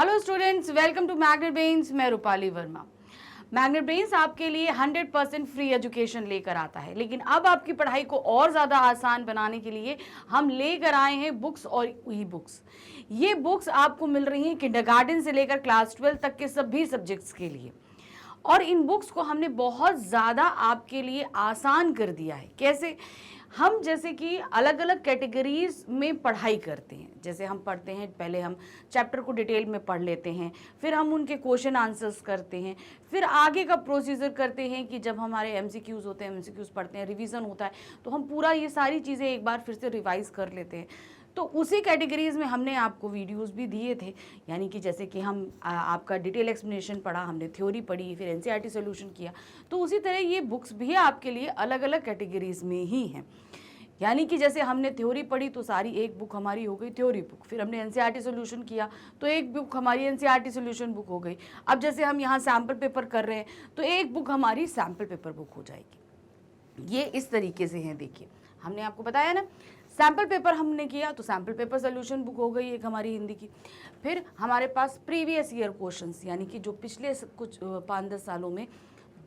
Hello students, welcome to Magnet Brains. मैं Rupali Verma. Magnet brains आपके लिए 100% फ्री एजुकेशन लेकर आता है, लेकिन अब आपकी पढ़ाई को और ज़्यादा आसान बनाने के लिए हम लेकर आए हैं बुक्स और ई बुक्स। ये बुक्स आपको मिल रही हैं किंडरगार्टन से लेकर क्लास 12 तक के सभी सब्जेक्ट्स के लिए, और इन बुक्स को हमने बहुत ज़्यादा आपके लिए आसान कर दिया है। कैसे? हम जैसे कि अलग अलग कैटेगरीज में पढ़ाई करते हैं। जैसे हम पढ़ते हैं, पहले हम चैप्टर को डिटेल में पढ़ लेते हैं, फिर हम उनके क्वेश्चन आंसर्स करते हैं, फिर आगे का प्रोसीजर करते हैं कि जब हमारे एमसीक्यूज़ होते हैं, एमसीक्यूज़ पढ़ते हैं, रिवीजन होता है, तो हम पूरा ये सारी चीज़ें एक बार फिर से रिवाइज कर लेते हैं। तो उसी कैटेगरीज में हमने आपको वीडियोस भी दिए थे, यानी कि जैसे कि हम आपका डिटेल एक्सप्लेनेशन पढ़ा, हमने थ्योरी पढ़ी, फिर एनसीईआरटी सॉल्यूशन किया। तो उसी तरह ये बुक्स भी आपके लिए अलग अलग कैटेगरीज में ही हैं। यानी कि जैसे हमने थ्योरी पढ़ी तो सारी एक बुक हमारी हो गई थ्योरी बुक, फिर हमने एनसीईआरटी सॉल्यूशन किया तो एक बुक हमारी एनसीईआरटी सॉल्यूशन बुक हो गई। अब जैसे हम यहाँ सैम्पल पेपर कर रहे हैं तो एक बुक हमारी सैम्पल पेपर बुक हो जाएगी। ये इस तरीके से है। देखिए, हमने आपको बताया ना, सैम्पल पेपर हमने किया तो सैम्पल पेपर सोल्यूशन बुक हो गई एक हमारी हिंदी की। फिर हमारे पास प्रीवियस ईयर क्वेश्चंस, यानी कि जो पिछले कुछ 5-10 सालों में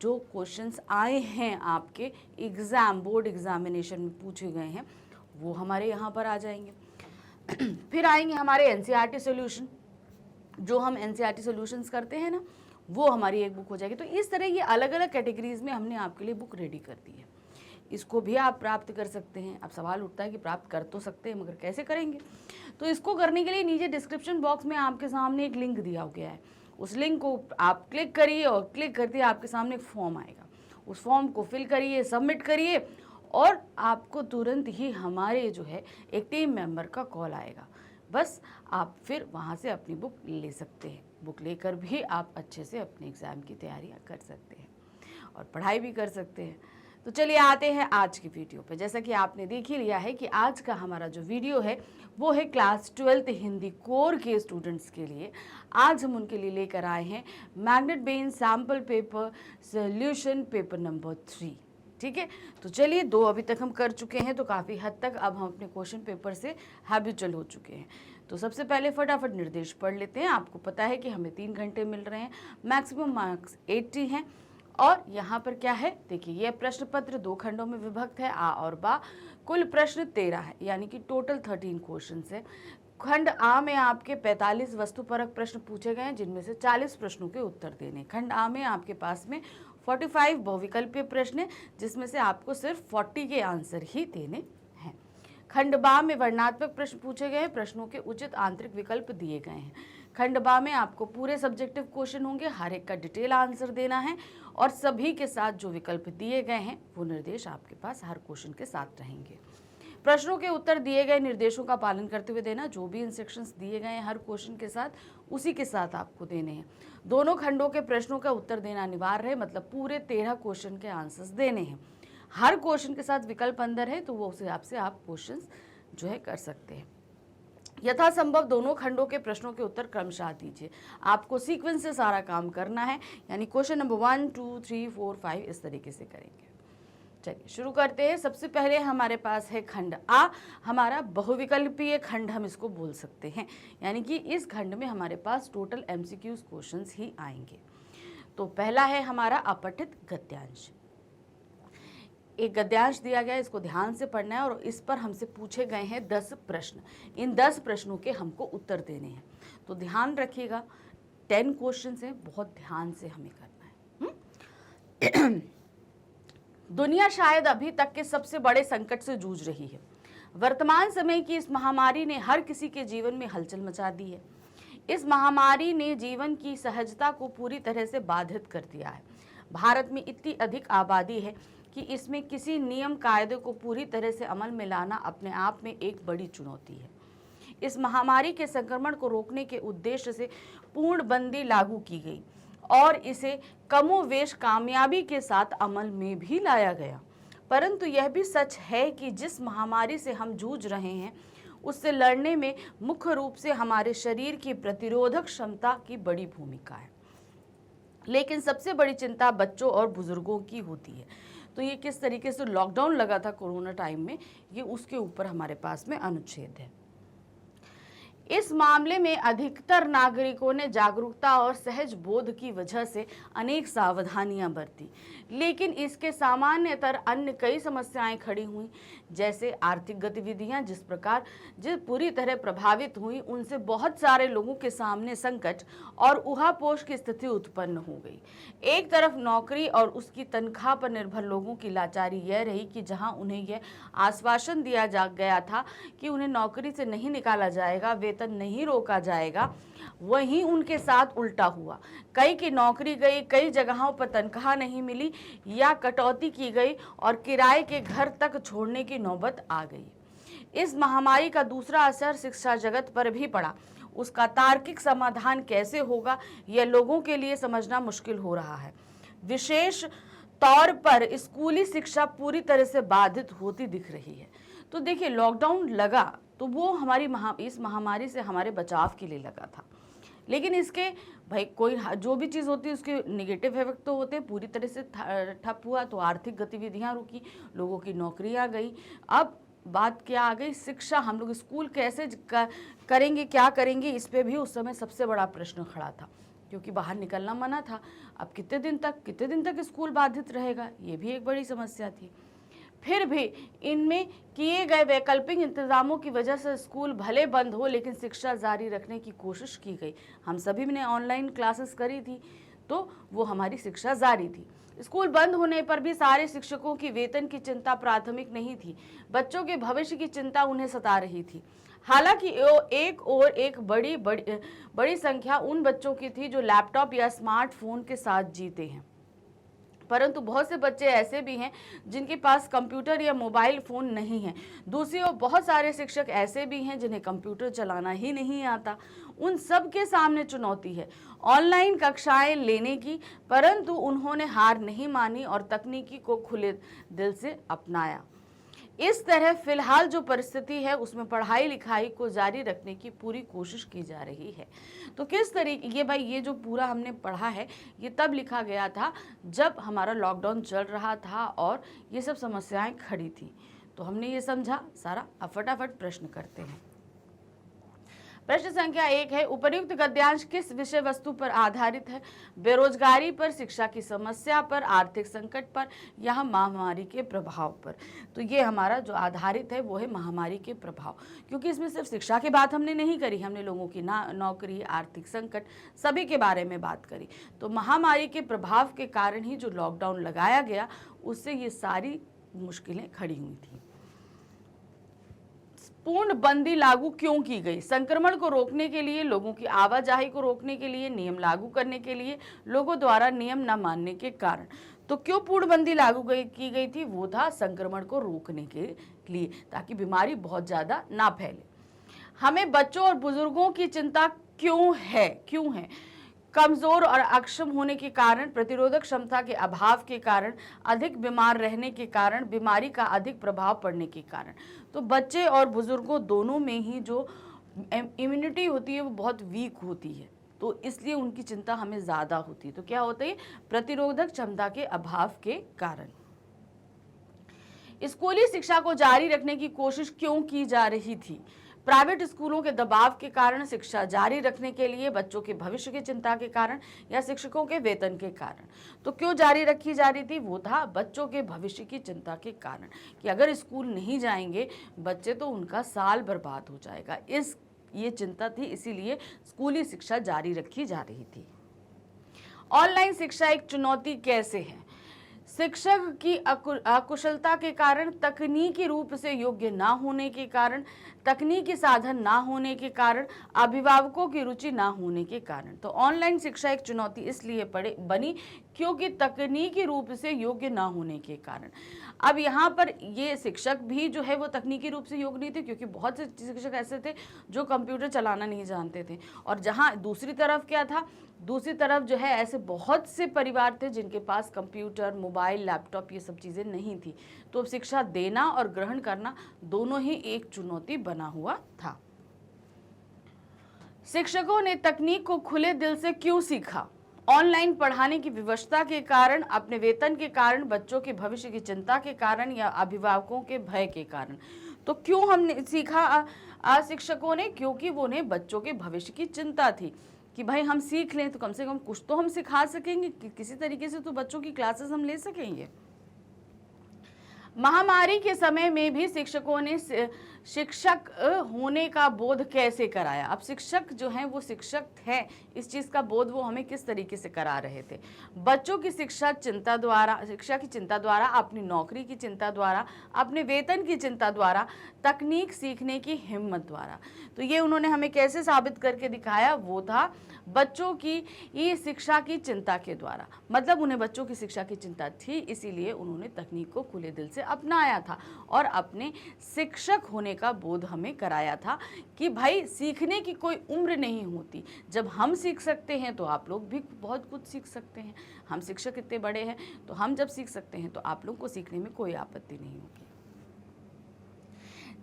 जो क्वेश्चंस आए हैं आपके एग्ज़ाम बोर्ड एग्जामिनेशन में पूछे गए हैं, वो हमारे यहाँ पर आ जाएंगे। फिर आएंगे हमारे एनसीईआरटी सॉल्यूशन, जो हम एनसीईआरटी सॉल्यूशंस करते हैं ना, वो हमारी एक बुक हो जाएगी। तो इस तरह ये अलग अलग कैटेगरीज में हमने आपके लिए बुक रेडी कर दी है। इसको भी आप प्राप्त कर सकते हैं। अब सवाल उठता है कि प्राप्त कर तो सकते हैं, मगर कैसे करेंगे? तो इसको करने के लिए नीचे डिस्क्रिप्शन बॉक्स में आपके सामने एक लिंक दिया गया है। उस लिंक को आप क्लिक करिए और क्लिक करते ही आपके सामने एक फॉर्म आएगा। उस फॉर्म को फिल करिए, सबमिट करिए, और आपको तुरंत ही हमारे जो है एक टीम मेंबर का कॉल आएगा। बस आप फिर वहाँ से अपनी बुक ले सकते हैं। बुक लेकर भी आप अच्छे से अपने एग्ज़ाम की तैयारियाँ कर सकते हैं और पढ़ाई भी कर सकते हैं। तो चलिए आते हैं आज की वीडियो पे। जैसा कि आपने देख ही लिया है कि आज का हमारा जो वीडियो है वो है क्लास 12th हिंदी कोर के स्टूडेंट्स के लिए। आज हम उनके लिए लेकर आए हैं magnet brains sample paper solution paper number 3। ठीक है, तो चलिए 2 अभी तक हम कर चुके हैं, तो काफ़ी हद तक अब हम अपने क्वेश्चन पेपर से हैबिचुअल हो चुके हैं। तो सबसे पहले फटाफट निर्देश पढ़ लेते हैं। आपको पता है कि हमें 3 घंटे मिल रहे हैं, मैक्सिमम मार्क्स 80 हैं। और यहाँ पर क्या है, देखिए, यह प्रश्न पत्र 2 खंडों में विभक्त है, आ और बा। कुल प्रश्न 13 है, यानी कि टोटल 13 क्वेश्चन है। खंड आ में आपके 45 वस्तुपरक प्रश्न पूछे गए हैं, जिनमें से 40 प्रश्नों के उत्तर देने। खंड आ में आपके पास में 45 बहुविकल्पीय प्रश्न है, जिसमें से आपको सिर्फ 40 के आंसर ही देने हैं। खंड बा में वर्णनात्मक प्रश्न पूछे गए हैं, प्रश्नों के उचित आंतरिक विकल्प दिए गए हैं। खंड बा में आपको पूरे सब्जेक्टिव क्वेश्चन होंगे, हर एक का डिटेल आंसर देना है, और सभी के साथ जो विकल्प दिए गए हैं वो निर्देश आपके पास हर क्वेश्चन के साथ रहेंगे। प्रश्नों के उत्तर दिए गए निर्देशों का पालन करते हुए देना। जो भी इंस्ट्रक्शंस दिए गए हैं हर क्वेश्चन के साथ, उसी के साथ आपको देने हैं। दोनों खंडों के प्रश्नों का उत्तर देना अनिवार्य है, मतलब पूरे 13 क्वेश्चन के आंसर्स देने हैं। हर क्वेश्चन के साथ विकल्प अंदर है, तो वो उस हिसाब से आप क्वेश्चन जो है कर सकते हैं। यथासंभव दोनों खंडों के प्रश्नों के उत्तर क्रमशः दीजिए। आपको सीक्वेंस से सारा काम करना है, यानी क्वेश्चन नंबर 1, 2, 3, 4, 5 इस तरीके से करेंगे। चलिए शुरू करते हैं। सबसे पहले हमारे पास है खंड आ, हमारा बहुविकल्पीय खंड हम इसको बोल सकते हैं, यानी कि इस खंड में हमारे पास टोटल एमसीक्यूज क्वेश्चंस ही आएंगे। तो पहला है हमारा अपठित गद्यांश। एक गद्यांश दिया गया है, इसको ध्यान से पढ़ना है, और इस पर हमसे पूछे गए हैं 10 प्रश्न। इन 10 प्रश्नों के हमको उत्तर देने हैं। तो ध्यान रखिएगा, 10 क्वेश्चंस हैं, बहुत ध्यान से हमें करना है। दुनिया शायद अभी तक के सबसे बड़े संकट से जूझ रही है। वर्तमान समय की इस महामारी ने हर किसी के जीवन में हलचल मचा दी है। इस महामारी ने जीवन की सहजता को पूरी तरह से बाधित कर दिया है। भारत में इतनी अधिक आबादी है कि इसमें किसी नियम कायदे को पूरी तरह से अमल में लाना अपने आप में एक बड़ी चुनौती है। इस महामारी के संक्रमण को रोकने के उद्देश्य से पूर्णबंदी लागू की गई और इसे कमोवेश कामयाबी के साथ अमल में भी लाया गया। परंतु यह भी सच है कि जिस महामारी से हम जूझ रहे हैं, उससे लड़ने में मुख्य रूप से हमारे शरीर की प्रतिरोधक क्षमता की बड़ी भूमिका है। लेकिन सबसे बड़ी चिंता बच्चों और बुजुर्गों की होती है। तो ये किस तरीके से लॉकडाउन लगा था कोरोना टाइम में, ये उसके ऊपर हमारे पास में अनुच्छेद है। इस मामले में अधिकतर नागरिकों ने जागरूकता और सहज बोध की वजह से अनेक सावधानियां बरती, लेकिन इसके सामान्यतर अन्य कई समस्याएं खड़ी हुई, जैसे आर्थिक गतिविधियां जिस पूरी तरह प्रभावित हुई, उनसे बहुत सारे लोगों के सामने संकट और ऊहापोश की स्थिति उत्पन्न हो गई। एक तरफ नौकरी और उसकी तनख्वाह पर निर्भर लोगों की लाचारी यह रही कि जहां उन्हें यह आश्वासन दिया जा गया था कि उन्हें नौकरी से नहीं निकाला जाएगा, वेतन नहीं रोका जाएगा, वहीं उनके साथ उल्टा हुआ। कई की नौकरी गई, कई जगहों पर तनख्वाह नहीं मिली या कटौती की गई और किराए के घर तक छोड़ने की नौबत आ गई। इस महामारी का दूसरा असर शिक्षा जगत पर भी पड़ा। उसका तार्किक समाधान कैसे होगा, यह लोगों के लिए समझना मुश्किल हो रहा है। विशेष तौर पर स्कूली शिक्षा पूरी तरह से बाधित होती दिख रही है। तो देखिए, लॉकडाउन लगा तो वो इस महामारी से हमारे बचाव के लिए लगा था, लेकिन इसके भाई कोई जो भी चीज़ होती है उसके नेगेटिव इफेक्ट तो होते हैं। पूरी तरह से ठप हुआ तो आर्थिक गतिविधियां रुकी, लोगों की नौकरियां गई। अब बात क्या आ गई, शिक्षा, हम लोग स्कूल कैसे करेंगे, क्या करेंगे, इस पे भी उस समय सबसे बड़ा प्रश्न खड़ा था, क्योंकि बाहर निकलना मना था। अब कितने दिन तक स्कूल बाधित रहेगा, ये भी एक बड़ी समस्या थी। फिर भी इनमें किए गए वैकल्पिक इंतजामों की वजह से स्कूल भले बंद हो, लेकिन शिक्षा जारी रखने की कोशिश की गई। हम सभी ने ऑनलाइन क्लासेस करी थी, तो वो हमारी शिक्षा जारी थी। स्कूल बंद होने पर भी सारे शिक्षकों की वेतन की चिंता प्राथमिक नहीं थी, बच्चों के भविष्य की चिंता उन्हें सता रही थी। हालांकि एक बड़ी संख्या उन बच्चों की थी जो लैपटॉप या स्मार्टफोन के साथ जीते हैं, परंतु बहुत से बच्चे ऐसे भी हैं जिनके पास कंप्यूटर या मोबाइल फ़ोन नहीं है। दूसरी ओर बहुत सारे शिक्षक ऐसे भी हैं जिन्हें कंप्यूटर चलाना ही नहीं आता। उन सब के सामने चुनौती है ऑनलाइन कक्षाएं लेने की, परंतु उन्होंने हार नहीं मानी और तकनीकी को खुले दिल से अपनाया। इस तरह फिलहाल जो परिस्थिति है उसमें पढ़ाई लिखाई को जारी रखने की पूरी कोशिश की जा रही है। तो किस तरीके ये जो पूरा हमने पढ़ा है ये तब लिखा गया था जब हमारा लॉकडाउन चल रहा था और ये सब समस्याएं खड़ी थी। तो हमने ये समझा सारा। अब फटाफट प्रश्न करते हैं। प्रश्न संख्या 1 है, उपर्युक्त गद्यांश किस विषय वस्तु पर आधारित है? बेरोजगारी पर, शिक्षा की समस्या पर, आर्थिक संकट पर या महामारी के प्रभाव पर? तो ये हमारा जो आधारित है वो है महामारी के प्रभाव, क्योंकि इसमें सिर्फ शिक्षा की बात हमने नहीं करी, हमने लोगों की नौकरी, आर्थिक संकट, सभी के बारे में बात करी। तो महामारी के प्रभाव के कारण ही जो लॉकडाउन लगाया गया उससे ये सारी मुश्किलें खड़ी हुई थी। पूर्णबंदी लागू क्यों की गई? संक्रमण को रोकने के लिए, लोगों की आवाजाही को रोकने के लिए, नियम लागू करने के लिए, लोगों द्वारा नियम न मानने के कारण। तो क्यों पूर्णबंदी लागू की गई थी? वो था संक्रमण को रोकने के लिए, ताकि बीमारी बहुत ज्यादा ना फैले। हमें बच्चों और बुजुर्गों की चिंता क्यों है? कमजोर और अक्षम होने के कारण, प्रतिरोधक क्षमता के अभाव के कारण, अधिक बीमार रहने के कारण, बीमारी का अधिक प्रभाव पड़ने के कारण। तो बच्चे और बुजुर्गों दोनों में ही जो इम्यूनिटी होती है वो बहुत वीक होती है, तो इसलिए उनकी चिंता हमें ज़्यादा होती है। तो क्या होता है? प्रतिरोधक क्षमता के अभाव के कारण। स्कूली शिक्षा को जारी रखने की कोशिश क्यों की जा रही थी? प्राइवेट स्कूलों के दबाव के कारण, शिक्षा जारी रखने के लिए, बच्चों के भविष्य की चिंता के कारण या शिक्षकों के वेतन के कारण। तो क्यों जारी रखी जा रही थी? वो था बच्चों के भविष्य की चिंता के कारण, कि अगर स्कूल नहीं जाएंगे बच्चे तो उनका साल बर्बाद हो जाएगा। ये चिंता थी, इसीलिए स्कूली शिक्षा जारी रखी जा रही थी। ऑनलाइन शिक्षा एक चुनौती कैसे है? शिक्षक की अकुशलता के कारण, तकनीकी रूप से योग्य ना होने के कारण, तकनीकी साधन ना होने के कारण, अभिभावकों की रुचि ना होने के कारण। तो ऑनलाइन शिक्षा एक चुनौती इसलिए बनी क्योंकि तकनीकी रूप से योग्य ना होने के कारण। अब यहाँ पर ये शिक्षक भी जो है वो तकनीकी रूप से योग्य नहीं थे, क्योंकि बहुत से शिक्षक ऐसे थे जो कंप्यूटर चलाना नहीं जानते थे। और जहाँ दूसरी तरफ क्या था, दूसरी तरफ जो है ऐसे बहुत से परिवार थे जिनके पास कंप्यूटर, मोबाइल, लैपटॉप ये सब चीज़ें नहीं थी। तो शिक्षा देना और ग्रहण करना दोनों ही एक चुनौती बना हुआ था। शिक्षकों ने तकनीक को खुले दिल से क्यों सीखा? ऑनलाइन पढ़ाने की विवशता के कारण, अपने वेतन के कारण, बच्चों के भविष्य की चिंता के कारण या अभिभावकों के भय के कारण। तो क्यों हमने सीखा? शिक्षकों ने, क्योंकि वो उन्हें बच्चों के भविष्य की चिंता थी कि भाई हम सीख लें तो कम से कम कुछ तो हम सिखा सकेंगे, किसी तरीके से तो बच्चों की क्लासेस हम ले सकेंगे। महामारी के समय में भी शिक्षकों ने शिक्षक होने का बोध कैसे कराया। अब शिक्षक जो हैं वो शिक्षक हैं, इस चीज़ का बोध वो हमें किस तरीके से करा रहे थे। बच्चों की शिक्षा की चिंता द्वारा, अपनी नौकरी की चिंता द्वारा, अपने वेतन की चिंता द्वारा, तकनीक सीखने की हिम्मत द्वारा। तो ये उन्होंने हमें कैसे साबित करके दिखाया, वो था बच्चों की ये शिक्षा की चिंता के द्वारा। मतलब उन्हें बच्चों की शिक्षा की चिंता थी, इसीलिए उन्होंने तकनीक को खुले दिल से अपनाया था और अपने शिक्षक होने का बोध हमें कराया था कि भाई सीखने की कोई उम्र नहीं होती। जब हम सीख सकते हैं तो आप लोग भी बहुत कुछ सीख सकते हैं। हम शिक्षक इतने बड़े हैं तो हम जब सीख सकते हैं तो आप लोग को सीखने में कोई आपत्ति नहीं होगी।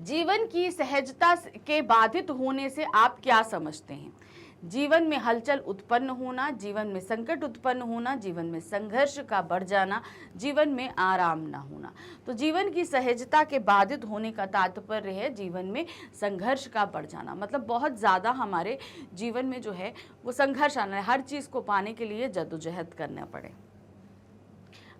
जीवन की सहजता के बाधित होने से आप क्या समझते हैं? जीवन में हलचल उत्पन्न होना, जीवन में संकट उत्पन्न होना, जीवन में संघर्ष का बढ़ जाना, जीवन में आराम ना होना। तो जीवन की सहजता के बाधित होने का तात्पर्य है जीवन में संघर्ष का बढ़ जाना। मतलब बहुत ज़्यादा हमारे जीवन में जो है वो संघर्ष आना है, हर चीज़ को पाने के लिए जद्दोजहद करना पड़े।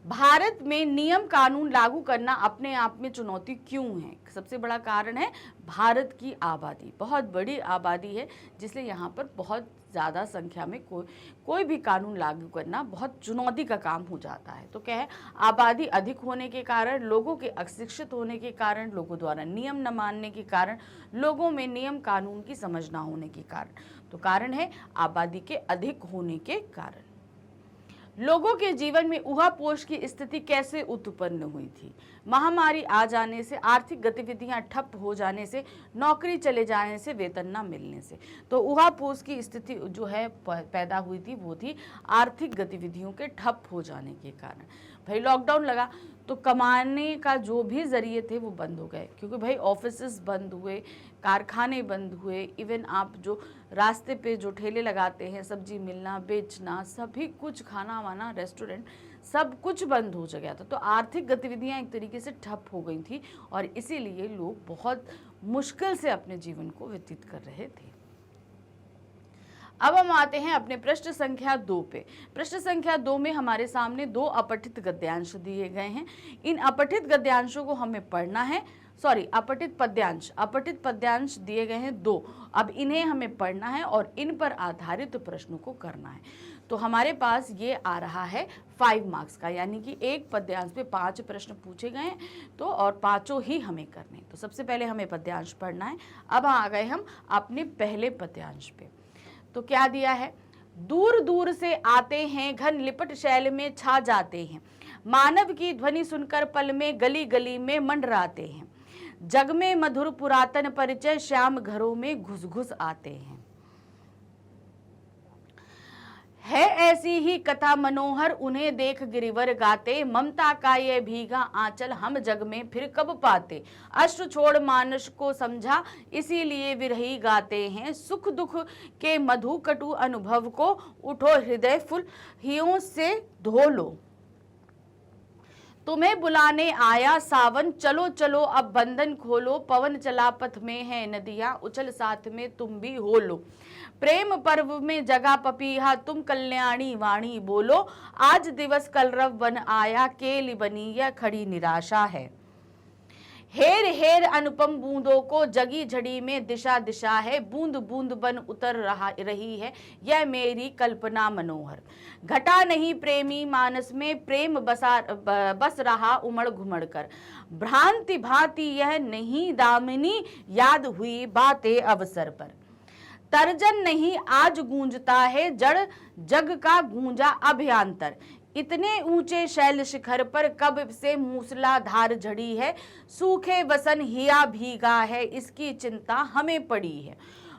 भारत में नियम कानून लागू करना अपने आप में चुनौती क्यों है? सबसे बड़ा कारण है भारत की आबादी, बहुत बड़ी आबादी है, जिसलिए यहाँ पर बहुत ज़्यादा संख्या में कोई भी कानून लागू करना बहुत चुनौती का काम हो जाता है। तो क्या है, आबादी अधिक होने के कारण, लोगों के अशिक्षित होने के कारण, लोगों द्वारा नियम न मानने के कारण, लोगों में नियम कानून की समझ ना होने के कारण। तो कारण है आबादी के अधिक होने के कारण। लोगों के जीवन में ऊहापोश की स्थिति कैसे उत्पन्न हुई थी? महामारी आ जाने से, आर्थिक गतिविधियां ठप हो जाने से, नौकरी चले जाने से, वेतन न मिलने से। तो ऊहापोश की स्थिति जो है पैदा हुई थी वो थी आर्थिक गतिविधियों के ठप हो जाने के कारण। भाई लॉकडाउन लगा तो कमाने का जो भी जरिए थे वो बंद हो गए, क्योंकि भाई ऑफिसेस बंद हुए, कारखाने बंद हुए, इवन आप जो रास्ते पे जो ठेले लगाते हैं, सब्जी मिलना, बेचना, सभी कुछ, खाना वाना, रेस्टोरेंट, सब कुछ बंद हो गया था। तो आर्थिक गतिविधियां एक तरीके से ठप हो गई थी और इसीलिए लोग बहुत मुश्किल से अपने जीवन को व्यतीत कर रहे थे। अब हम आते हैं अपने पृष्ठ संख्या 2 पे। पृष्ठ संख्या 2 में हमारे सामने 2 अपठित गद्यांश दिए गए हैं। इन अपठित गद्यांशों को हमें पढ़ना है, अपठित पद्यांश दिए गए हैं 2। अब इन्हें हमें पढ़ना है और इन पर आधारित प्रश्नों को करना है। तो हमारे पास ये आ रहा है 5 मार्क्स का, यानी कि एक पद्यांश पे 5 प्रश्न पूछे गए हैं, तो और 5 ही हमें करने हैं। तो सबसे पहले हमें पद्यांश पढ़ना है। अब आ गए हम अपने पहले पद्यांश पे। तो क्या दिया है? दूर दूर से आते हैं, घन लिपट शैल में छा जाते हैं, मानव की ध्वनि सुनकर पल में गली गली में मंडराते हैं, जग में मधुर पुरातन परिचय श्याम घरों में घुस घुस आते हैं। है ऐसी ही कथा मनोहर उन्हें देख गिरिवर गाते, ममता का ये भीगा आंचल हम जग में फिर कब पाते, अश्रु छोड़ मानस को समझा इसीलिए विरही गाते हैं, सुख दुख के मधु कटु अनुभव को उठो हृदय फुल हियों से धो लो, तुम्हें बुलाने आया सावन चलो चलो अब बंधन खोलो, पवन चला पथ में है नदियां उछल साथ में तुम भी हो लो, प्रेम पर्व में जगा पपीहा तुम कल्याणी वाणी बोलो, आज दिवस कलरव बन आया केली बनी यह खड़ी निराशा है, हेर हेर अनुपम बूंदों को जगी झड़ी में दिशा दिशा है, बूंद बूंद बन उतर रही है यह मेरी कल्पना मनोहर, घटा नहीं प्रेमी मानस में प्रेम बस रहा उमड़ घुमड़ कर, भ्रांति भांति यह नहीं दामिनी याद हुई बातें अवसर पर, तर्जन नहीं आज गूंजता है जड़ जग का गूंजा अभ्यंतर, इतने ऊंचे शैल शिखर पर कब से मूसलाधार झड़ी है, सूखे वसन हिया भीगा है इसकी चिंता हमें पड़ी है,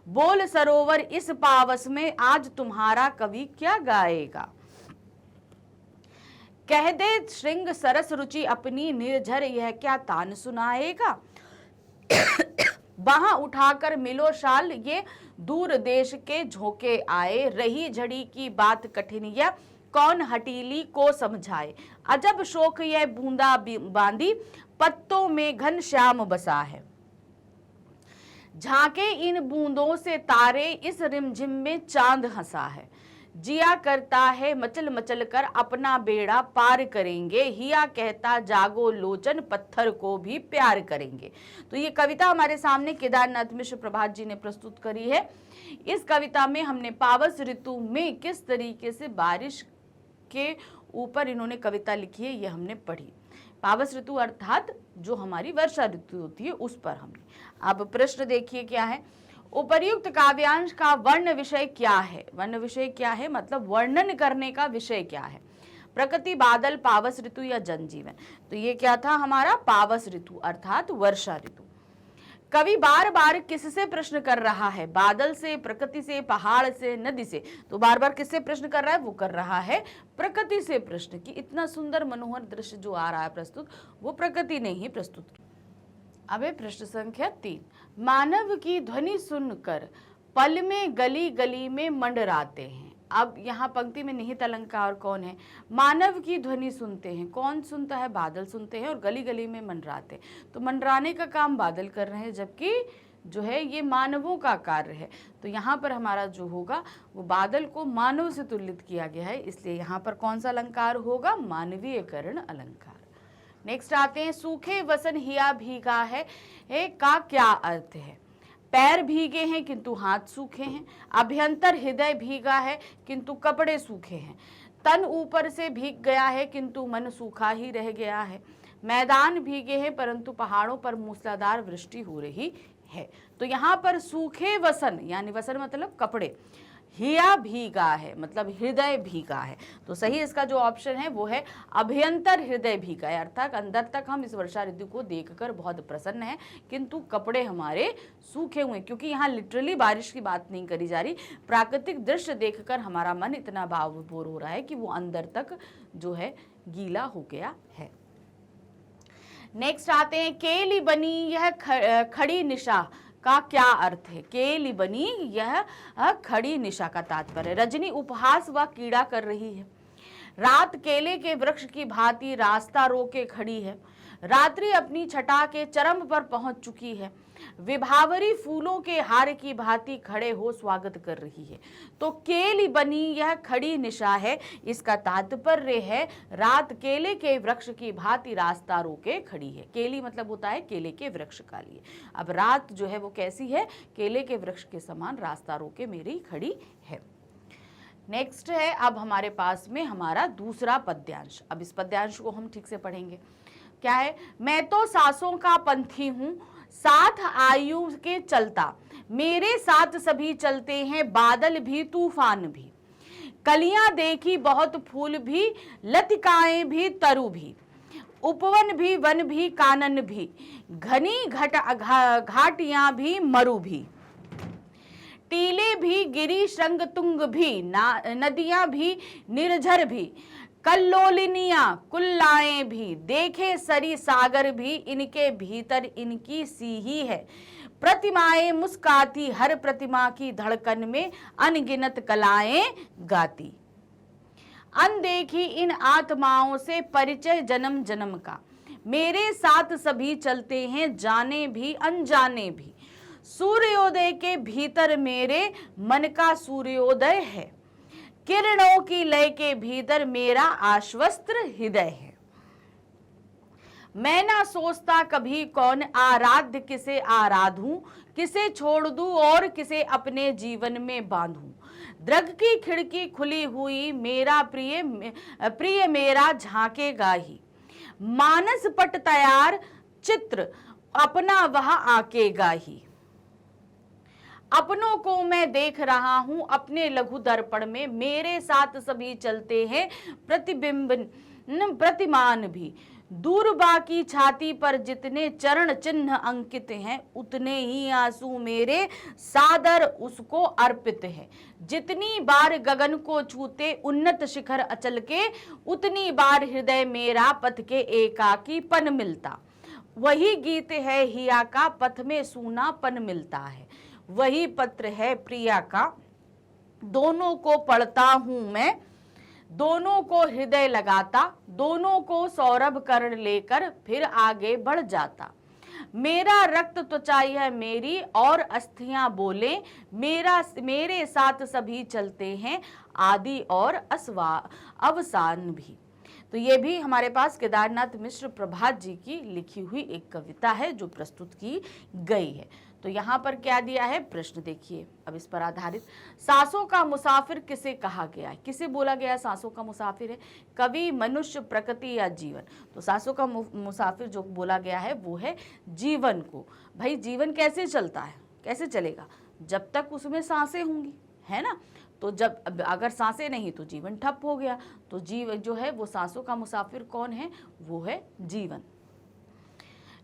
बोल सरोवर इस पावस में आज तुम्हारा कवि क्या गाएगा, कह दे श्रृंग सरस रुचि अपनी निर्झर यह क्या तान सुनाएगा, वहां उठाकर मिलो शाल ये दूर देश के झोंके आए, रही झड़ी की बात कठिन यह कौन हटीली को समझाए, अजब शोक यह बूंदा बांदी पत्तों में घन श्याम बसा है, झांके इन बूंदों से तारे, इस रिमझिम में चांद हंसा है। जिया करता है मचल मचल कर, अपना बेड़ा पार करेंगे। हिया कहता जागो लोचन, पत्थर को भी प्यार करेंगे। तो ये कविता हमारे सामने केदारनाथ मिश्र प्रभात जी ने प्रस्तुत करी है। इस कविता में हमने पावस ऋतु में किस तरीके से बारिश के ऊपर इन्होंने कविता लिखी है, ये हमने पढ़ी। पावस ऋतु अर्थात जो हमारी वर्षा ऋतु होती है उस पर हमने। अब प्रश्न देखिए क्या है, उपर्युक्त काव्यांश का वर्ण विषय क्या है। वर्ण विषय क्या है मतलब वर्णन करने का विषय क्या है। प्रकृति, बादल, पावस ऋतु या जनजीवन। तो ये क्या था हमारा पावस ऋतु अर्थात वर्षा ऋतु। कवि बार बार किससे प्रश्न कर रहा है, बादल से, प्रकृति से, पहाड़ से, नदी से। तो बार बार किससे प्रश्न कर रहा है, वो कर रहा है प्रकृति से प्रश्न कि इतना सुंदर मनोहर दृश्य जो आ रहा है प्रस्तुत, वो प्रकृति ने ही प्रस्तुत किया। अब प्रश्न संख्या 3, मानव की ध्वनि सुनकर पल में गली गली में मंडराते हैं। अब यहाँ पंक्ति में निहित अलंकार कौन है, मानव की ध्वनि सुनते हैं। कौन सुनता है, बादल सुनते हैं और गली गली में मंडराते। तो मंडराने का काम बादल कर रहे हैं, जबकि जो है ये मानवों का कार्य है। तो यहाँ पर हमारा जो होगा वो बादल को मानव से तुलित किया गया है, इसलिए यहाँ पर कौन सा अलंकार होगा, मानवीयकरण अलंकार। नेक्स्ट आते हैं, सूखे वसन हिया भीगा है का क्या अर्थ है। पैर भीगे हैं किंतु हाथ सूखे हैं। अभ्यंतर हृदय भीगा है किंतु कपड़े सूखे हैं। तन ऊपर से भीग गया है किंतु मन सूखा ही रह गया है। मैदान भीगे हैं परंतु पहाड़ों पर मूसलाधार वृष्टि हो रही है। तो यहाँ पर सूखे वसन यानी वसन मतलब कपड़े, हिया भीगा है मतलब हृदय भीगा है। तो सही इसका जो ऑप्शन है वो है अभ्यंतर हृदय भीगा है, अर्थात अंदर तक हम इस वर्षा ऋतु को देखकर बहुत प्रसन्न हैं किंतु कपड़े हमारे सूखे हुए, क्योंकि यहाँ लिटरली बारिश की बात नहीं करी जा रही। प्राकृतिक दृश्य देखकर हमारा मन इतना भाव विभोर हो रहा है कि वो अंदर तक जो है गीला हो गया है। नेक्स्ट आते हैं, केली बनी यह खड़ी निशा का क्या अर्थ है। केली बनी यह खड़ी निशा का तात्पर्य, रजनी उपहास व कीड़ा कर रही है। रात केले के वृक्ष की भांति रास्ता रोके खड़ी है। रात्रि अपनी छटा के चरम पर पहुंच चुकी है। विभावरी फूलों के हार की भांति खड़े हो स्वागत कर रही है। तो केली बनी यह खड़ी निशा है, इसका तात्पर्य है रात केले के वृक्ष की भांति रास्ता रोके खड़ी है। केली मतलब होता है केले के वृक्ष का लिए। अब रात जो है वो कैसी है, केले के वृक्ष के समान रास्ता रोके मेरी खड़ी है। नेक्स्ट है अब हमारे पास में हमारा दूसरा पद्यांश। अब इस पद्यांश को हम ठीक से पढ़ेंगे। क्या है, मैं तो सांसों का पंथी हूँ, साथ आयु के चलता, मेरे साथ सभी चलते हैं, बादल भी तूफान भी। कलियां देखी बहुत फूल भी, लतिकाएं भी तरु भी, उपवन भी वन भी कानन भी, घनी घाटियां भी मरु भी, टीले भी गिरी श्रृंग तुंग भी, नदियां भी निर्झर भी, कल्लोलिनियां कुल्लाएं भी, देखे सरी सागर भी, इनके भीतर इनकी सी ही है। प्रतिमाएं मुस्काती, हर प्रतिमा की धड़कन में अनगिनत कलाएं गाती। अनदेखी इन आत्माओं से परिचय जन्म जन्म का, मेरे साथ सभी चलते हैं, जाने भी अनजाने भी। सूर्योदय के भीतर मेरे मन का सूर्योदय है, किरणों की लय के भीतर मेरा आश्वस्त हृदय है। मैं ना सोचता कभी कौन आराध्य किसे आराधूं, किसे छोड़ दूं और किसे अपने जीवन में बांधूं। दृग की खिड़की खुली हुई, मेरा प्रिय मेरा झांकेगा ही। मानस पट तैयार, चित्र अपना वह आकेगा ही। अपनों को मैं देख रहा हूं अपने लघु दर्पण में, मेरे साथ सभी चलते हैं प्रतिबिंब प्रतिमान भी। दूरबा की छाती पर जितने चरण चिन्ह अंकित हैं, उतने ही आंसू मेरे सादर उसको अर्पित है। जितनी बार गगन को छूते उन्नत शिखर अचल के, उतनी बार हृदय मेरा पथ के एकाकीपन मिलता। वही गीत है हिया का, पथ में सूनापन मिलता है। वही पत्र है प्रिया का, दोनों को पढ़ता हूं मैं, दोनों को हृदय लगाता, दोनों को सौरभ कर्ण लेकर फिर आगे बढ़ जाता। मेरा रक्त त्वचाई है मेरी और अस्थियां बोले, मेरे साथ सभी चलते हैं आदि और अवसान भी। तो ये भी हमारे पास केदारनाथ मिश्र प्रभात जी की लिखी हुई एक कविता है जो प्रस्तुत की गई है। तो यहाँ पर क्या दिया है प्रश्न देखिए अब इस पर आधारित, सांसों का मुसाफिर किसे कहा गया है, किसे बोला गया सांसों का मुसाफिर है, कवि, मनुष्य, प्रकृति या जीवन। तो सांसों का मुसाफिर जो बोला गया है वो है जीवन को। भाई जीवन कैसे चलता है, कैसे चलेगा, जब तक उसमें सांसें होंगी, है ना। तो जब अगर सांसें नहीं तो जीवन ठप हो गया। तो जीवन जो है वो सांसों का मुसाफिर कौन है, वो है जीवन।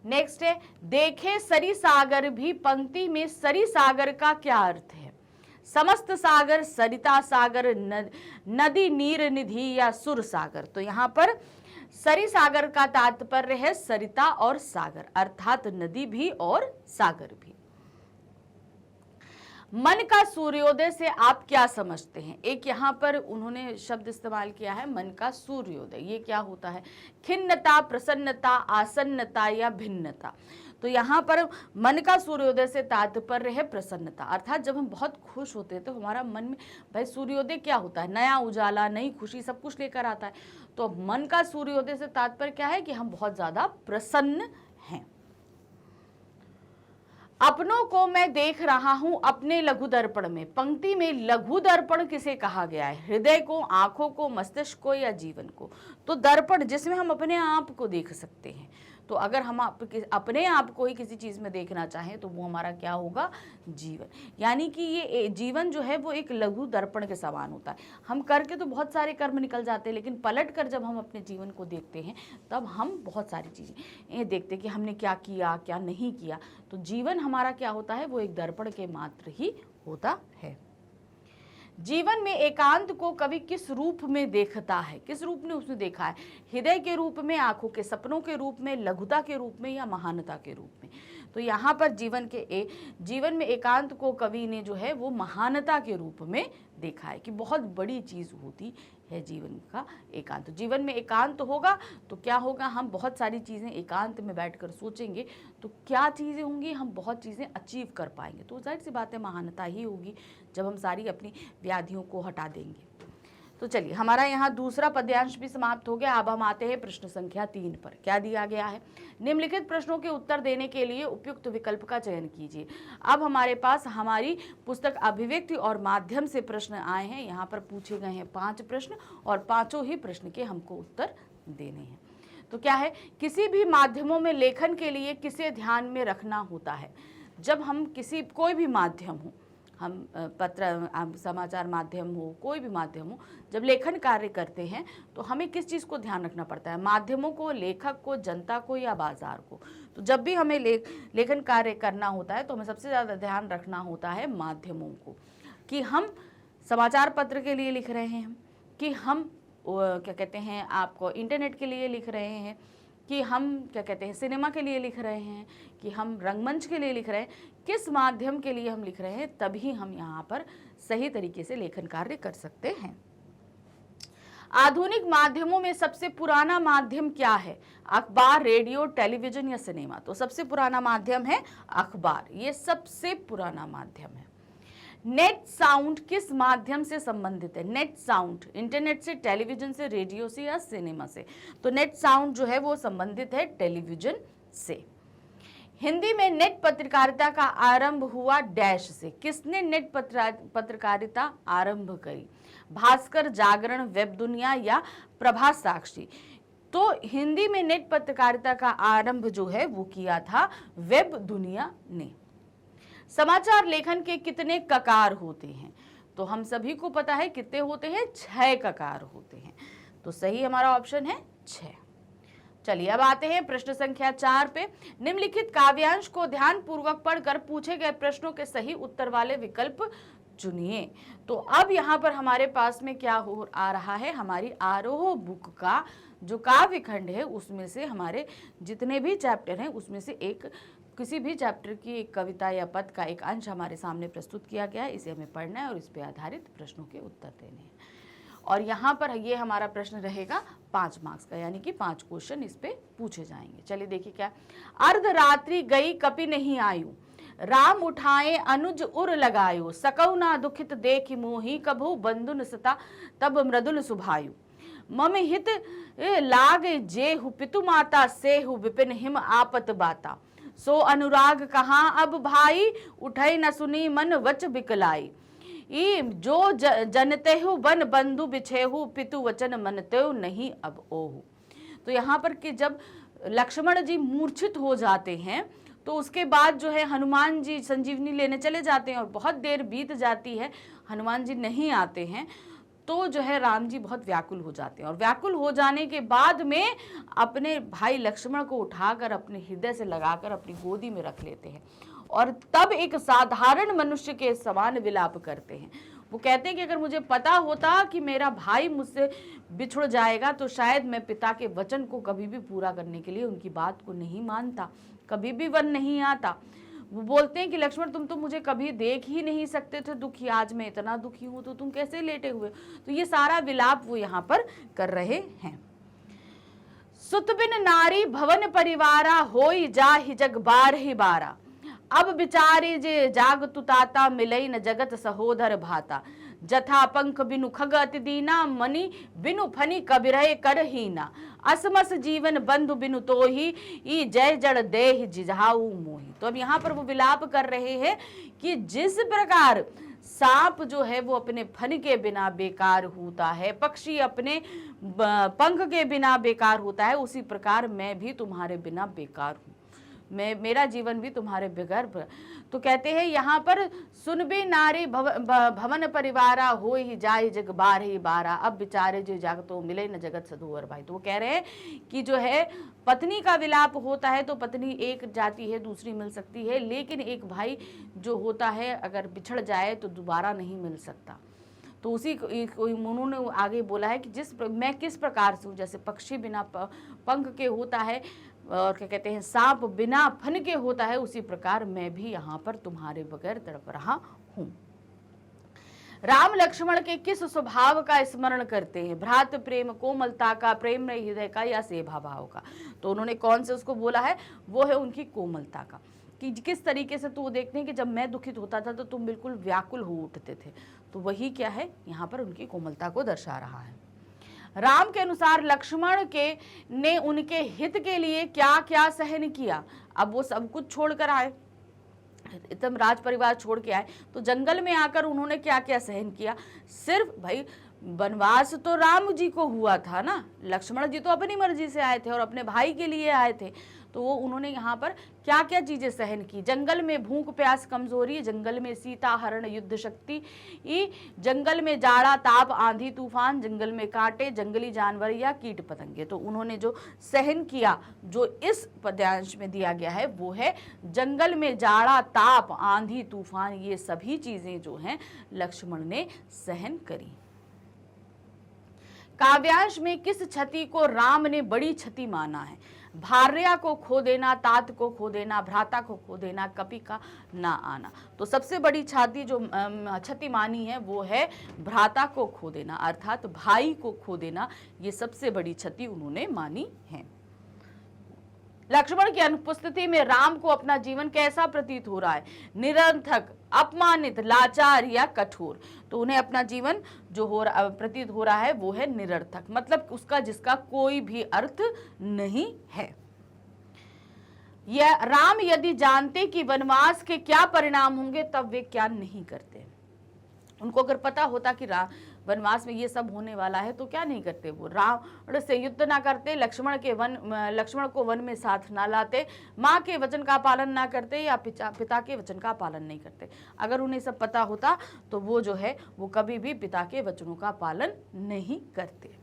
नेक्स्ट है, देखे सरी सागर भी, पंक्ति में सरी सागर का क्या अर्थ है, समस्त सागर, सरिता सागर, नदी, नीर निधि या सुर सागर। तो यहाँ पर सरी सागर का तात्पर्य है सरिता और सागर, अर्थात नदी भी और सागर भी। मन का सूर्योदय से आप क्या समझते हैं, एक यहाँ पर उन्होंने शब्द इस्तेमाल किया है मन का सूर्योदय। ये क्या होता है, खिन्नता, प्रसन्नता, आसन्नता या भिन्नता। तो यहाँ पर मन का सूर्योदय से तात्पर्य है प्रसन्नता, अर्थात जब हम बहुत खुश होते हैं तो हमारा मन में, भाई सूर्योदय क्या होता है, नया उजाला, नई खुशी, सब कुछ लेकर आता है। तो मन का सूर्योदय से तात्पर्य क्या है कि हम बहुत ज्यादा प्रसन्न हैं। अपनों को मैं देख रहा हूं अपने लघु दर्पण में, पंक्ति में लघु दर्पण किसे कहा गया है, हृदय को, आंखों को, मस्तिष्क को या जीवन को। तो दर्पण जिसमें हम अपने आप को देख सकते हैं। तो अगर हम अपने आप को ही किसी चीज में देखना चाहें तो वो हमारा क्या होगा, जीवन। यानी कि ये जीवन जो है वो एक लघु दर्पण के समान होता है। हम करके तो बहुत सारे कर्म निकल जाते हैं, लेकिन पलट कर जब हम अपने जीवन को देखते हैं तब हम बहुत सारी चीजें देखते हैं कि हमने क्या किया, क्या नहीं किया। तो जीवन हमारा क्या होता है, वो एक दर्पण के मात्र ही होता है। जीवन में एकांत को कवि किस रूप में देखता है, किस रूप में उसने देखा है, हृदय के रूप में, आंखों के सपनों के रूप में, लघुता के रूप में या महानता के रूप में। तो यहाँ पर जीवन में एकांत को कवि ने जो है वो महानता के रूप में देखा है कि बहुत बड़ी चीज होती है जीवन का एकांत। जीवन में एकांत होगा तो क्या होगा, हम बहुत सारी चीजें एकांत में बैठकर सोचेंगे तो क्या चीजें होंगी, हम बहुत चीजें अचीव कर पाएंगे। तो जाहिर सी बात है महानता ही होगी जब हम सारी अपनी व्याधियों को हटा देंगे। तो चलिए हमारा यहाँ दूसरा पद्यांश भी समाप्त हो गया। अब हम आते हैं प्रश्न संख्या 3 पर। क्या दिया गया है, निम्नलिखित प्रश्नों के उत्तर देने के लिए उपयुक्त विकल्प का चयन कीजिए। अब हमारे पास हमारी पुस्तक अभिव्यक्ति और माध्यम से प्रश्न आए हैं। यहाँ पर पूछे गए हैं 5 प्रश्न और 5 ही प्रश्न के हमको उत्तर देने हैं। तो क्या है, किसी भी माध्यमों में लेखन के लिए किसे ध्यान में रखना होता है। जब हम कोई भी माध्यम हो, हम पत्र, समाचार माध्यम हो, कोई भी माध्यम हो, जब लेखन कार्य करते हैं तो हमें किस चीज़ को ध्यान रखना पड़ता है, माध्यमों को, लेखक को, जनता को या बाजार को। तो जब भी हमें लेखन कार्य करना होता है तो हमें सबसे ज़्यादा ध्यान रखना होता है माध्यमों को, कि हम समाचार पत्र के लिए लिख रहे हैं, कि हम क्या कहते हैं आपको इंटरनेट के लिए लिख रहे हैं, कि हम क्या कहते हैं सिनेमा के लिए लिख रहे हैं, कि हम रंगमंच के लिए लिख रहे हैं, किस माध्यम के लिए हम लिख रहे हैं, तभी हम यहाँ पर सही तरीके से लेखन कार्य कर सकते हैं। आधुनिक माध्यमों में सबसे पुराना माध्यम क्या है, अखबार, रेडियो, टेलीविजन या सिनेमा। तो सबसे पुराना माध्यम है अखबार, ये सबसे पुराना माध्यम है। नेट साउंड किस माध्यम से संबंधित है, नेट साउंड इंटरनेट से, टेलीविजन से, रेडियो से या सिनेमा से। तो नेट साउंड जो है वो संबंधित है टेलीविजन से। हिंदी में नेट पत्रकारिता का आरंभ हुआ डैश से, किसने नेट पत्रकारिता आरंभ करी, भास्कर, जागरण, वेब दुनिया या प्रभात साक्षी। तो हिंदी में नेट पत्रकारिता का आरंभ जो है वो किया था वेब दुनिया ने। समाचार लेखन के कितने ककार होते हैं, तो हम सभी को पता है कितने होते हैं, 6 ककार होते हैं। तो सही हमारा ऑप्शन है 6। चलिए अब आते हैं प्रश्न संख्या 4 पे। निम्नलिखित काव्यांश को ध्यान पूर्वक पढ़कर पूछे गए प्रश्नों के सही उत्तर वाले विकल्प चुनिए। तो अब यहाँ पर हमारे पास में क्या हो आ रहा है, हमारी आरोह बुक का जो काव्य खंड है उसमें से हमारे जितने भी चैप्टर हैं उसमें से किसी भी चैप्टर की एक कविता या पद का एक अंश हमारे सामने प्रस्तुत किया गया है। इसे हमें पढ़ना है और इस पे आधारित प्रश्नों के उत्तर देने हैं। और यहाँ पर ये हमारा प्रश्न रहेगा 5 मार्क्स का, यानी कि 5 क्वेश्चन इस पे पूछे जाएंगे। चलिए देखिए क्या, अर्धरात्रि गई कपि नहीं आयु, राम उठाए अनुज उर लगायो, सकौ ना दुखित देखि मोहि, कभू बंधुन सता तब मृदुल सुभायु, मम हित लाग जेहु पितु माता सेहु, विपिन हिम आपत बाता, सो अनुराग कहाँ अब भाई, उठै न सुनी मन वच बिकलाई, ई जो जनतेहु बन बंधु बिछेहु, पितु वचन मनतेहु नहीं अब ओहु। तो यहाँ पर कि जब लक्ष्मण जी मूर्छित हो जाते हैं तो उसके बाद जो है हनुमान जी संजीवनी लेने चले जाते हैं और बहुत देर बीत जाती है, हनुमान जी नहीं आते हैं, तो जो है राम जी बहुत व्याकुल हो जाते हैं और व्याकुल हो जाने के बाद में अपने भाई लक्ष्मण को उठाकर अपने हृदय से लगाकर अपनी गोदी में रख लेते हैं और तब एक साधारण मनुष्य के समान विलाप करते हैं। वो कहते हैं कि अगर मुझे पता होता कि मेरा भाई मुझसे बिछुड़ जाएगा तो शायद मैं पिता के वचन को कभी भी पूरा करने के लिए उनकी बात को नहीं मानता, कभी भी वन नहीं आता। वो बोलते हैं कि लक्ष्मण तुम तो मुझे कभी देख ही नहीं सकते थे दुखी, आज मैं इतना दुखी हूं तो तुम कैसे लेटे हुए। तो ये सारा विलाप वो यहाँ पर कर रहे हैं। सुत बिन नारी भवन परिवारा, होई जाहि जग बारहि बारा, अब बिचारी जे जाग तुताता, मिलई न जगत सहोदर भाता, जथा पंख बिनु खग अति दीना, मणि बिनु फनी कबिरहे करहीना, असमस जीवन बंधु बिनु तोही, ई जय जड़ देह जिझाऊ मोही। तो अब यहाँ पर वो विलाप कर रहे हैं कि जिस प्रकार सांप जो है वो अपने फन के बिना बेकार होता है, पक्षी अपने पंख के बिना बेकार होता है, उसी प्रकार मैं भी तुम्हारे बिना बेकार हूँ, मेरा जीवन भी तुम्हारे बगैर। तो कहते हैं यहाँ पर सुनबी नारी भवन परिवारा, हो ही जाए जग बार ही बारा, अब बेचारे जो जागतो मिले न जगत सधुवर भाई। तो वो कह रहे हैं कि जो है पत्नी का विलाप होता है तो पत्नी एक जाती है दूसरी मिल सकती है, लेकिन एक भाई जो होता है अगर बिछड़ जाए तो दोबारा नहीं मिल सकता। तो उसी उन्होंने आगे बोला है कि मैं किस प्रकार से हूँ, जैसे पक्षी बिना पंख के होता है और क्या कहते हैं सांप बिना फन के होता है, उसी प्रकार मैं भी यहाँ पर तुम्हारे बगैर तड़प रहा हूँ। राम लक्ष्मण के किस स्वभाव का स्मरण करते हैं, भ्रात प्रेम, कोमलता का, प्रेम हृदय का या सेवा भाव का। तो उन्होंने कौन से उसको बोला है, वो है उनकी कोमलता का, कि किस तरीके से तो वो देखते हैं कि जब मैं दुखित होता था तो तुम बिल्कुल व्याकुल हो उठते थे। तो वही क्या है यहाँ पर उनकी कोमलता को दर्शा रहा है। राम के अनुसार लक्ष्मण के ने उनके हित के लिए क्या क्या सहन किया। अब वो सब कुछ छोड़कर आए, एकदम राज परिवार छोड़ के आए, तो जंगल में आकर उन्होंने क्या क्या सहन किया। सिर्फ भाई वनवास तो राम जी को हुआ था ना, लक्ष्मण जी तो अपनी मर्जी से आए थे और अपने भाई के लिए आए थे, तो वो उन्होंने यहाँ पर क्या क्या चीजें सहन की। जंगल में भूख प्यास कमजोरी, जंगल में सीता हरण युद्ध शक्ति, जंगल में जाड़ा ताप आंधी तूफान, जंगल में कांटे जंगली जानवर या कीट पतंगे। तो उन्होंने जो सहन किया, जो इस पद्यांश में दिया गया है वो है जंगल में जाड़ा ताप आंधी तूफान, ये सभी चीजें जो हैं लक्ष्मण ने सहन करी। काव्यांश में किस क्षति को राम ने बड़ी क्षति माना है। भार्या को खो देना, तात को खो देना, भ्राता को खो देना, कपि का ना आना। तो सबसे बड़ी क्षति जो क्षति मानी है वो है भ्राता को खो देना, अर्थात भाई को खो देना, ये सबसे बड़ी क्षति उन्होंने मानी है। लक्ष्मण की अनुपस्थिति में राम को अपना जीवन कैसा प्रतीत हो रहा है, निरर्थक, अपमानित, लाचार या कठोर। तो उन्हें अपना जीवन जो प्रतीत हो रहा है वो है निरर्थक, मतलब उसका जिसका कोई भी अर्थ नहीं है। यह राम यदि जानते कि वनवास के क्या परिणाम होंगे तब वे क्या नहीं करते। उनको अगर पता होता कि वनवास में ये सब होने वाला है तो क्या नहीं करते, वो रावण से युद्ध ना करते, लक्ष्मण को वन में साथ ना लाते, माँ के वचन का पालन ना करते या पिता के वचन का पालन नहीं करते। अगर उन्हें सब पता होता तो वो जो है वो कभी भी पिता के वचनों का पालन नहीं करते।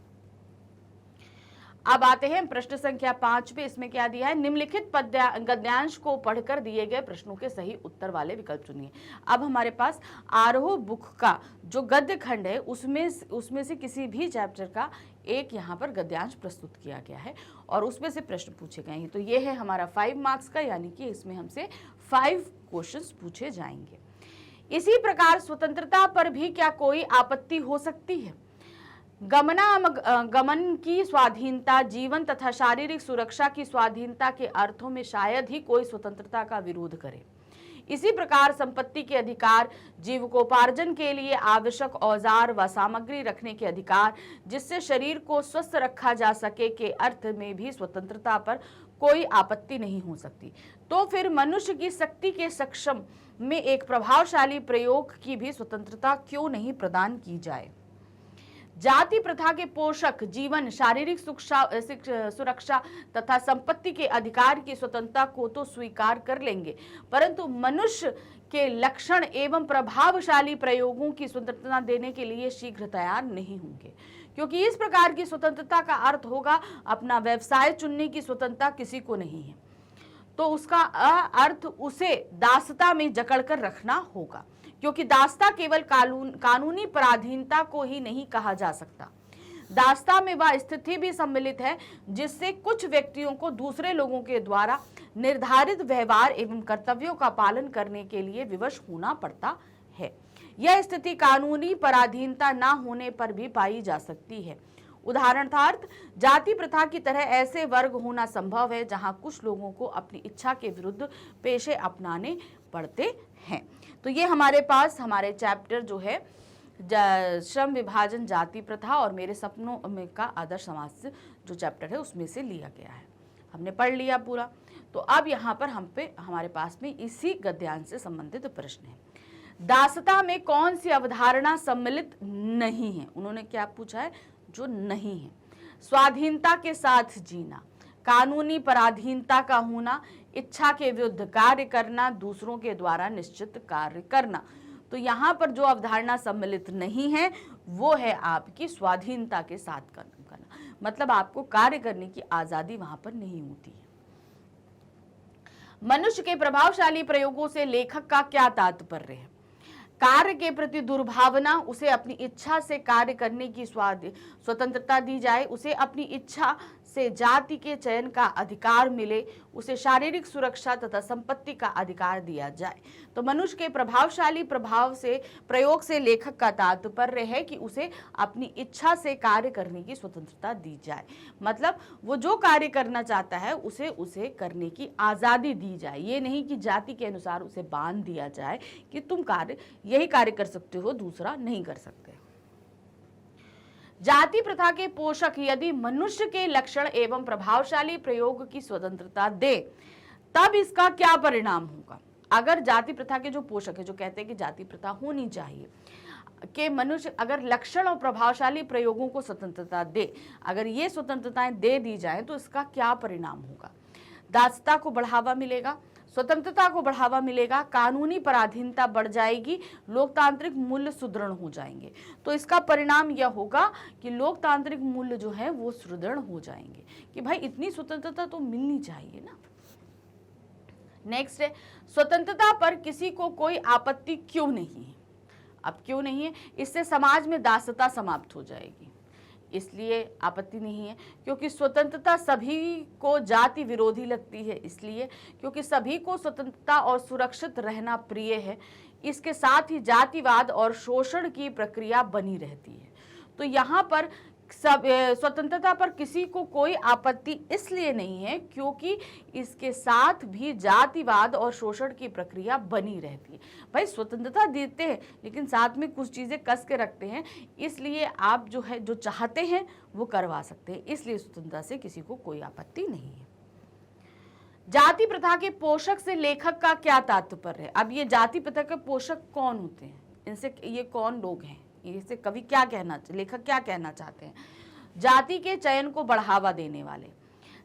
अब आते हैं प्रश्न संख्या 5 पे। इसमें क्या दिया है, निम्नलिखित गद्यांश को पढ़कर दिए गए प्रश्नों के सही उत्तर वाले विकल्प चुनिए। अब हमारे पास आरोह बुक का जो गद्य खंड है उसमें से किसी भी चैप्टर का एक यहाँ पर गद्यांश प्रस्तुत किया गया है और उसमें से प्रश्न पूछे गए हैं। तो ये है हमारा 5 मार्क्स का, यानी कि इसमें हमसे 5 क्वेश्चंस पूछे जाएंगे। इसी प्रकार स्वतंत्रता पर भी क्या कोई आपत्ति हो सकती है। गमन की स्वाधीनता, जीवन तथा शारीरिक सुरक्षा की स्वाधीनता के अर्थों में शायद ही कोई स्वतंत्रता का विरोध करे। इसी प्रकार संपत्ति के अधिकार, जीविकोपार्जन के लिए आवश्यक औजार व सामग्री रखने के अधिकार, जिससे शरीर को स्वस्थ रखा जा सके, के अर्थ में भी स्वतंत्रता पर कोई आपत्ति नहीं हो सकती। तो फिर मनुष्य की शक्ति के सक्षम में एक प्रभावशाली प्रयोग की भी स्वतंत्रता क्यों नहीं प्रदान की जाए। जाति प्रथा के पोषक जीवन, शारीरिक सुरक्षा तथा संपत्ति के अधिकार की स्वतंत्रता को तो स्वीकार कर लेंगे, परंतु मनुष्य के लक्षण एवं प्रभावशाली प्रयोगों की स्वतंत्रता देने के लिए शीघ्र तैयार नहीं होंगे, क्योंकि इस प्रकार की स्वतंत्रता का अर्थ होगा अपना व्यवसाय चुनने की स्वतंत्रता किसी को नहीं है, तो उसका अर्थ उसे दासता में जकड़कर रखना होगा, क्योंकि दासता केवल कानूनी पराधीनता को ही नहीं कहा जा सकता। दासता में वह स्थिति भी सम्मिलित है जिससे कुछ व्यक्तियों को दूसरे लोगों के द्वारा निर्धारित व्यवहार एवं कर्तव्यों का पालन करने के लिए विवश होना पड़ता है। यह स्थिति कानूनी पराधीनता न होने पर भी पाई जा सकती है। उदाहरणार्थ, जाति प्रथा की तरह ऐसे वर्ग होना संभव है जहां कुछ लोगों को अपनी इच्छा के विरुद्ध पेशे अपनाने पड़ते हैं। तो ये हमारे पास हमारे चैप्टर जो है श्रम विभाजन, जाति प्रथा और मेरे सपनों में का आदर्श समाज से जो चैप्टर है उसमें से लिया गया है। हमने पढ़ लिया पूरा। तो अब यहाँ पर हमारे पास में इसी गद्यांश से संबंधित प्रश्न है। दासता में कौन सी अवधारणा सम्मिलित नहीं है? उन्होंने क्या पूछा है? जो नहीं है। स्वाधीनता के साथ जीना, कानूनी पराधीनता का होना, इच्छा के विरुद्ध कार्य करना, दूसरों के द्वारा निश्चित कार्य करना। तो यहाँ पर जो अवधारणा सम्मिलित नहीं है वो है आपकी स्वाधीनता के साथ करना, मतलब आपको कार्य करने की आजादी वहां पर नहीं होती है। मनुष्य के प्रभावशाली प्रयोगों से लेखक का क्या तात्पर्य है? कार्य के प्रति दुर्भावना, उसे अपनी इच्छा से कार्य करने की स्वतंत्रता दी जाए, उसे अपनी इच्छा से जाति के चयन का अधिकार मिले, उसे शारीरिक सुरक्षा तथा संपत्ति का अधिकार दिया जाए। तो मनुष्य के प्रभावशाली प्रयोग से लेखक का तात्पर्य है कि उसे अपनी इच्छा से कार्य करने की स्वतंत्रता दी जाए, मतलब वो जो कार्य करना चाहता है उसे करने की आज़ादी दी जाए। ये नहीं कि जाति के अनुसार उसे बांध दिया जाए कि तुम यही कार्य कर सकते हो, दूसरा नहीं कर सकते। जाति प्रथा के पोषक यदि मनुष्य के लक्षण एवं प्रभावशाली प्रयोग की स्वतंत्रता दे, तब इसका क्या परिणाम होगा? अगर जाति प्रथा के जो पोषक है, जो कहते हैं कि जाति प्रथा होनी चाहिए, कि मनुष्य अगर लक्षण और प्रभावशाली प्रयोगों को स्वतंत्रता दे, अगर ये स्वतंत्रताएं दे दी जाए तो इसका क्या परिणाम होगा? दासता को बढ़ावा मिलेगा, स्वतंत्रता को बढ़ावा मिलेगा, कानूनी पराधीनता बढ़ जाएगी, लोकतांत्रिक मूल्य सुदृढ़ हो जाएंगे। तो इसका परिणाम यह होगा कि लोकतांत्रिक मूल्य जो है वो सुदृढ़ हो जाएंगे कि भाई इतनी स्वतंत्रता तो मिलनी चाहिए ना। नेक्स्ट है, स्वतंत्रता पर किसी को कोई आपत्ति क्यों नहीं है? अब क्यों नहीं है? इससे समाज में दासता समाप्त हो जाएगी, इसलिए आपत्ति नहीं है। क्योंकि स्वतंत्रता सभी को जाति विरोधी लगती है, इसलिए क्योंकि सभी को स्वतंत्रता और सुरक्षित रहना प्रिय है। इसके साथ ही जातिवाद और शोषण की प्रक्रिया बनी रहती है। तो यहाँ पर स्वतंत्रता पर किसी को कोई आपत्ति इसलिए नहीं है क्योंकि इसके साथ भी जातिवाद और शोषण की प्रक्रिया बनी रहती है। भाई स्वतंत्रता देते हैं लेकिन साथ में कुछ चीज़ें कस के रखते हैं, इसलिए आप जो चाहते हैं वो करवा सकते हैं, इसलिए स्वतंत्रता से किसी को कोई आपत्ति नहीं है। जाति प्रथा के पोषक से लेखक का क्या तात्पर्य है? अब ये जाति प्रथा के पोषक कौन होते हैं? इनसे ये कौन लोग हैं? इससे कवि क्या लेखक क्या कहना चाहते हैं? जाति के चयन को बढ़ावा देने वाले,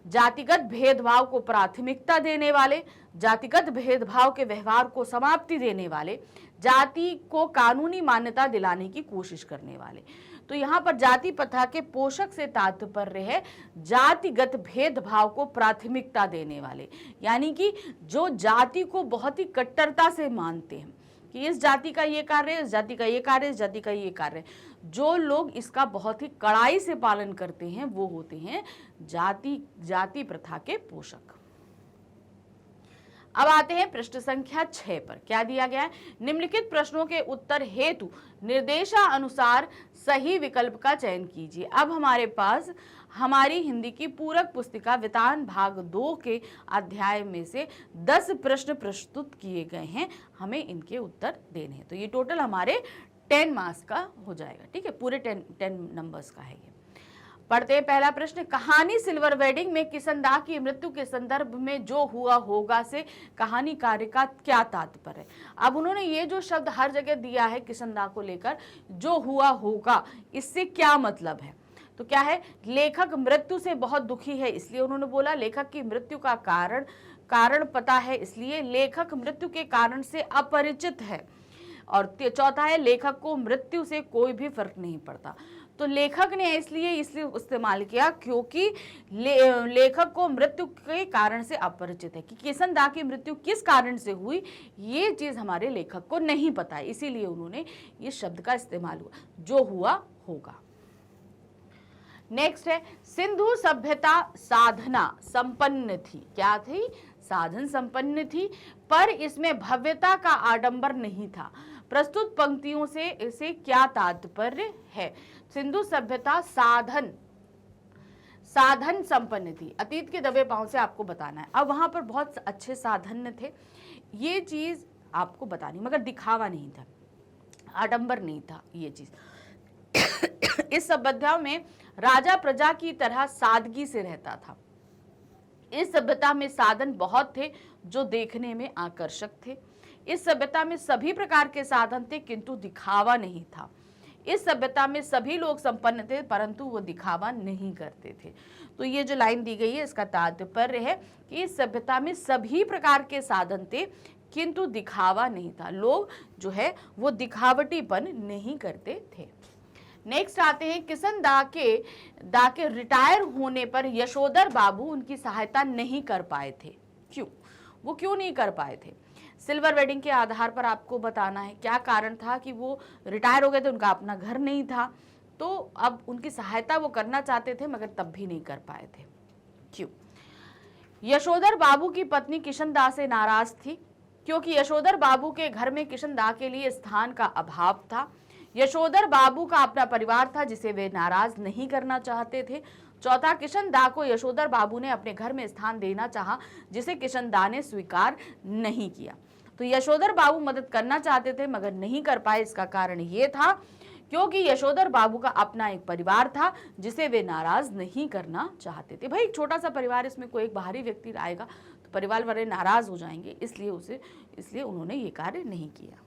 जातिगत भेदभाव को प्राथमिकता देने वाले, जातिगत भेदभाव के व्यवहार को समाप्ति देने वाले, जाति को कानूनी मान्यता दिलाने की कोशिश करने वाले। तो यहाँ पर जाति प्रथा के पोषक से तात्पर्य है जातिगत भेदभाव को प्राथमिकता देने वाले, यानी कि जो जाति को बहुत ही कट्टरता से मानते हैं कि इस जाति का ये कार्य है, इस जाति का ये कार्य है, इस जाति का ये कार्य है, जो लोग इसका बहुत ही कड़ाई से पालन करते हैं वो होते हैं जाति प्रथा के पोषक। अब आते हैं पृष्ठ संख्या 6 पर। क्या दिया गया है? निम्नलिखित प्रश्नों के उत्तर हेतु निर्देशानुसार सही विकल्प का चयन कीजिए। अब हमारे पास हमारी हिंदी की पूरक पुस्तिका वितान भाग 2 के अध्याय में से 10 प्रश्न प्रस्तुत किए गए हैं, हमें इनके उत्तर देने हैं। तो ये टोटल हमारे 10 मार्क्स का हो जाएगा। ठीक है, पूरे 10 नंबर्स का है ये। पढ़ते हैं पहला प्रश्न। कहानी सिल्वर वेडिंग में किशनदाह की मृत्यु के संदर्भ में जो हुआ होगा से कहानीकार का क्या तात्पर्य है? अब उन्होंने ये जो शब्द हर जगह दिया है किशनदाह को लेकर, जो हुआ होगा, इससे क्या मतलब है? तो क्या है? लेखक मृत्यु से बहुत दुखी है, इसलिए उन्होंने बोला लेखक की मृत्यु का कारण पता है, इसलिए लेखक मृत्यु के कारण से अपरिचित है। और चौथा है लेखक को मृत्यु से कोई भी फर्क नहीं पड़ता। तो लेखक ने इसलिए इस्तेमाल किया क्योंकि लेखक को मृत्यु के कारण से अपरिचित है कि किशनदाह की मृत्यु किस कारण से हुई, ये चीज हमारे लेखक को नहीं पता है, इसीलिए उन्होंने ये शब्द का इस्तेमाल हुआ, जो हुआ होगा। नेक्स्ट है सिंधु सभ्यता साधना संपन्न थी। क्या थी? साधन संपन्न थी, पर इसमें भव्यता का आडंबर नहीं था। प्रस्तुत पंक्तियों से इसे क्या तात्पर्य है? सिंधु सभ्यता साधन संपन्न थी। अतीत के दबे पांव से आपको बताना है। अब वहां पर बहुत अच्छे साधन थे, ये चीज आपको बतानी, मगर दिखावा नहीं था, आडंबर नहीं था ये चीज। इस सभ्यता में राजा प्रजा की तरह सादगी से रहता था। इस सभ्यता में साधन बहुत थे जो देखने में आकर्षक थे। इस सभ्यता में सभी प्रकार के साधन थे किंतु दिखावा नहीं था। इस सभ्यता में सभी लोग संपन्न थे परंतु वो दिखावा नहीं करते थे। तो ये जो लाइन दी गई है इसका तात्पर्य है कि इस सभ्यता में सभी प्रकार के साधन थे किंतु दिखावा नहीं था। लोग जो है वो दिखावटीपन नहीं करते थे। नेक्स्ट आते हैं किशनदाह के रिटायर होने पर यशोधर बाबू उनकी सहायता नहीं कर पाए थे। क्यों? वो क्यों नहीं कर पाए थे? सिल्वर वेडिंग के आधार पर आपको बताना है क्या कारण था कि वो रिटायर हो गए थे, उनका अपना घर नहीं था, तो अब उनकी सहायता वो करना चाहते थे मगर तब भी नहीं कर पाए थे। क्यों? यशोधर बाबू की पत्नी किशनदाह से नाराज थी क्योंकि यशोधर बाबू के घर में किशनदाह के लिए स्थान का अभाव था। यशोधर बाबू का अपना परिवार था जिसे वे नाराज नहीं करना चाहते थे। चौथा, किशनदाह को यशोधर बाबू ने अपने घर में स्थान देना चाहा जिसे किशनदाह ने स्वीकार नहीं किया। तो यशोधर बाबू मदद करना चाहते थे मगर नहीं कर पाए। इसका कारण ये था क्योंकि यशोधर बाबू का अपना एक परिवार था जिसे वे नाराज नहीं करना चाहते थे। भाई छोटा सा परिवार, इसमें कोई एक बाहरी व्यक्ति आएगा तो परिवार वाले नाराज हो जाएंगे, इसलिए उन्होंने ये कार्य नहीं किया।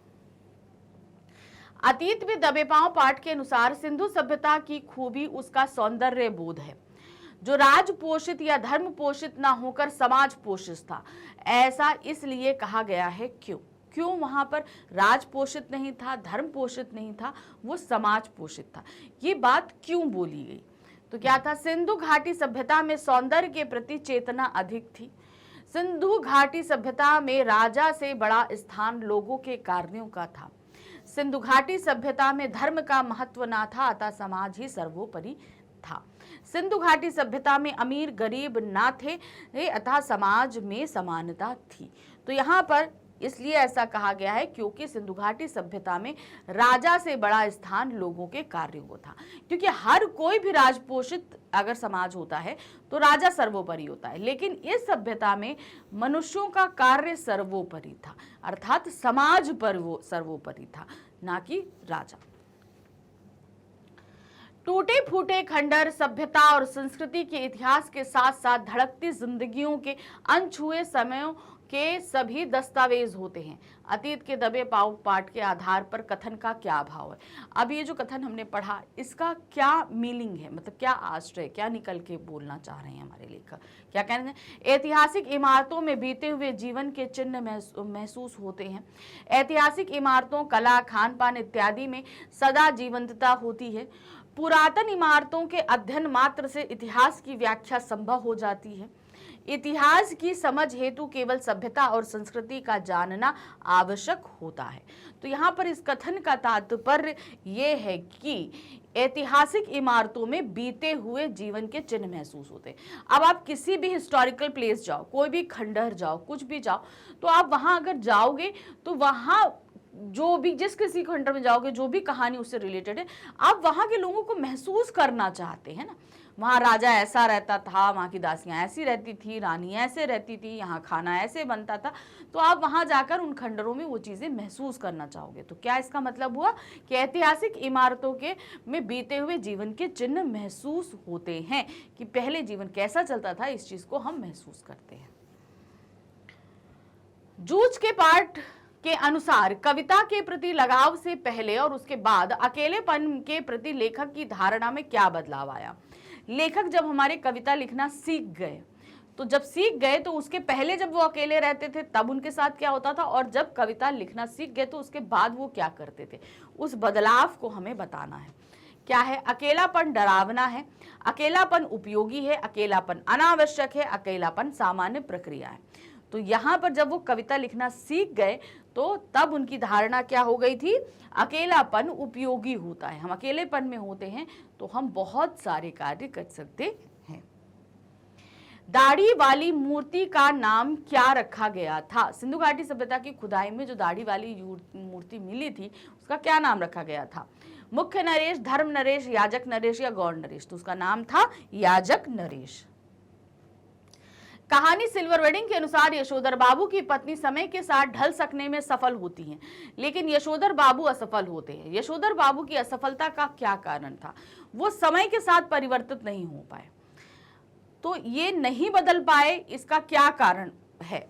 अतीत में दबे पांव पाठ के अनुसार सिंधु सभ्यता की खूबी उसका सौंदर्य बोध है जो राज पोषित या धर्म पोषित ना होकर समाज पोषित था। ऐसा इसलिए कहा गया है क्यों वहां पर राज पोषित नहीं था, धर्म पोषित नहीं था, वो समाज पोषित था। ये बात क्यों बोली गई? तो क्या था? सिंधु घाटी सभ्यता में सौंदर्य के प्रति चेतना अधिक थी। सिंधु घाटी सभ्यता में राजा से बड़ा स्थान लोगों के कार्यों का था। सिंधु घाटी सभ्यता में धर्म का महत्व ना था, अतः समाज ही सर्वोपरि था। सिंधु घाटी सभ्यता में अमीर गरीब ना थे, अतः समाज में समानता थी। तो यहाँ पर इसलिए ऐसा कहा गया है क्योंकि सिंधु घाटी सभ्यता में राजा से बड़ा स्थान लोगों के कार्यों को था। क्योंकि हर कोई भी राजपोषित अगर समाज होता है तो राजा सर्वोपरि होता है, लेकिन इस सभ्यता में मनुष्यों का कार्य सर्वोपरि था, अर्थात समाज पर वो सर्वोपरि था, ना कि राजा। टूटे फूटे खंडर सभ्यता और संस्कृति के इतिहास के साथ साथ धड़कती जिंदगियों के अनछुए समयों के सभी दस्तावेज होते हैं। अतीत के दबे पाव पाठ के आधार पर कथन का क्या भाव है? अब ये जो कथन हमने पढ़ा इसका क्या मीनिंग है, मतलब क्या आश्रय, क्या निकल के बोलना चाह रहे हैं हमारे लेखक, क्या कहते हैं? ऐतिहासिक इमारतों में बीते हुए जीवन के चिन्ह महसूस होते हैं। ऐतिहासिक इमारतों, कला, खान पान इत्यादि में सदा जीवंतता होती है। पुरातन इमारतों के अध्ययन मात्र से इतिहास की व्याख्या संभव हो जाती है। इतिहास की समझ हेतु केवल सभ्यता और संस्कृति का जानना आवश्यक होता है। तो यहाँ पर इस कथन का तात्पर्य ये है कि ऐतिहासिक इमारतों में बीते हुए जीवन के चिन्ह महसूस होते हैं। अब आप किसी भी हिस्टोरिकल प्लेस जाओ, कोई भी खंडहर जाओ, कुछ भी जाओ, तो आप वहां अगर जाओगे तो वहां जो भी, जिस किसी खंडहर में जाओगे, जो भी कहानी उससे रिलेटेड है, आप वहां के लोगों को महसूस करना चाहते हैं ना। वहाँ राजा ऐसा रहता था, वहाँ की दासियां ऐसी रहती थी, रानी ऐसे रहती थी, यहाँ खाना ऐसे बनता था, तो आप वहाँ जाकर उन खंडरों में वो चीज़ें महसूस करना चाहोगे। तो क्या इसका मतलब हुआ कि ऐतिहासिक इमारतों के में बीते हुए जीवन के चिन्ह महसूस होते हैं, कि पहले जीवन कैसा चलता था, इस चीज़ को हम महसूस करते हैं। जूझ के पाठ के अनुसार कविता के प्रति लगाव से पहले और उसके बाद अकेलेपन के प्रति लेखक की धारणा में क्या बदलाव आया? लेखक जब हमारे कविता लिखना सीख गए, तो जब सीख गए तो उसके पहले जब वो अकेले रहते थे तब उनके साथ क्या होता था, और जब कविता लिखना सीख गए तो उसके बाद वो क्या करते थे, उस बदलाव को हमें बताना है। क्या है? अकेलापन डरावना है, अकेलापन उपयोगी है, अकेलापन अनावश्यक है, अकेलापन सामान्य प्रक्रिया है। तो यहाँ पर जब वो कविता लिखना सीख गए तो तब उनकी धारणा क्या हो गई थी? अकेलापन उपयोगी होता है। हम अकेलेपन में होते हैं तो हम बहुत सारे कार्य कर सकते हैं। दाढ़ी वाली मूर्ति का नाम क्या रखा गया था? सिंधु घाटी सभ्यता की खुदाई में जो दाढ़ी वाली मूर्ति मिली थी उसका क्या नाम रखा गया था? मुख्य नरेश, धर्म नरेश, याजक नरेश या गौड़ नरेश? तो उसका नाम था याजक नरेश। कहानी सिल्वर वेडिंग के अनुसार यशोधर बाबू की पत्नी समय के साथ ढल सकने में सफल होती हैं, लेकिन यशोधर बाबू असफल होते हैं। यशोधर बाबू की असफलता का क्या कारण था? वो समय के साथ परिवर्तित नहीं हो पाए। तो ये नहीं बदल पाए, इसका क्या कारण है?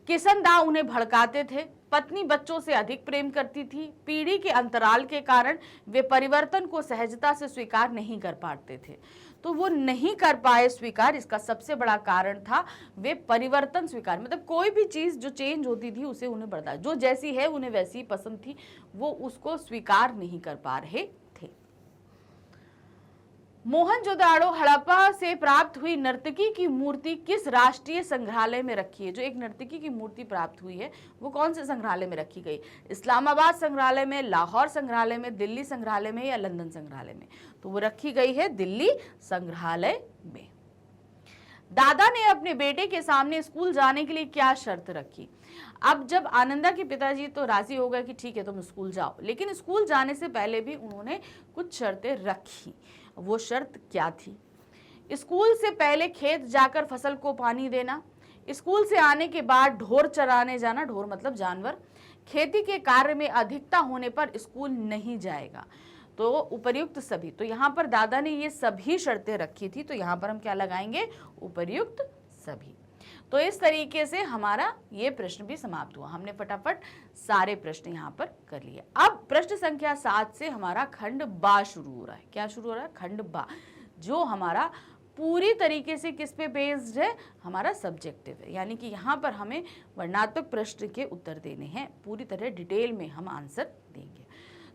किशन दा उन्हें भड़काते थे, पत्नी बच्चों से अधिक प्रेम करती थी, पीढ़ी के अंतराल के कारण वे परिवर्तन को सहजता से स्वीकार नहीं कर पाते थे। तो वो नहीं कर पाए स्वीकार, इसका सबसे बड़ा कारण था वे परिवर्तन स्वीकार, मतलब कोई भी चीज जो चेंज होती थी उसे उन्हें बर्दाश्त, जो जैसी है उन्हें वैसी पसंद थी, वो उसको स्वीकार नहीं कर पा रहे थे। मोहनजोदाड़ो हड़प्पा से प्राप्त हुई नर्तकी की मूर्ति किस राष्ट्रीय संग्रहालय में रखी है? जो एक नर्तकी की मूर्ति प्राप्त हुई है वो कौन से संग्रहालय में रखी गई? इस्लामाबाद संग्रहालय में, लाहौर संग्रहालय में, दिल्ली संग्रहालय में या लंदन संग्रहालय में? तो वो रखी गई है दिल्ली संग्रहालय में। दादा ने अपने बेटे के सामने स्कूल जाने के लिए क्या शर्त रखी? अब जब आनंदा के पिताजी तो राजी हो गए कि ठीक है तुम स्कूल जाओ, लेकिन स्कूल जाने से पहले भी उन्होंने कुछ शर्तें रखी। वो शर्त क्या थी? स्कूल से पहले खेत जाकर फसल को पानी देना, स्कूल से आने के बाद ढोर चराने जाना, ढोर मतलब जानवर, खेती के कार्य में अधिकता होने पर स्कूल नहीं जाएगा। तो उपर्युक्त सभी, तो यहाँ पर दादा ने ये सभी शर्तें रखी थी, तो यहाँ पर हम क्या लगाएंगे? उपर्युक्त सभी। तो इस तरीके से हमारा ये प्रश्न भी समाप्त हुआ। हमने फटाफट सारे प्रश्न यहाँ पर कर लिए। अब प्रश्न संख्या 7 से हमारा खंड बा शुरू हो रहा है। क्या शुरू हो रहा है? खंड बा, जो हमारा पूरी तरीके से किस पे बेस्ड है? हमारा सब्जेक्टिव है, यानी कि यहाँ पर हमें वर्णनात्मक प्रश्न के उत्तर देने हैं, पूरी तरह डिटेल में हम आंसर देंगे।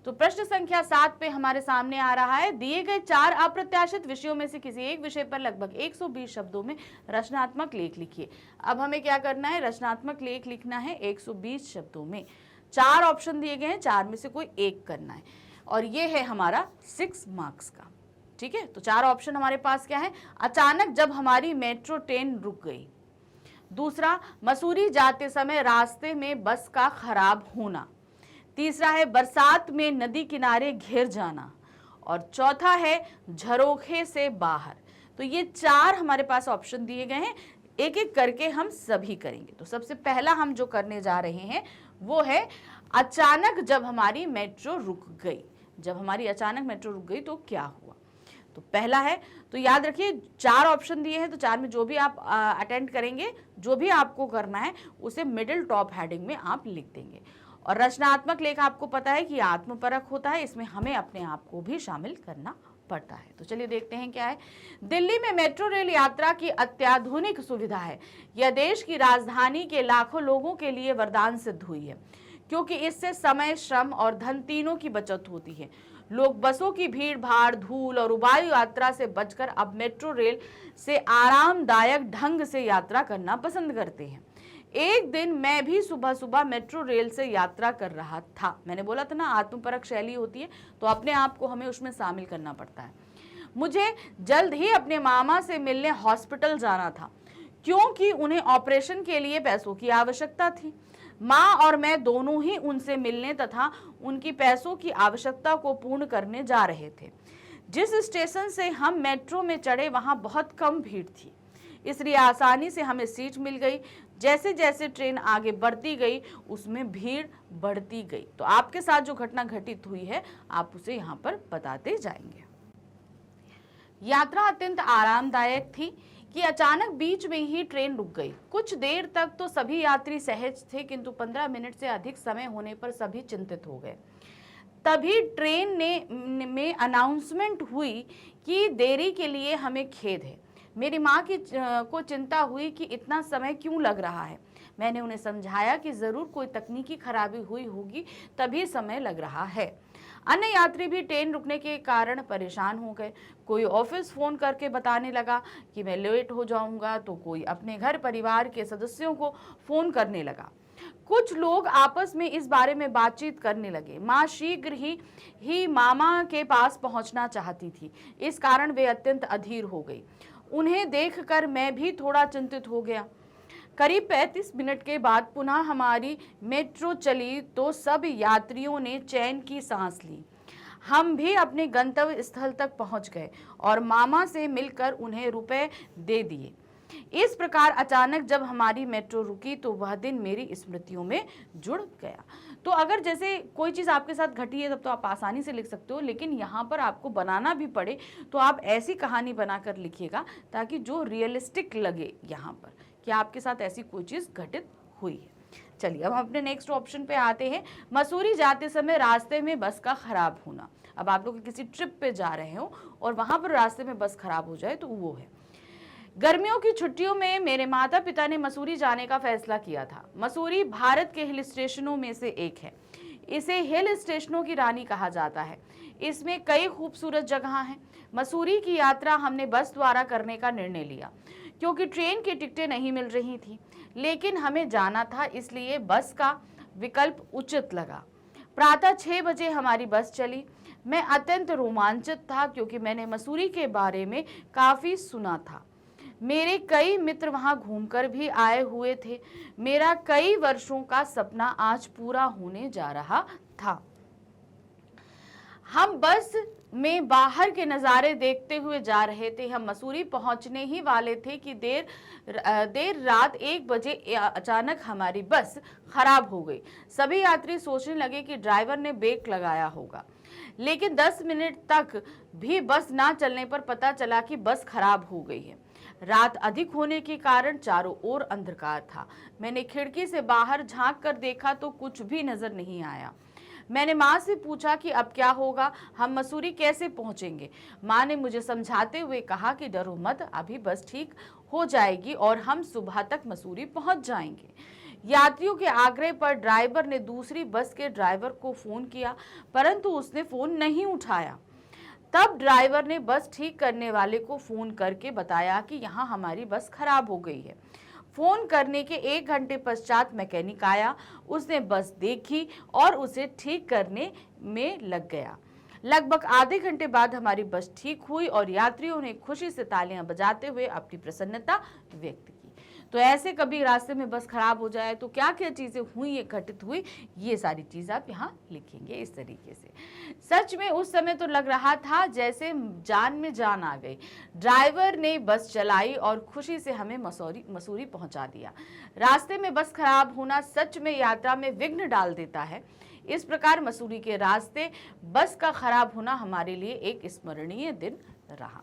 तो प्रश्न संख्या 7 पे हमारे सामने आ रहा है, दिए गए 4 अप्रत्याशित विषयों में से किसी एक विषय पर लगभग 120 शब्दों में रचनात्मक लेख लिखिए। अब हमें क्या करना है? रचनात्मक लेख लिखना है 120 शब्दों में। 4 ऑप्शन दिए गए हैं, 4 में से कोई एक करना है, और ये है हमारा 6 मार्क्स का। ठीक है, तो 4 ऑप्शन हमारे पास क्या है? अचानक जब हमारी मेट्रो ट्रेन रुक गई। दूसरा, मसूरी जाते समय रास्ते में बस का खराब होना। तीसरा है बरसात में नदी किनारे घिर जाना, और चौथा है झरोखे से बाहर। तो ये 4 हमारे पास ऑप्शन दिए गए हैं, एक एक करके हम सभी करेंगे। तो सबसे पहला हम जो करने जा रहे हैं वो है अचानक जब हमारी मेट्रो रुक गई। जब हमारी अचानक मेट्रो रुक गई तो क्या हुआ? तो पहला है, तो याद रखिए 4 ऑप्शन दिए हैं, तो 4 में जो भी आप अटेंड करेंगे, जो भी आपको करना है उसे मिडिल टॉप हेडिंग में आप लिख देंगे। और रचनात्मक लेख आपको पता है कि आत्मपरक होता है, इसमें हमें अपने आप को भी शामिल करना पड़ता है। तो चलिए देखते हैं क्या है। दिल्ली में मेट्रो रेल यात्रा की अत्याधुनिक सुविधा है। यह देश की राजधानी के लाखों लोगों के लिए वरदान सिद्ध हुई है, क्योंकि इससे समय, श्रम और धन तीनों की बचत होती है। लोग बसों की भीड़ भाड़, धूल और वायु यात्रा से बचकर अब मेट्रो रेल से आरामदायक ढंग से यात्रा करना पसंद करते हैं। एक दिन मैं भी सुबह सुबह मेट्रो रेल से यात्रा कर रहा था। मैंने बोला था ना, आत्मपरक शैली होती है तो अपने आप को हमें उसमें शामिल करना पड़ता है। मुझे जल्द ही अपने मामा से मिलने हॉस्पिटल जाना था, क्योंकि उन्हें ऑपरेशन के लिए पैसों की आवश्यकता थी। माँ और मैं दोनों ही उनसे मिलने तथा उनकी पैसों की आवश्यकता को पूर्ण करने जा रहे थे। जिस स्टेशन से हम मेट्रो में चढ़े वहां बहुत कम भीड़ थी, इसलिए आसानी से हमें सीट मिल गई। जैसे जैसे ट्रेन आगे बढ़ती गई उसमें भीड़ बढ़ती गई। तो आपके साथ जो घटना घटित हुई है आप उसे यहाँ पर बताते जाएंगे। यात्रा अत्यंत आरामदायक थी कि अचानक बीच में ही ट्रेन रुक गई। कुछ देर तक तो सभी यात्री सहज थे, किंतु 15 मिनट से अधिक समय होने पर सभी चिंतित हो गए। तभी ट्रेन में अनाउंसमेंट हुई कि देरी के लिए हमें खेद है। मेरी माँ को चिंता हुई कि इतना समय क्यों लग रहा है। मैंने उन्हें समझाया कि ज़रूर कोई तकनीकी खराबी हुई होगी तभी समय लग रहा है। अन्य यात्री भी ट्रेन रुकने के कारण परेशान हो गए। कोई ऑफिस फ़ोन करके बताने लगा कि मैं लेट हो जाऊंगा, तो कोई अपने घर परिवार के सदस्यों को फ़ोन करने लगा। कुछ लोग आपस में इस बारे में बातचीत करने लगे। माँ शीघ्र ही मामा के पास पहुंचना चाहती थी, इस कारण वे अत्यंत अधीर हो गई। उन्हें देखकर मैं भी थोड़ा चिंतित हो गया। करीब 35 मिनट के बाद पुनः हमारी मेट्रो चली तो सब यात्रियों ने चैन की सांस ली। हम भी अपने गंतव्य स्थल तक पहुंच गए और मामा से मिलकर उन्हें रुपए दे दिए। इस प्रकार अचानक जब हमारी मेट्रो रुकी तो वह दिन मेरी स्मृतियों में जुड़ गया। तो अगर जैसे कोई चीज़ आपके साथ घटी है तब तो आप आसानी से लिख सकते हो, लेकिन यहाँ पर आपको बनाना भी पड़े तो आप ऐसी कहानी बनाकर लिखिएगा ताकि जो रियलिस्टिक लगे यहाँ पर कि आपके साथ ऐसी कोई चीज़ घटित हुई है। चलिए अब हम अपने नेक्स्ट ऑप्शन पे आते हैं। मसूरी जाते समय रास्ते में बस का खराब होना। अब आप लोग किसी ट्रिप पे जा रहे हो और वहाँ पर रास्ते में बस खराब हो जाए तो वो है। गर्मियों की छुट्टियों में मेरे माता पिता ने मसूरी जाने का फैसला किया था। मसूरी भारत के हिल स्टेशनों में से एक है। इसे हिल स्टेशनों की रानी कहा जाता है। इसमें कई खूबसूरत जगह हैं। मसूरी की यात्रा हमने बस द्वारा करने का निर्णय लिया क्योंकि ट्रेन की टिकटें नहीं मिल रही थी, लेकिन हमें जाना था इसलिए बस का विकल्प उचित लगा। प्रातः 6 बजे हमारी बस चली। मैं अत्यंत रोमांचित था क्योंकि मैंने मसूरी के बारे में काफ़ी सुना था। मेरे कई मित्र वहां घूमकर भी आए हुए थे। मेरा कई वर्षों का सपना आज पूरा होने जा रहा था। हम बस में बाहर के नज़ारे देखते हुए जा रहे थे। हम मसूरी पहुंचने ही वाले थे कि देर रात 1 बजे अचानक हमारी बस खराब हो गई। सभी यात्री सोचने लगे कि ड्राइवर ने ब्रेक लगाया होगा, लेकिन 10 मिनट तक भी बस ना चलने पर पता चला कि बस खराब हो गई है। रात अधिक होने के कारण चारों ओर अंधकार था। मैंने खिड़की से बाहर झांक कर देखा तो कुछ भी नजर नहीं आया। मैंने माँ से पूछा कि अब क्या होगा, हम मसूरी कैसे पहुँचेंगे। माँ ने मुझे समझाते हुए कहा कि डरो मत, अभी बस ठीक हो जाएगी और हम सुबह तक मसूरी पहुँच जाएंगे। यात्रियों के आग्रह पर ड्राइवर ने दूसरी बस के ड्राइवर को फ़ोन किया, परंतु उसने फ़ोन नहीं उठाया। तब ड्राइवर ने बस ठीक करने वाले को फ़ोन करके बताया कि यहाँ हमारी बस खराब हो गई है। फ़ोन करने के 1 घंटे पश्चात मैकेनिक आया। उसने बस देखी और उसे ठीक करने में लग गया। लगभग आधे घंटे बाद हमारी बस ठीक हुई और यात्रियों ने खुशी से तालियां बजाते हुए अपनी प्रसन्नता व्यक्त की। तो ऐसे कभी रास्ते में बस खराब हो जाए तो क्या क्या चीज़ें हुई, ये घटित हुई, ये सारी चीज़ आप यहाँ लिखेंगे इस तरीके से। सच में उस समय तो लग रहा था जैसे जान में जान आ गई। ड्राइवर ने बस चलाई और खुशी से हमें मसूरी पहुँचा दिया। रास्ते में बस खराब होना सच में यात्रा में विघ्न डाल देता है। इस प्रकार मसूरी के रास्ते बस का खराब होना हमारे लिए एक स्मरणीय दिन रहा।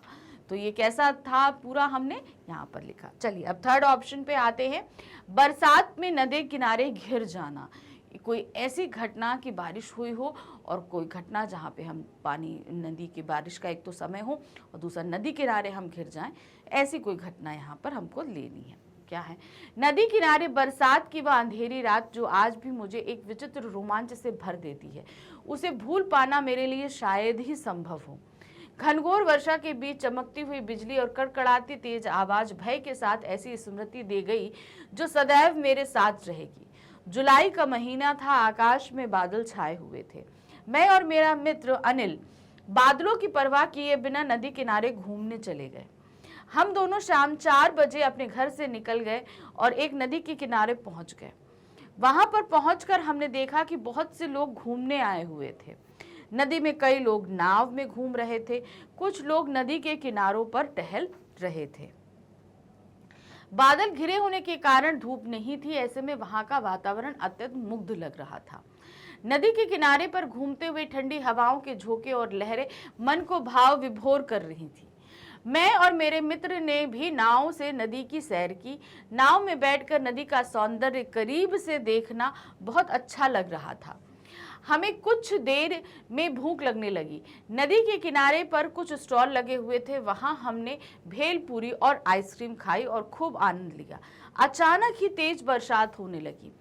तो ये कैसा था पूरा हमने यहाँ पर लिखा। चलिए अब थर्ड ऑप्शन पे आते हैं। बरसात में नदी किनारे घिर जाना। कोई ऐसी घटना की बारिश हुई हो और कोई घटना जहाँ पे हम पानी नदी की बारिश का एक तो समय हो और दूसरा नदी किनारे हम घिर जाएं, ऐसी कोई घटना यहाँ पर हमको लेनी है। क्या है? नदी किनारे बरसात की वह अंधेरी रात जो आज भी मुझे एक विचित्र रोमांच से भर देती है। उसे भूल पाना मेरे लिए शायद ही संभव हो। घनघोर वर्षा के बीच चमकती हुई बिजली और कड़कड़ाती तेज आवाज भय के साथ ऐसी स्मृति दे गई जो सदैव मेरे साथ रहेगी। जुलाई का महीना था, आकाश में बादल छाए हुए थे। मैं और मेरा मित्र अनिल बादलों की परवाह किए बिना नदी किनारे घूमने चले गए। हम दोनों शाम 4 बजे अपने घर से निकल गए और एक नदी के किनारे पहुंच गए। वहां पर पहुंचकर हमने देखा कि बहुत से लोग घूमने आए हुए थे। नदी में कई लोग नाव में घूम रहे थे, कुछ लोग नदी के किनारों पर टहल रहे थे। बादल घिरे होने के कारण धूप नहीं थी, ऐसे में वहां का वातावरण अत्यंत मुग्ध लग रहा था। नदी के किनारे पर घूमते हुए ठंडी हवाओं के झोंके और लहरें मन को भाव विभोर कर रही थी। मैं और मेरे मित्र ने भी नाव से नदी की सैर की। नाव में बैठकर नदी का सौंदर्य करीब से देखना बहुत अच्छा लग रहा था। हमें कुछ देर में भूख लगने लगी। नदी के किनारे पर कुछ स्टॉल लगे हुए थे, वहां हमने भेलपूरी और आइसक्रीम खाई और खूब आनंद लिया। अचानक ही तेज बरसात होने लगी।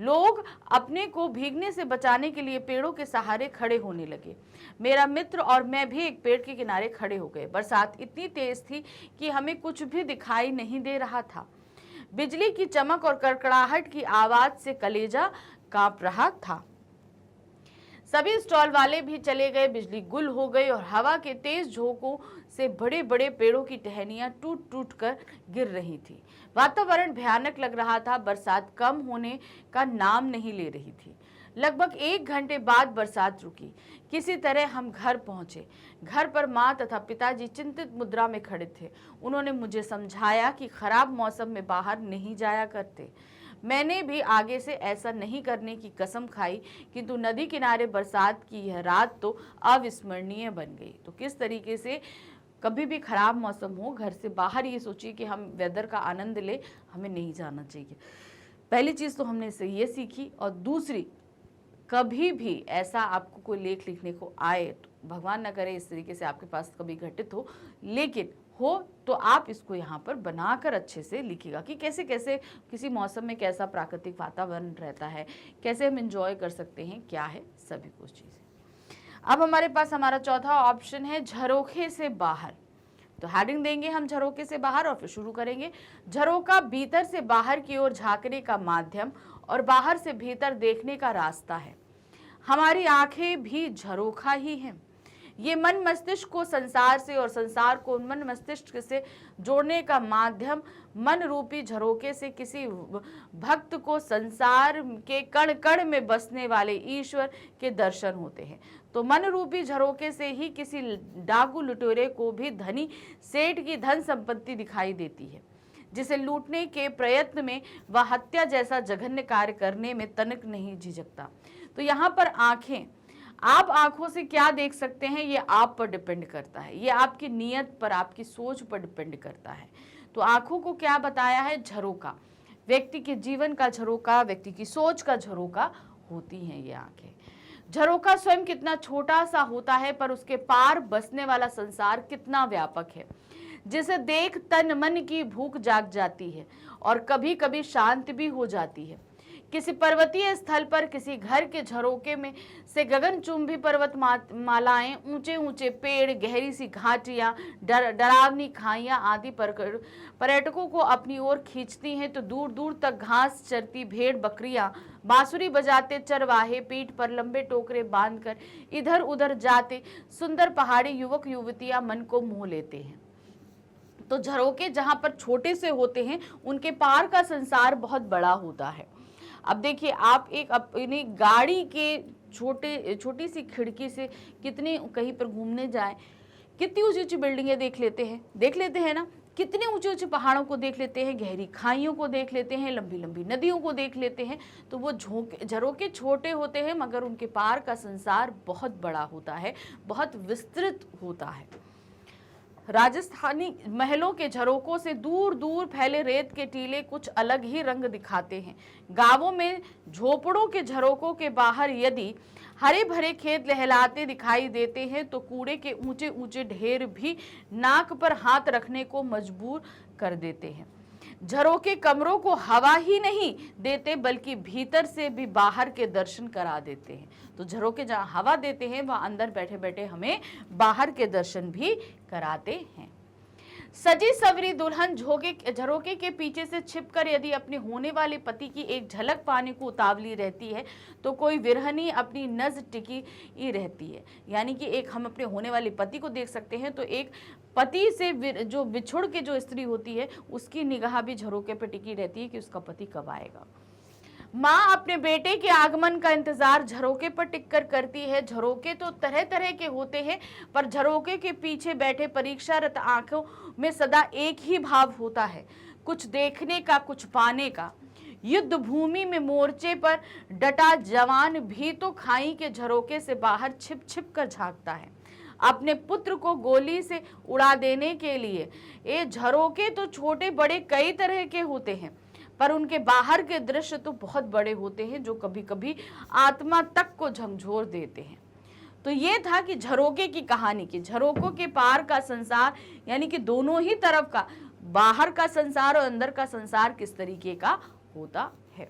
लोग अपने को भीगने से बचाने के लिए पेड़ों के सहारे खड़े होने लगे। मेरा मित्र और मैं भी एक पेड़ के किनारे खड़े हो गए। बरसात इतनी तेज थी कि हमें कुछ भी दिखाई नहीं दे रहा था। बिजली की चमक और कड़कड़ाहट की आवाज से कलेजा कांप रहा था। सभी स्टॉल वाले भी चले गए। बिजली गुल हो गई और हवा के तेज झोंकों से बड़े बड़े पेड़ों की टहनियां टूट टूट कर गिर रही थी। वातावरण भयानक लग रहा था। बरसात कम होने का नाम नहीं ले रही थी। लगभग 1 घंटे बाद बरसात रुकी। किसी तरह हम घर पहुंचे। घर पर माँ तथा पिताजी चिंतित मुद्रा में खड़े थे। उन्होंने मुझे समझाया कि खराब मौसम में बाहर नहीं जाया करते। मैंने भी आगे से ऐसा नहीं करने की कसम खाई, किंतु नदी किनारे बरसात की यह रात तो अविस्मरणीय बन गई। तो किस तरीके से कभी भी खराब मौसम हो, घर से बाहर ये सोचिए कि हम वेदर का आनंद ले, हमें नहीं जाना चाहिए। पहली चीज़ तो हमने इससे ये सीखी। और दूसरी, कभी भी ऐसा आपको कोई लेख लिखने को आए तो भगवान न करे इस तरीके से आपके पास कभी घटित हो, लेकिन हो तो आप इसको यहाँ पर बनाकर अच्छे से लिखिएगा कि कैसे कैसे किसी मौसम में कैसा प्राकृतिक वातावरण रहता है, कैसे हम एंजॉय कर सकते हैं, क्या है सभी कुछ चीज़ें। अब हमारे पास हमारा चौथा ऑप्शन है झरोखे से बाहर। तो हेडिंग देंगे हम झरोखे से बाहर और फिर शुरू करेंगे। झरोखा भीतर से बाहर की ओर झांकने का माध्यम और बाहर से भीतर देखने का रास्ता है। हमारी आंखें भी झरोखा ही हैं। ये मन मस्तिष्क को संसार से और संसार को मन मस्तिष्क से जोड़ने का माध्यम मन रूपी झरोके से किसी भक्त को संसार के कण कण में बसने वाले ईश्वर के दर्शन होते हैं। तो मन रूपी झरोके से ही किसी डाकू लुटेरे को भी धनी सेठ की धन संपत्ति दिखाई देती है, जिसे लूटने के प्रयत्न में वह हत्या जैसा जघन्य कार्य करने में तनिक नहीं झिझकता। तो यहाँ पर आंखें, आप आंखों से क्या देख सकते हैं ये आप पर डिपेंड करता है, ये आपकी नीयत पर, आपकी सोच पर डिपेंड करता है। तो आंखों को क्या बताया है? झरोका, व्यक्ति के जीवन का झरोका, व्यक्ति की सोच का झरोका होती हैं ये आंखें। झरोका स्वयं कितना छोटा सा होता है, पर उसके पार बसने वाला संसार कितना व्यापक है, जिसे देख तन मन की भूख जाग जाती है और कभी कभी शांत भी हो जाती है। किसी पर्वतीय स्थल पर किसी घर के झरोके में से गगनचुंबी पर्वत मालाएं, ऊंचे ऊंचे पेड़, गहरी सी घाटियां, डरावनी खाइयां आदि पर्यटकों को अपनी ओर खींचती हैं। तो दूर दूर तक घास चरती भेड़ बकरियां, बांसुरी बजाते चरवाहे, पीठ पर लंबे टोकरे बांधकर इधर उधर जाते सुंदर पहाड़ी युवक युवतियां मन को मोह लेते हैं। तो झरोके जहां पर छोटे से होते हैं, उनके पार का संसार बहुत बड़ा होता है। अब देखिए, आप एक अपनी गाड़ी के छोटी सी खिड़की से कितने कहीं पर घूमने जाएं, कितनी ऊंची ऊंची बिल्डिंगें देख लेते हैं ना, कितने ऊंचे ऊंचे पहाड़ों को देख लेते हैं, गहरी खाइयों को देख लेते हैं, लंबी लंबी नदियों को देख लेते हैं। तो वो झरोके छोटे होते हैं, मगर उनके पार का संसार बहुत बड़ा होता है, बहुत विस्तृत होता है। राजस्थानी महलों के झरोकों से दूर दूर फैले रेत के टीले कुछ अलग ही रंग दिखाते हैं। गांवों में झोपड़ों के झरोकों के बाहर यदि हरे भरे खेत लहलाते दिखाई देते हैं, तो कूड़े के ऊंचे ऊंचे ढेर भी नाक पर हाथ रखने को मजबूर कर देते हैं। झरोके कमरों को हवा ही नहीं देते बल्कि भीतर से भी बाहर के दर्शन करा देते हैं। तो झरोके जहां हवा देते हैं वहां अंदर बैठे बैठे हमें बाहर के दर्शन भी कराते हैं। सजी सवरी दुल्हन झरोके के पीछे से छिपकर यदि अपने होने वाले पति की एक झलक पाने को उतावली रहती है तो कोई विरहनी अपनी नज़ टिकी ही रहती है। यानी कि एक हम अपने होने वाले पति को देख सकते हैं, तो एक पति से जो बिछुड़ के जो स्त्री होती है उसकी निगाह भी झरोके पर टिकी रहती है कि उसका पति कब आएगा। माँ अपने बेटे के आगमन का इंतजार झरोके पर टिककर करती है। झरोके तो तरह तरह के होते हैं, पर झरोके के पीछे बैठे परीक्षारत आंखों में सदा एक ही भाव होता है, कुछ देखने का, कुछ पाने का। युद्ध भूमि में मोर्चे पर डटा जवान भी तो खाई के झरोके से बाहर छिप छिप कर झांकता है अपने पुत्र को गोली से उड़ा देने के लिए। ये झरोके तो छोटे बड़े कई तरह के होते हैं, पर उनके बाहर के दृश्य तो बहुत बड़े होते हैं जो कभी कभी आत्मा तक को झकझोर देते हैं। तो ये था कि झरोके की कहानी की झरोकों के पार का संसार, यानी कि दोनों ही तरफ का, बाहर का संसार और अंदर का संसार किस तरीके का होता है।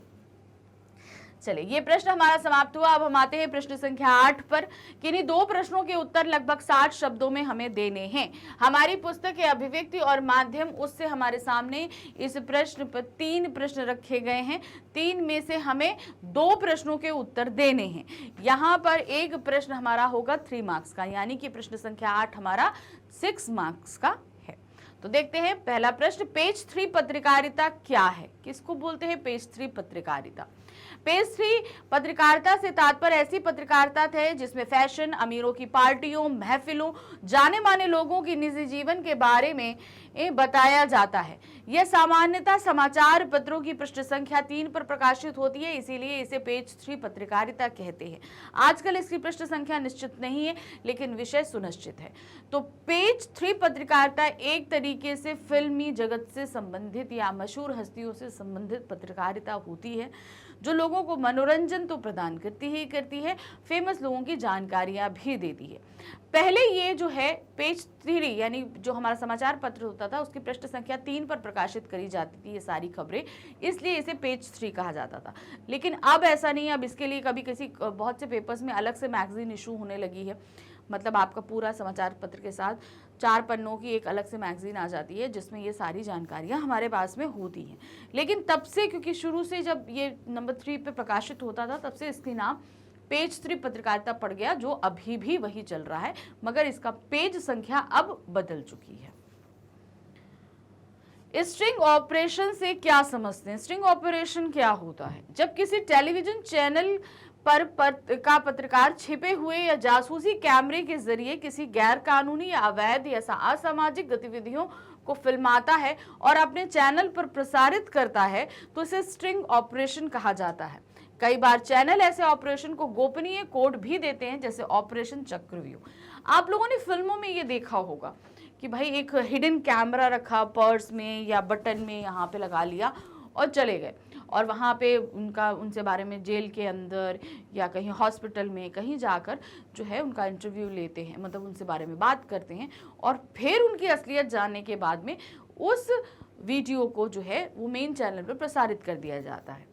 चलिए, ये प्रश्न हमारा समाप्त हुआ। अब हम आते हैं प्रश्न संख्या 8 पर। किन्हीं 2 प्रश्नों के उत्तर लगभग 60 शब्दों में हमें देने हैं। हमारी पुस्तक है अभिव्यक्ति और माध्यम, उससे हमारे सामने इस प्रश्न पर 3 प्रश्न रखे गए हैं। 3 में से हमें 2 प्रश्नों के उत्तर देने हैं। यहाँ पर एक प्रश्न हमारा होगा 3 मार्क्स का, यानी कि प्रश्न संख्या 8 हमारा 6 मार्क्स का है। तो देखते हैं पहला प्रश्न, पेज 3 पत्रकारिता क्या है? किसको बोलते हैं पेज 3 पत्रकारिता? पेज 3 पत्रकारिता से तात्पर्य ऐसी पत्रकारिता है जिसमें फैशन, अमीरों की पार्टियों, महफिलों, जाने माने लोगों की निजी जीवन के बारे में बताया जाता है। यह सामान्यतः समाचार पत्रों की पृष्ठ संख्या 3 पर प्रकाशित होती है, इसीलिए इसे पेज 3 पत्रकारिता कहते हैं। आजकल इसकी पृष्ठ संख्या निश्चित नहीं है, लेकिन विषय सुनिश्चित है। तो पेज 3 पत्रकारिता एक तरीके से फिल्मी जगत से संबंधित या मशहूर हस्तियों से संबंधित पत्रकारिता होती है, जो लोगों को मनोरंजन तो प्रदान करती है, फेमस लोगों की जानकारियां भी देती है। पहले ये जो है पेज 3 यानी जो हमारा समाचार पत्र होता था उसकी पृष्ठ संख्या 3 पर प्रकाशित करी जाती थी ये सारी खबरें, इसलिए इसे पेज 3 कहा जाता था। लेकिन अब ऐसा नहीं है, अब इसके लिए कभी किसी बहुत से पेपर्स में अलग से मैगजीन इशू होने लगी है। मतलब आपका पूरा समाचार पत्र के साथ 4 पन्नों की एक अलग से मैगजीन आ जाती है जिसमें ये सारी जानकारियां हमारे पास में होती हैं। लेकिन तब से, क्योंकि शुरू से जब ये नंबर 3 पे प्रकाशित होता था, तब से इसके नाम पेज 3 पत्रकारिता पड़ गया, जो अभी भी वही चल रहा है, मगर इसका पेज संख्या अब बदल चुकी है। स्ट्रिंग ऑपरेशन से क्या समझते हैं? स्ट्रिंग ऑपरेशन क्या होता है? जब किसी टेलीविजन चैनल पर पत्रकार छिपे हुए या जासूसी कैमरे के जरिए किसी गैर कानूनी या अवैध या असामाजिक गतिविधियों को फिल्माता है और अपने चैनल पर प्रसारित करता है, तो इसे स्ट्रिंग ऑपरेशन कहा जाता है। कई बार चैनल ऐसे ऑपरेशन को गोपनीय कोड भी देते हैं, जैसे ऑपरेशन चक्रव्यूह। आप लोगों ने फिल्मों में ये देखा होगा कि भाई एक हिडन कैमरा रखा पर्स में या बटन में, यहाँ पे लगा लिया और चले गए, और वहाँ पे उनसे बारे में जेल के अंदर या कहीं हॉस्पिटल में कहीं जाकर जो है उनका इंटरव्यू लेते हैं, मतलब उनसे बारे में बात करते हैं, और फिर उनकी असलियत जानने के बाद में उस वीडियो को जो है वो मेन चैनल पर प्रसारित कर दिया जाता है।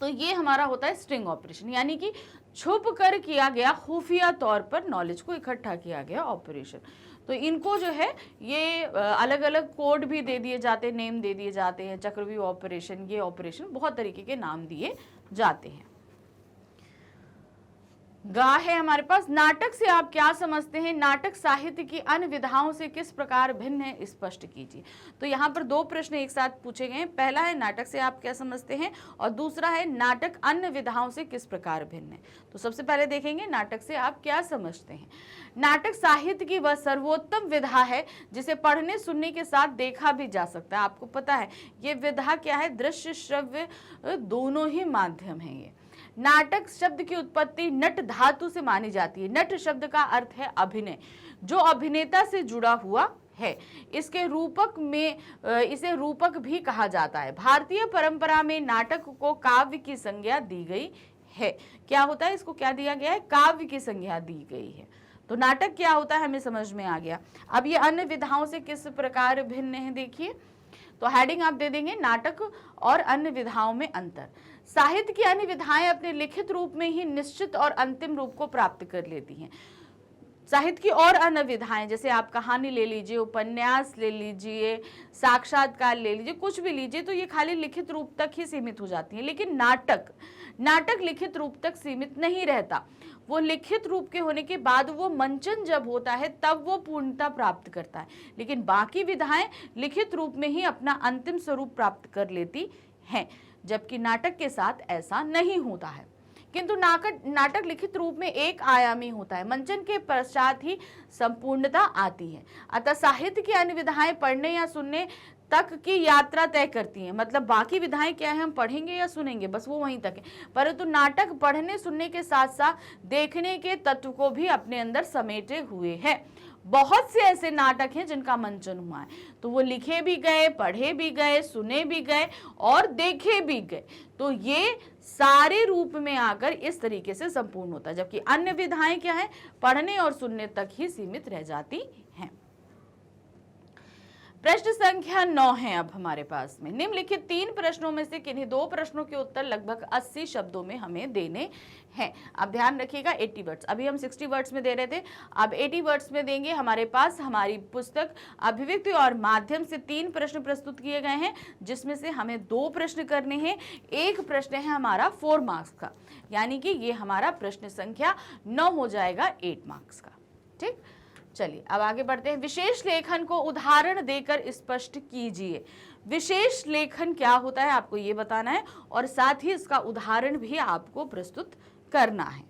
तो ये हमारा होता है स्ट्रिंग ऑपरेशन, यानी कि छुप कर किया गया, खुफिया तौर पर नॉलेज को इकट्ठा किया गया ऑपरेशन। तो इनको जो है ये अलग अलग कोड भी दे दिए जाते हैं, नेम दे दिए जाते हैं, चक्रव्यूह ऑपरेशन, ये ऑपरेशन, बहुत तरीके के नाम दिए जाते हैं। गा है हमारे पास, नाटक से आप क्या समझते हैं? नाटक साहित्य की अन्य विधाओं से किस प्रकार भिन्न है, स्पष्ट कीजिए। तो यहाँ पर 2 प्रश्न एक साथ पूछे गए हैं। पहला है नाटक से आप क्या समझते हैं, और दूसरा है नाटक अन्य विधाओं से किस प्रकार भिन्न है। तो सबसे पहले देखेंगे नाटक से आप क्या समझते हैं। नाटक साहित्य की वह सर्वोत्तम विधा है जिसे पढ़ने सुनने के साथ देखा भी जा सकता है। आपको पता है ये विधा क्या है? दृश्य श्रव्य दोनों ही माध्यम है। ये नाटक शब्द की उत्पत्ति नट धातु से मानी जाती है। नट शब्द का अर्थ है अभिनय, जो अभिनेता से जुड़ा हुआ है। इसके रूपक में इसे रूपक भी कहा जाता है। भारतीय परंपरा में नाटक को काव्य की संज्ञा दी गई है। क्या होता है? इसको क्या दिया गया है? काव्य की संज्ञा दी गई है। तो नाटक क्या होता है हमें समझ में आ गया। अब ये अन्य विधाओं से किस प्रकार भिन्न है देखिए। तो हेडिंग आप दे देंगे नाटक और अन्य विधाओं में अंतर। साहित्य की अन्य विधाएं अपने लिखित रूप में ही निश्चित और अंतिम रूप को प्राप्त कर लेती हैं। साहित्य की और अन्य विधाएं, जैसे आप कहानी ले लीजिए, उपन्यास ले लीजिए, साक्षात्कार ले लीजिए, कुछ भी लीजिए, तो ये खाली लिखित रूप तक ही सीमित हो जाती हैं। लेकिन नाटक लिखित रूप तक सीमित नहीं रहता। वो लिखित रूप के होने के बाद वो मंचन जब होता है तब वो पूर्णता प्राप्त करता है। लेकिन बाकी विधाएं लिखित रूप में ही अपना अंतिम स्वरूप प्राप्त कर लेती हैं, जबकि नाटक के साथ ऐसा नहीं होता है। किंतु नाटक लिखित रूप में एक आयामी होता है, मंचन के पश्चात ही संपूर्णता आती है। अतः साहित्य की अन्य विधाएं पढ़ने या सुनने तक की यात्रा तय करती हैं। मतलब बाकी विधाएं क्या है, हम पढ़ेंगे या सुनेंगे, बस वो वहीं तक है। परंतु नाटक पढ़ने सुनने के साथ साथ देखने के तत्व को भी अपने अंदर समेटे हुए है। बहुत से ऐसे नाटक हैं जिनका मंचन हुआ है, तो वो लिखे भी गए, पढ़े भी गए, सुने भी गए और देखे भी गए। तो ये सारे रूप में आकर इस तरीके से संपूर्ण होता है। जबकि अन्य विधाएं क्या है, पढ़ने और सुनने तक ही सीमित रह जाती हैं। प्रश्न संख्या 9 है अब हमारे पास में। निम्नलिखित 3 प्रश्नों में से किन्हीं 2 प्रश्नों के उत्तर लगभग 80 शब्दों में हमें देने हैं। अब ध्यान रखिएगा 80 वर्ड्स, अभी हम 60 वर्ड्स में दे रहे थे, अब 80 वर्ड्स में देंगे। हमारे पास हमारी पुस्तक अभिव्यक्ति और माध्यम से 3 प्रश्न प्रस्तुत किए गए हैं, जिसमें से हमें 2 प्रश्न करने हैं। एक प्रश्न है हमारा 4 मार्क्स का, यानी कि ये हमारा प्रश्न संख्या 9 हो जाएगा 8 मार्क्स का। ठीक, चलिए अब आगे बढ़ते हैं। विशेष लेखन को उदाहरण देकर स्पष्ट कीजिए। विशेष लेखन क्या होता है आपको ये बताना है और साथ ही इसका उदाहरण भी आपको प्रस्तुत करना है।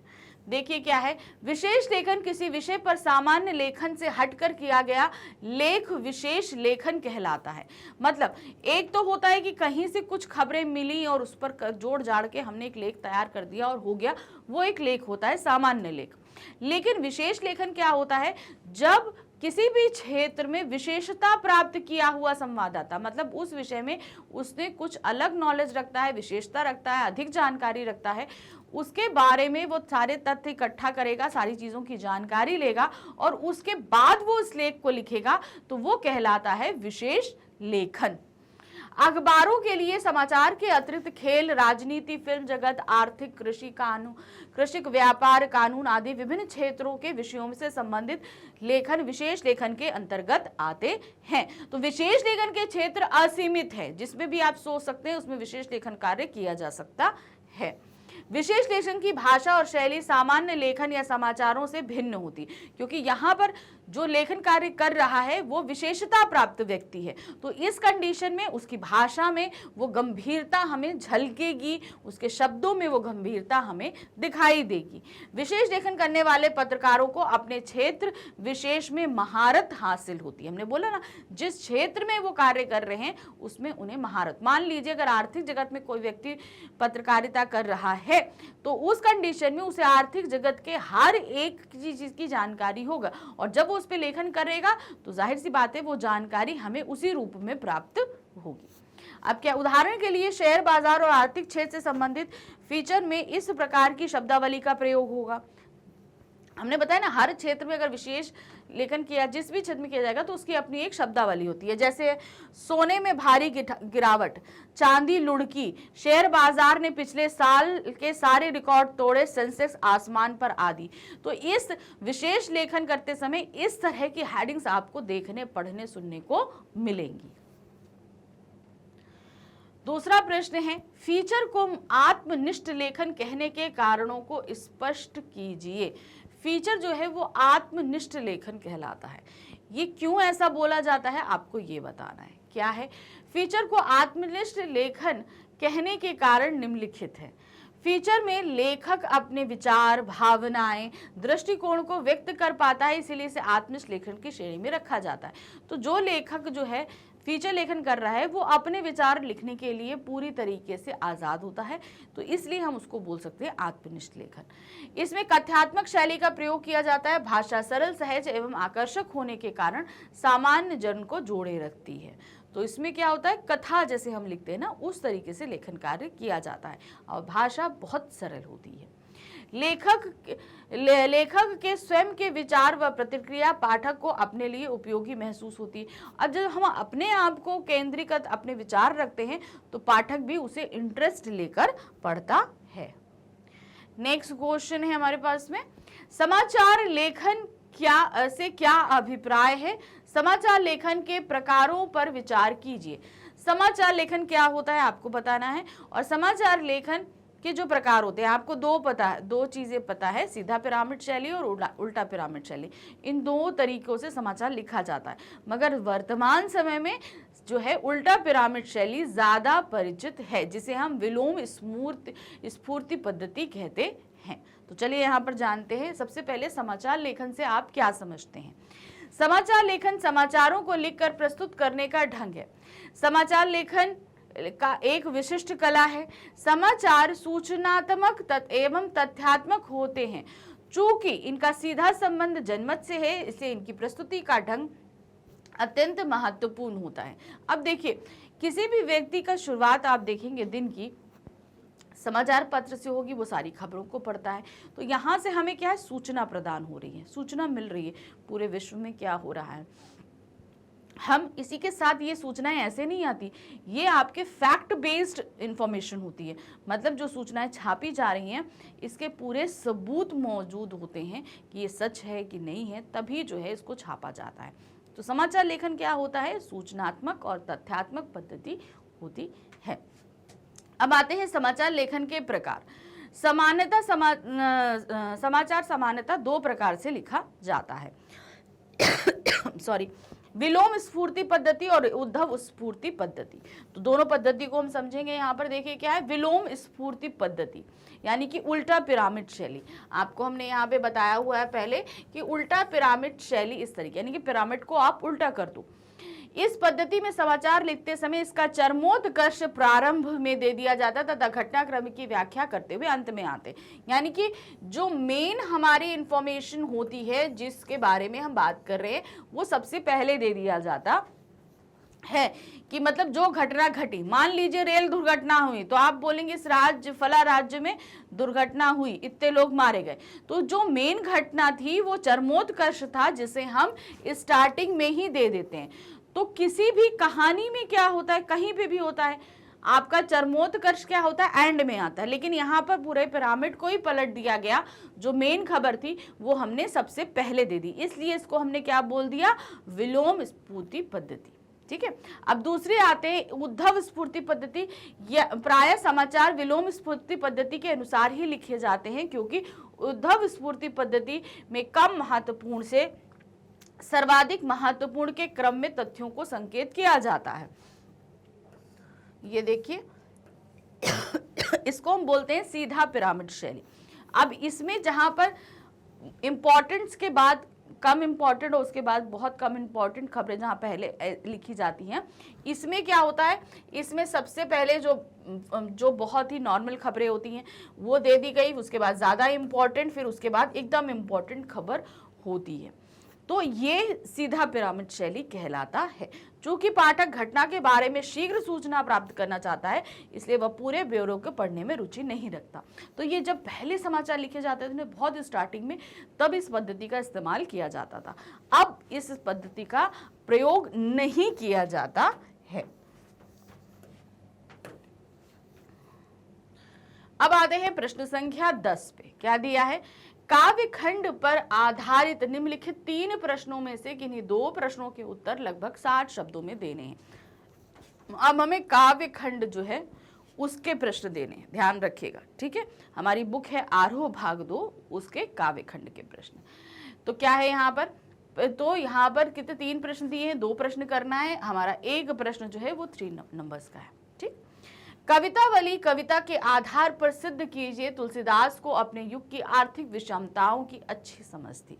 देखिए क्या है, विशेष लेखन किसी विषय पर सामान्य लेखन से हटकर किया गया लेख विशेष लेखन कहलाता है। मतलब एक तो होता है कि कहीं से कुछ खबरें मिली और उस पर जोड़ जाड़ के हमने एक लेख तैयार कर दिया और हो गया, वो एक लेख होता है, सामान्य लेख। लेकिन विशेष लेखन क्या होता है, जब किसी भी क्षेत्र में विशेषता प्राप्त किया हुआ संवाददाता, मतलब उस विषय में उसने कुछ अलग नॉलेज रखता है, विशेषता रखता है, अधिक जानकारी रखता है, उसके बारे में वो सारे तथ्य इकट्ठा करेगा, सारी चीजों की जानकारी लेगा और उसके बाद वो उस लेख को लिखेगा, तो वो कहलाता है विशेष लेखन। अखबारों के लिए समाचार के अतिरिक्त खेल, राजनीति, फिल्म जगत, आर्थिक, कृषि कानून, कृषिक व्यापार, कानून आदि विभिन्न क्षेत्रों के विषयों से संबंधित लेखन विशेष लेखन के अंतर्गत आते हैं। तो विशेष लेखन के क्षेत्र असीमित है, जिसमें भी आप सोच सकते हैं उसमें विशेष लेखन कार्य किया जा सकता है। विशेष लेखन की भाषा और शैली सामान्य लेखन या समाचारों से भिन्न होती, क्योंकि यहाँ पर जो लेखन कार्य कर रहा है वो विशेषता प्राप्त व्यक्ति है, तो इस कंडीशन में उसकी भाषा में वो गंभीरता हमें झलकेगी, उसके शब्दों में वो गंभीरता हमें दिखाई देगी। विशेष लेखन करने वाले पत्रकारों को अपने क्षेत्र विशेष में महारत हासिल होती है। हमने बोला ना, जिस क्षेत्र में वो कार्य कर रहे हैं उसमें उन्हें महारत, मान लीजिए अगर आर्थिक जगत में कोई व्यक्ति पत्रकारिता कर रहा है तो उस कंडीशन में उसे आर्थिक जगत के हर एक चीज की जानकारी होगा, और जब वो उस पे लेखन करेगा तो जाहिर सी बात है वो जानकारी हमें उसी रूप में प्राप्त होगी। अब क्या, उदाहरण के लिए शेयर बाजार और आर्थिक क्षेत्र से संबंधित फीचर में इस प्रकार की शब्दावली का प्रयोग होगा। हमने बताया ना, हर क्षेत्र में अगर विशेष लेखन किया, जिस भी क्षेत्र में किया जाएगा तो उसकी अपनी एक शब्दावली होती है। जैसे सोने में भारी गिरावट, चांदी लुढ़की, शेयर बाजार ने पिछले साल के सारे रिकॉर्ड तोड़े, सेंसेक्स आसमान पर आदि। तो इस विशेष लेखन करते समय इस तरह की हेडिंग्स आपको देखने, पढ़ने, सुनने को मिलेंगी। दूसरा प्रश्न है, फीचर को आत्मनिष्ठ लेखन कहने के कारणों को स्पष्ट कीजिए। फीचर जो है वो आत्मनिष्ठ लेखन कहलाता है। ये क्यों ऐसा बोला जाता है आपको ये बताना है। क्या है, फीचर को आत्मनिष्ठ लेखन कहने के कारण निम्नलिखित है। फीचर में लेखक अपने विचार, भावनाएं, दृष्टिकोण को व्यक्त कर पाता है, इसीलिए इसे आत्मनिष्ठ लेखन की श्रेणी में रखा जाता है। तो जो लेखक जो है फीचर लेखन कर रहा है वो अपने विचार लिखने के लिए पूरी तरीके से आज़ाद होता है, तो इसलिए हम उसको बोल सकते हैं आत्मनिष्ठ लेखन। इसमें कथ्यात्मक शैली का प्रयोग किया जाता है। भाषा सरल, सहज एवं आकर्षक होने के कारण सामान्य जन को जोड़े रखती है। तो इसमें क्या होता है, कथा जैसे हम लिखते हैं ना, उस तरीके से लेखन कार्य किया जाता है और भाषा बहुत सरल होती है। लेखक के स्वयं के विचार व प्रतिक्रिया पाठक को अपने लिए उपयोगी महसूस होती है। और जब हम अपने आप को केंद्रीकृत अपने विचार रखते हैं तो पाठक भी उसे इंटरेस्ट लेकर पढ़ता है। नेक्स्ट क्वेश्चन है हमारे पास में, समाचार लेखन क्या अभिप्राय है? समाचार लेखन के प्रकारों पर विचार कीजिए। समाचार लेखन क्या होता है आपको बताना है, और समाचार लेखन के जो प्रकार होते हैं आपको दो चीजें पता है, सीधा पिरामिड शैली और उल्टा पिरामिड शैली। इन दो तरीकों से समाचार लिखा जाता है, मगर वर्तमान समय में जो है उल्टा पिरामिड शैली ज्यादा परिचित है, जिसे हम विलोम स्फूर्ति पद्धति कहते हैं। तो चलिए यहाँ पर जानते हैं। सबसे पहले समाचार लेखन से आप क्या समझते हैं? समाचार लेखन समाचारों को लिखकर प्रस्तुत करने का ढंग है। समाचार लेखन का एक विशिष्ट कला है। समाचार सूचनात्मक एवं तथ्यात्मक होते हैं। चूंकि इनका सीधा संबंध जनमत से है, इसलिए इनकी प्रस्तुति का ढंग अत्यंत महत्वपूर्ण होता है। अब देखिए, किसी भी व्यक्ति का शुरुआत आप देखेंगे दिन की समाचार पत्र से होगी, वो सारी खबरों को पढ़ता है। तो यहाँ से हमें क्या है, सूचना प्रदान हो रही है, सूचना मिल रही है पूरे विश्व में क्या हो रहा है। हम इसी के साथ ये सूचनाएं ऐसे नहीं आती, ये आपके फैक्ट बेस्ड इंफॉर्मेशन होती है। मतलब जो सूचनाएं छापी जा रही हैं इसके पूरे सबूत मौजूद होते हैं कि ये सच है कि नहीं है, तभी जो है इसको छापा जाता है। तो समाचार लेखन क्या होता है, सूचनात्मक और तथ्यात्मक पद्धति होती है। अब आते हैं समाचार लेखन के प्रकार। समाचार सामान्यतः दो प्रकार से लिखा जाता है विलोम स्फूर्ति पद्धति और उद्धव स्फूर्ति पद्धति। तो दोनों पद्धति को हम समझेंगे। यहाँ पर देखिए क्या है, विलोम स्फूर्ति पद्धति यानी कि उल्टा पिरामिड शैली। आपको हमने यहाँ पे बताया हुआ है पहले कि उल्टा पिरामिड शैली इस तरीके, यानी कि पिरामिड को आप उल्टा कर दो। इस पद्धति में समाचार लिखते समय इसका चरमोत्कर्ष प्रारंभ में दे दिया जाता तथा घटनाक्रम की व्याख्या करते हुए अंत में आते। यानी कि जो मेन हमारी इंफॉर्मेशन होती है, जिसके बारे में हम बात कर रहे हैं, वो सबसे पहले दे दिया जाता है। कि मतलब जो घटना घटी, मान लीजिए रेल दुर्घटना हुई, तो आप बोलेंगे इस फला राज्य में दुर्घटना हुई, इतने लोग मारे गए। तो जो मेन घटना थी वो चरमोत्कर्ष था, जिसे हम स्टार्टिंग में ही दे देते हैं। तो किसी भी कहानी में क्या होता है, कहीं पे भी होता है, आपका चरमोत्कर्ष क्या होता है, एंड में आता है। लेकिन यहाँ पर पूरे पिरामिड को ही पलट दिया गया, जो मेन खबर थी वो हमने सबसे पहले दे दी, इसलिए इसको हमने क्या बोल दिया, विलोम स्फूर्ति पद्धति। ठीक है। अब दूसरे आते हैं उद्धव स्फूर्ति पद्धति। प्राय समाचार विलोम स्फूर्ति पद्धति के अनुसार ही लिखे जाते हैं, क्योंकि उद्धव स्फूर्ति पद्धति में कम महत्वपूर्ण से सर्वाधिक महत्वपूर्ण के क्रम में तथ्यों को संकेत किया जाता है। ये देखिए इसको हम बोलते हैं सीधा पिरामिड शैली। अब इसमें जहां पर इंपॉर्टेंस के बाद कम इंपॉर्टेंट और उसके बाद बहुत कम इंपॉर्टेंट खबरें जहां पहले लिखी जाती हैं, इसमें क्या होता है, इसमें सबसे पहले जो बहुत ही नॉर्मल खबरें होती हैं वो दे दी गई, उसके बाद ज़्यादा इंपॉर्टेंट, फिर उसके बाद एकदम इंपॉर्टेंट खबर होती है। तो ये सीधा पिरामिड शैली कहलाता है। चूंकि पाठक घटना के बारे में शीघ्र सूचना प्राप्त करना चाहता है, इसलिए वह पूरे ब्योरे को पढ़ने में रुचि नहीं रखता। तो ये जब पहले समाचार लिखे जाते थे बहुत स्टार्टिंग में, तब इस पद्धति का इस्तेमाल किया जाता था। अब इस पद्धति का प्रयोग नहीं किया जाता है। अब आते हैं प्रश्न संख्या 10 पे। क्या दिया है, काव्य खंड पर आधारित निम्नलिखित 3 प्रश्नों में से किन्हीं 2 प्रश्नों के उत्तर लगभग 60 शब्दों में देने हैं। अब हमें काव्य खंड जो है उसके प्रश्न देने हैं, ध्यान रखिएगा। ठीक है, हमारी बुक है आरोह भाग 2, उसके काव्य खंड के प्रश्न। तो क्या है यहाँ पर, तो यहाँ पर कितने 3 प्रश्न दिए हैं, 2 प्रश्न करना है। हमारा एक प्रश्न जो है वो 3 नंबर्स का है। ठीक, कवितावली कविता के आधार पर सिद्ध कीजिए तुलसीदास को अपने युग की आर्थिक विषमताओं की अच्छी समझ थी।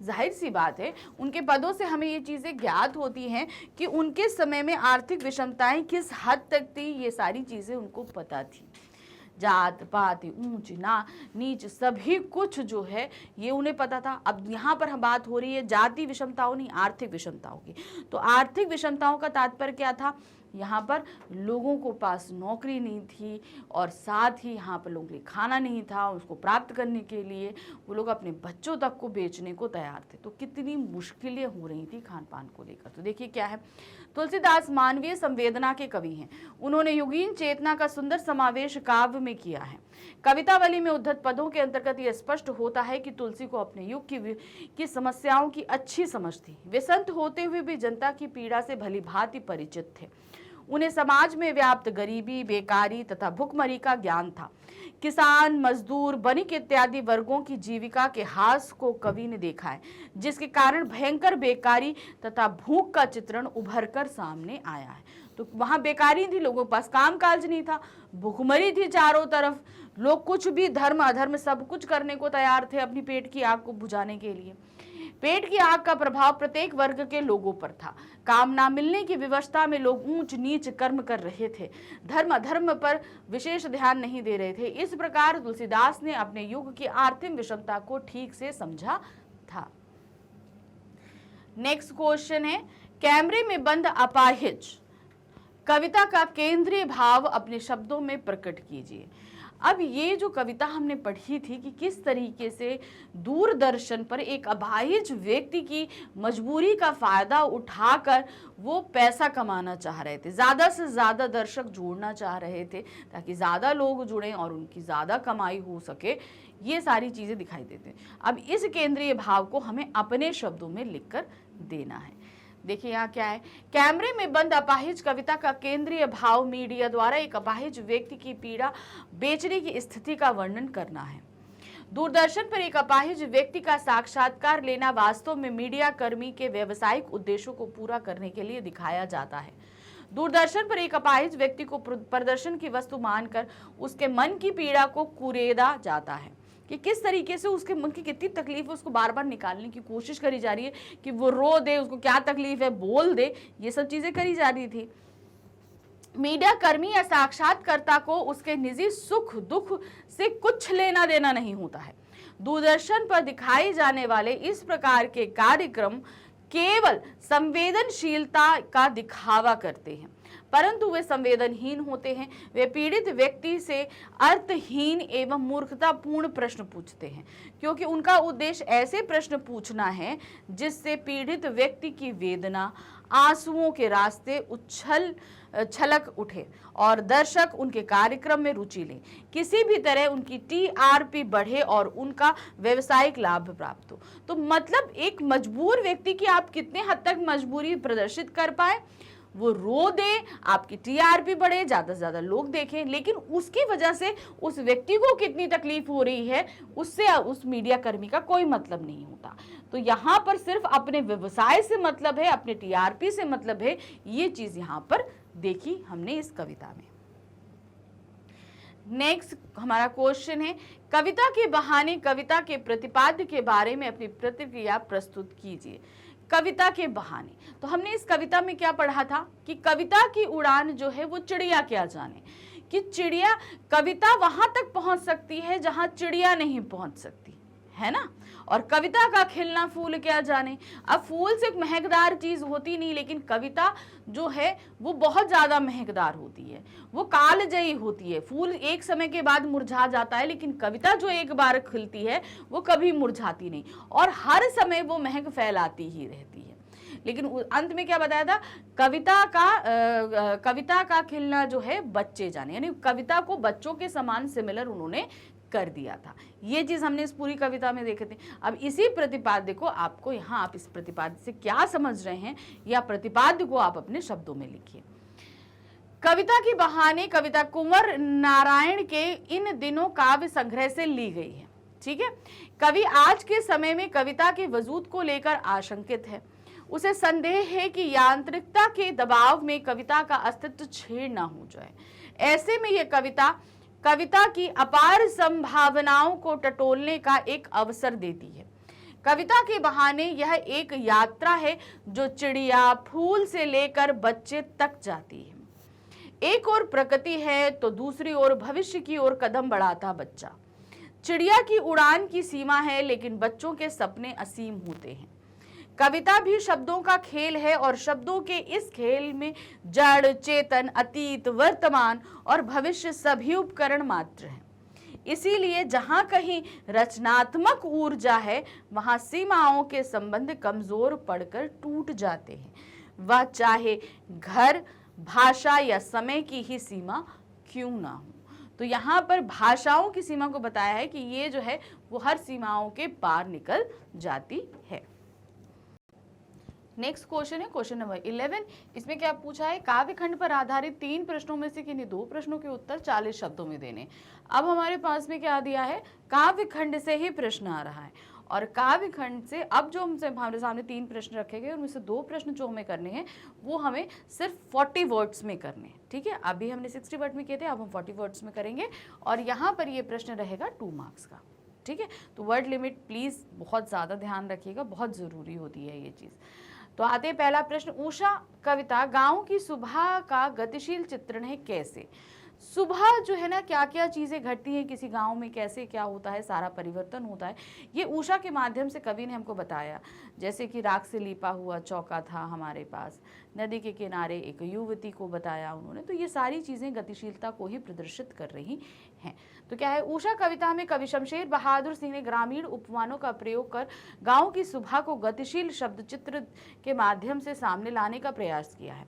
जाहिर सी बात है, उनके पदों से हमें ये चीज़ें ज्ञात होती हैं कि उनके समय में आर्थिक विषमताएं किस हद तक थी, ये सारी चीज़ें उनको पता थी। जात पात, ऊंच ना नीच, सभी कुछ जो है ये उन्हें पता था। अब यहाँ पर हम बात हो रही है जाति विषमताओं नहीं, आर्थिक विषमताओं की। तो आर्थिक विषमताओं का तात्पर्य क्या था यहाँ पर लोगों को पास नौकरी नहीं थी और साथ ही यहाँ पर लोगों के लिए खाना नहीं था। उसको प्राप्त करने के लिए वो लोग अपने बच्चों तक को बेचने को तैयार थे। तो कितनी मुश्किलें हो रही थी खान पान को लेकर। तो देखिए क्या है, तुलसीदास मानवीय संवेदना के कवि हैं। उन्होंने युगीन चेतना का सुंदर समावेश काव्य में किया है। कवितावली में उद्धत पदों के अंतर्गत यह स्पष्ट होता है कि तुलसी को अपने युग की समस्याओं की अच्छी समझ थी। वे संत होते हुए भी जनता की पीड़ा से भली भांति परिचित थे। उन्हें समाज में व्याप्त गरीबी, बेकारी तथा भुखमरी का ज्ञान था। किसान, मजदूर, बनिक इत्यादि वर्गों की जीविका के हास को कवि ने देखा है, जिसके कारण भयंकर बेकारी तथा भूख का चित्रण उभर कर सामने आया है। तो वहां बेकारी थी, लोगों के पास काम काज नहीं था, भुखमरी थी चारों तरफ, लोग कुछ भी धर्म अधर्म सब कुछ करने को तैयार थे अपनी पेट की आग को बुझाने के लिए। पेट की आग का प्रभाव प्रत्येक वर्ग के लोगों पर था। काम ना मिलने की विवशता में लोग ऊंच नीच कर्म कर रहे थे, धर्म अधर्म पर विशेष ध्यान नहीं दे रहे थे। इस प्रकार तुलसीदास ने अपने युग की आर्थिक विषमता को ठीक से समझा था। नेक्स्ट क्वेश्चन है, कैमरे में बंद अपाहिज कविता का केंद्रीय भाव अपने शब्दों में प्रकट कीजिए। अब ये जो कविता हमने पढ़ी थी कि किस तरीके से दूरदर्शन पर एक अपाहिज व्यक्ति की मजबूरी का फायदा उठाकर वो पैसा कमाना चाह रहे थे, ज़्यादा से ज़्यादा दर्शक जोड़ना चाह रहे थे ताकि ज़्यादा लोग जुड़ें और उनकी ज़्यादा कमाई हो सके। ये सारी चीज़ें दिखाई देती हैं। अब इस केंद्रीय भाव को हमें अपने शब्दों में लिखकर देना है। देखिए यहाँ क्या है, कैमरे में बंद अपाहिज कविता का केंद्रीय भाव मीडिया द्वारा एक अपाहिज व्यक्ति की पीड़ा बेचने की स्थिति का वर्णन करना है। दूरदर्शन पर एक अपाहिज व्यक्ति का साक्षात्कार लेना वास्तव में मीडिया कर्मी के व्यावसायिक उद्देश्यों को पूरा करने के लिए दिखाया जाता है। दूरदर्शन पर एक अपाहिज व्यक्ति को प्रदर्शन की वस्तु मानकर उसके मन की पीड़ा को कुरेदा जाता है कि किस तरीके से उसके मन की कितनी तकलीफ है उसको बार बार निकालने की कोशिश करी जा रही है कि वो रो दे, उसको क्या तकलीफ है बोल दे, ये सब चीजें करी जा रही थी। मीडिया कर्मी या साक्षात्कर्ता को उसके निजी सुख दुख से कुछ लेना देना नहीं होता है। दूरदर्शन पर दिखाए जाने वाले इस प्रकार के कार्यक्रम केवल संवेदनशीलता का दिखावा करते हैं, परंतु वे संवेदनहीन होते हैं। वे पीड़ित व्यक्ति से अर्थहीन एवं मूर्खतापूर्ण प्रश्न पूछते हैं, क्योंकि उनका उद्देश्य ऐसे प्रश्न पूछना है जिससे पीड़ित व्यक्ति की वेदना आंसुओं के रास्ते छलक उठे और दर्शक उनके कार्यक्रम में रुचि लें। किसी भी तरह उनकी टीआरपी बढ़े और उनका व्यवसायिक लाभ प्राप्त हो। तो मतलब एक मजबूर व्यक्ति की आप कितने हद तक मजबूरी प्रदर्शित कर पाए, वो रो दे, आपकी टीआरपी बढ़े, ज्यादा से ज्यादा लोग देखें, लेकिन उसकी वजह से उस व्यक्ति को कितनी तकलीफ हो रही है उससे उस मीडिया कर्मी का कोई मतलब नहीं होता। तो यहाँ पर सिर्फ अपने व्यवसाय से मतलब है, अपने टीआरपी से मतलब है। ये चीज यहाँ पर देखी हमने इस कविता में। नेक्स्ट हमारा क्वेश्चन है, कविता के बहाने कविता के प्रतिपाद्य के बारे में अपनी प्रतिक्रिया प्रस्तुत कीजिए। कविता के बहाने, तो हमने इस कविता में क्या पढ़ा था कि कविता की उड़ान जो है वो चिड़िया क्या जाने, कि चिड़िया कविता वहां तक पहुंच सकती है जहां चिड़िया नहीं पहुंच सकती है ना। और कविता का खिलना फूल क्या जाने। अब फूल से एक महकदार चीज होती नहीं, लेकिन कविता जो है वो बहुत ज्यादा महकदार होती है, वो कालजयी होती है। फूल एक समय के बाद मुरझा जाता है, लेकिन कविता जो एक बार खिलती है वो कभी मुरझाती नहीं और हर समय वो महक फैलाती ही रहती है। लेकिन अंत में क्या बताया था, कविता का खिलना जो है बच्चे जाने, यानी कविता को बच्चों के समान सिमिलर उन्होंने कर दिया था। ये चीज हमने इस पूरी कविता में देखे थे। अब इसी प्रतिपाद्य को आपको यहाँ, आप इस प्रतिपाद्य से क्या समझ रहे हैं या प्रतिपाद्य को आप अपने शब्दों में लिखिए। कविता के बहाने कविता कुंवर नारायण के इन दिनों काव्य संग्रह से ली गई है। ठीक है, कवि आज के समय में कविता के वजूद को लेकर आशंकित है। उसे संदेह है कि यांत्रिकता के दबाव में कविता का अस्तित्व छेड़ ना हो जाए। ऐसे में यह कविता की अपार संभावनाओं को टटोलने का एक अवसर देती है। कविता के बहाने यह एक यात्रा है जो चिड़िया फूल से लेकर बच्चे तक जाती है। एक ओर प्रकृति है तो दूसरी ओर भविष्य की ओर कदम बढ़ाता बच्चा। चिड़िया की उड़ान की सीमा है, लेकिन बच्चों के सपने असीम होते हैं। कविता भी शब्दों का खेल है और शब्दों के इस खेल में जड़, चेतन, अतीत, वर्तमान और भविष्य सभी उपकरण मात्र हैं। इसीलिए जहां कहीं रचनात्मक ऊर्जा है वहां सीमाओं के संबंध कमजोर पड़कर टूट जाते हैं, वह चाहे घर, भाषा या समय की ही सीमा क्यों ना हो। तो यहाँ पर भाषाओं की सीमा को बताया है कि ये जो है वो हर सीमाओं के पार निकल जाती है। नेक्स्ट क्वेश्चन है क्वेश्चन नंबर 11। इसमें क्या पूछा है, काव्य खंड पर आधारित 3 प्रश्नों में से किन्हीं 2 प्रश्नों के उत्तर 40 शब्दों में देने। अब हमारे पास में क्या दिया है, काव्य खंड से ही प्रश्न आ रहा है और काव्य खंड से अब जो हमसे हमारे सामने 3 प्रश्न रखे गए उनमें से 2 प्रश्न जो हमें करने हैं वो हमें सिर्फ 40 वर्ड्स में करने हैं। ठीक है, अभी हमने 60 वर्ड में किए थे, अब हम 40 वर्ड्स में करेंगे और यहाँ पर ये प्रश्न रहेगा 2 मार्क्स का। ठीक है, तो वर्ड लिमिट प्लीज बहुत ज्यादा ध्यान रखिएगा, बहुत जरूरी होती है ये चीज। तो आते हैं पहला प्रश्न, उषा कविता गांव की सुबह का गतिशील चित्रण है कैसे। सुबह जो है ना क्या क्या चीजें घटती हैं किसी गांव में, कैसे क्या होता है, सारा परिवर्तन होता है, ये उषा के माध्यम से कवि ने हमको बताया। जैसे कि राख से लिपा हुआ चौका था हमारे पास, नदी के किनारे एक युवती को बताया उन्होंने, तो ये सारी चीजें गतिशीलता को ही प्रदर्शित कर रही हैं। तो क्या है, उषा कविता में कवि शमशेर बहादुर सिंह ने ग्रामीण उपमानों का प्रयोग कर गांव की सुबह को गतिशील शब्द चित्र के माध्यम से सामने लाने का प्रयास किया है।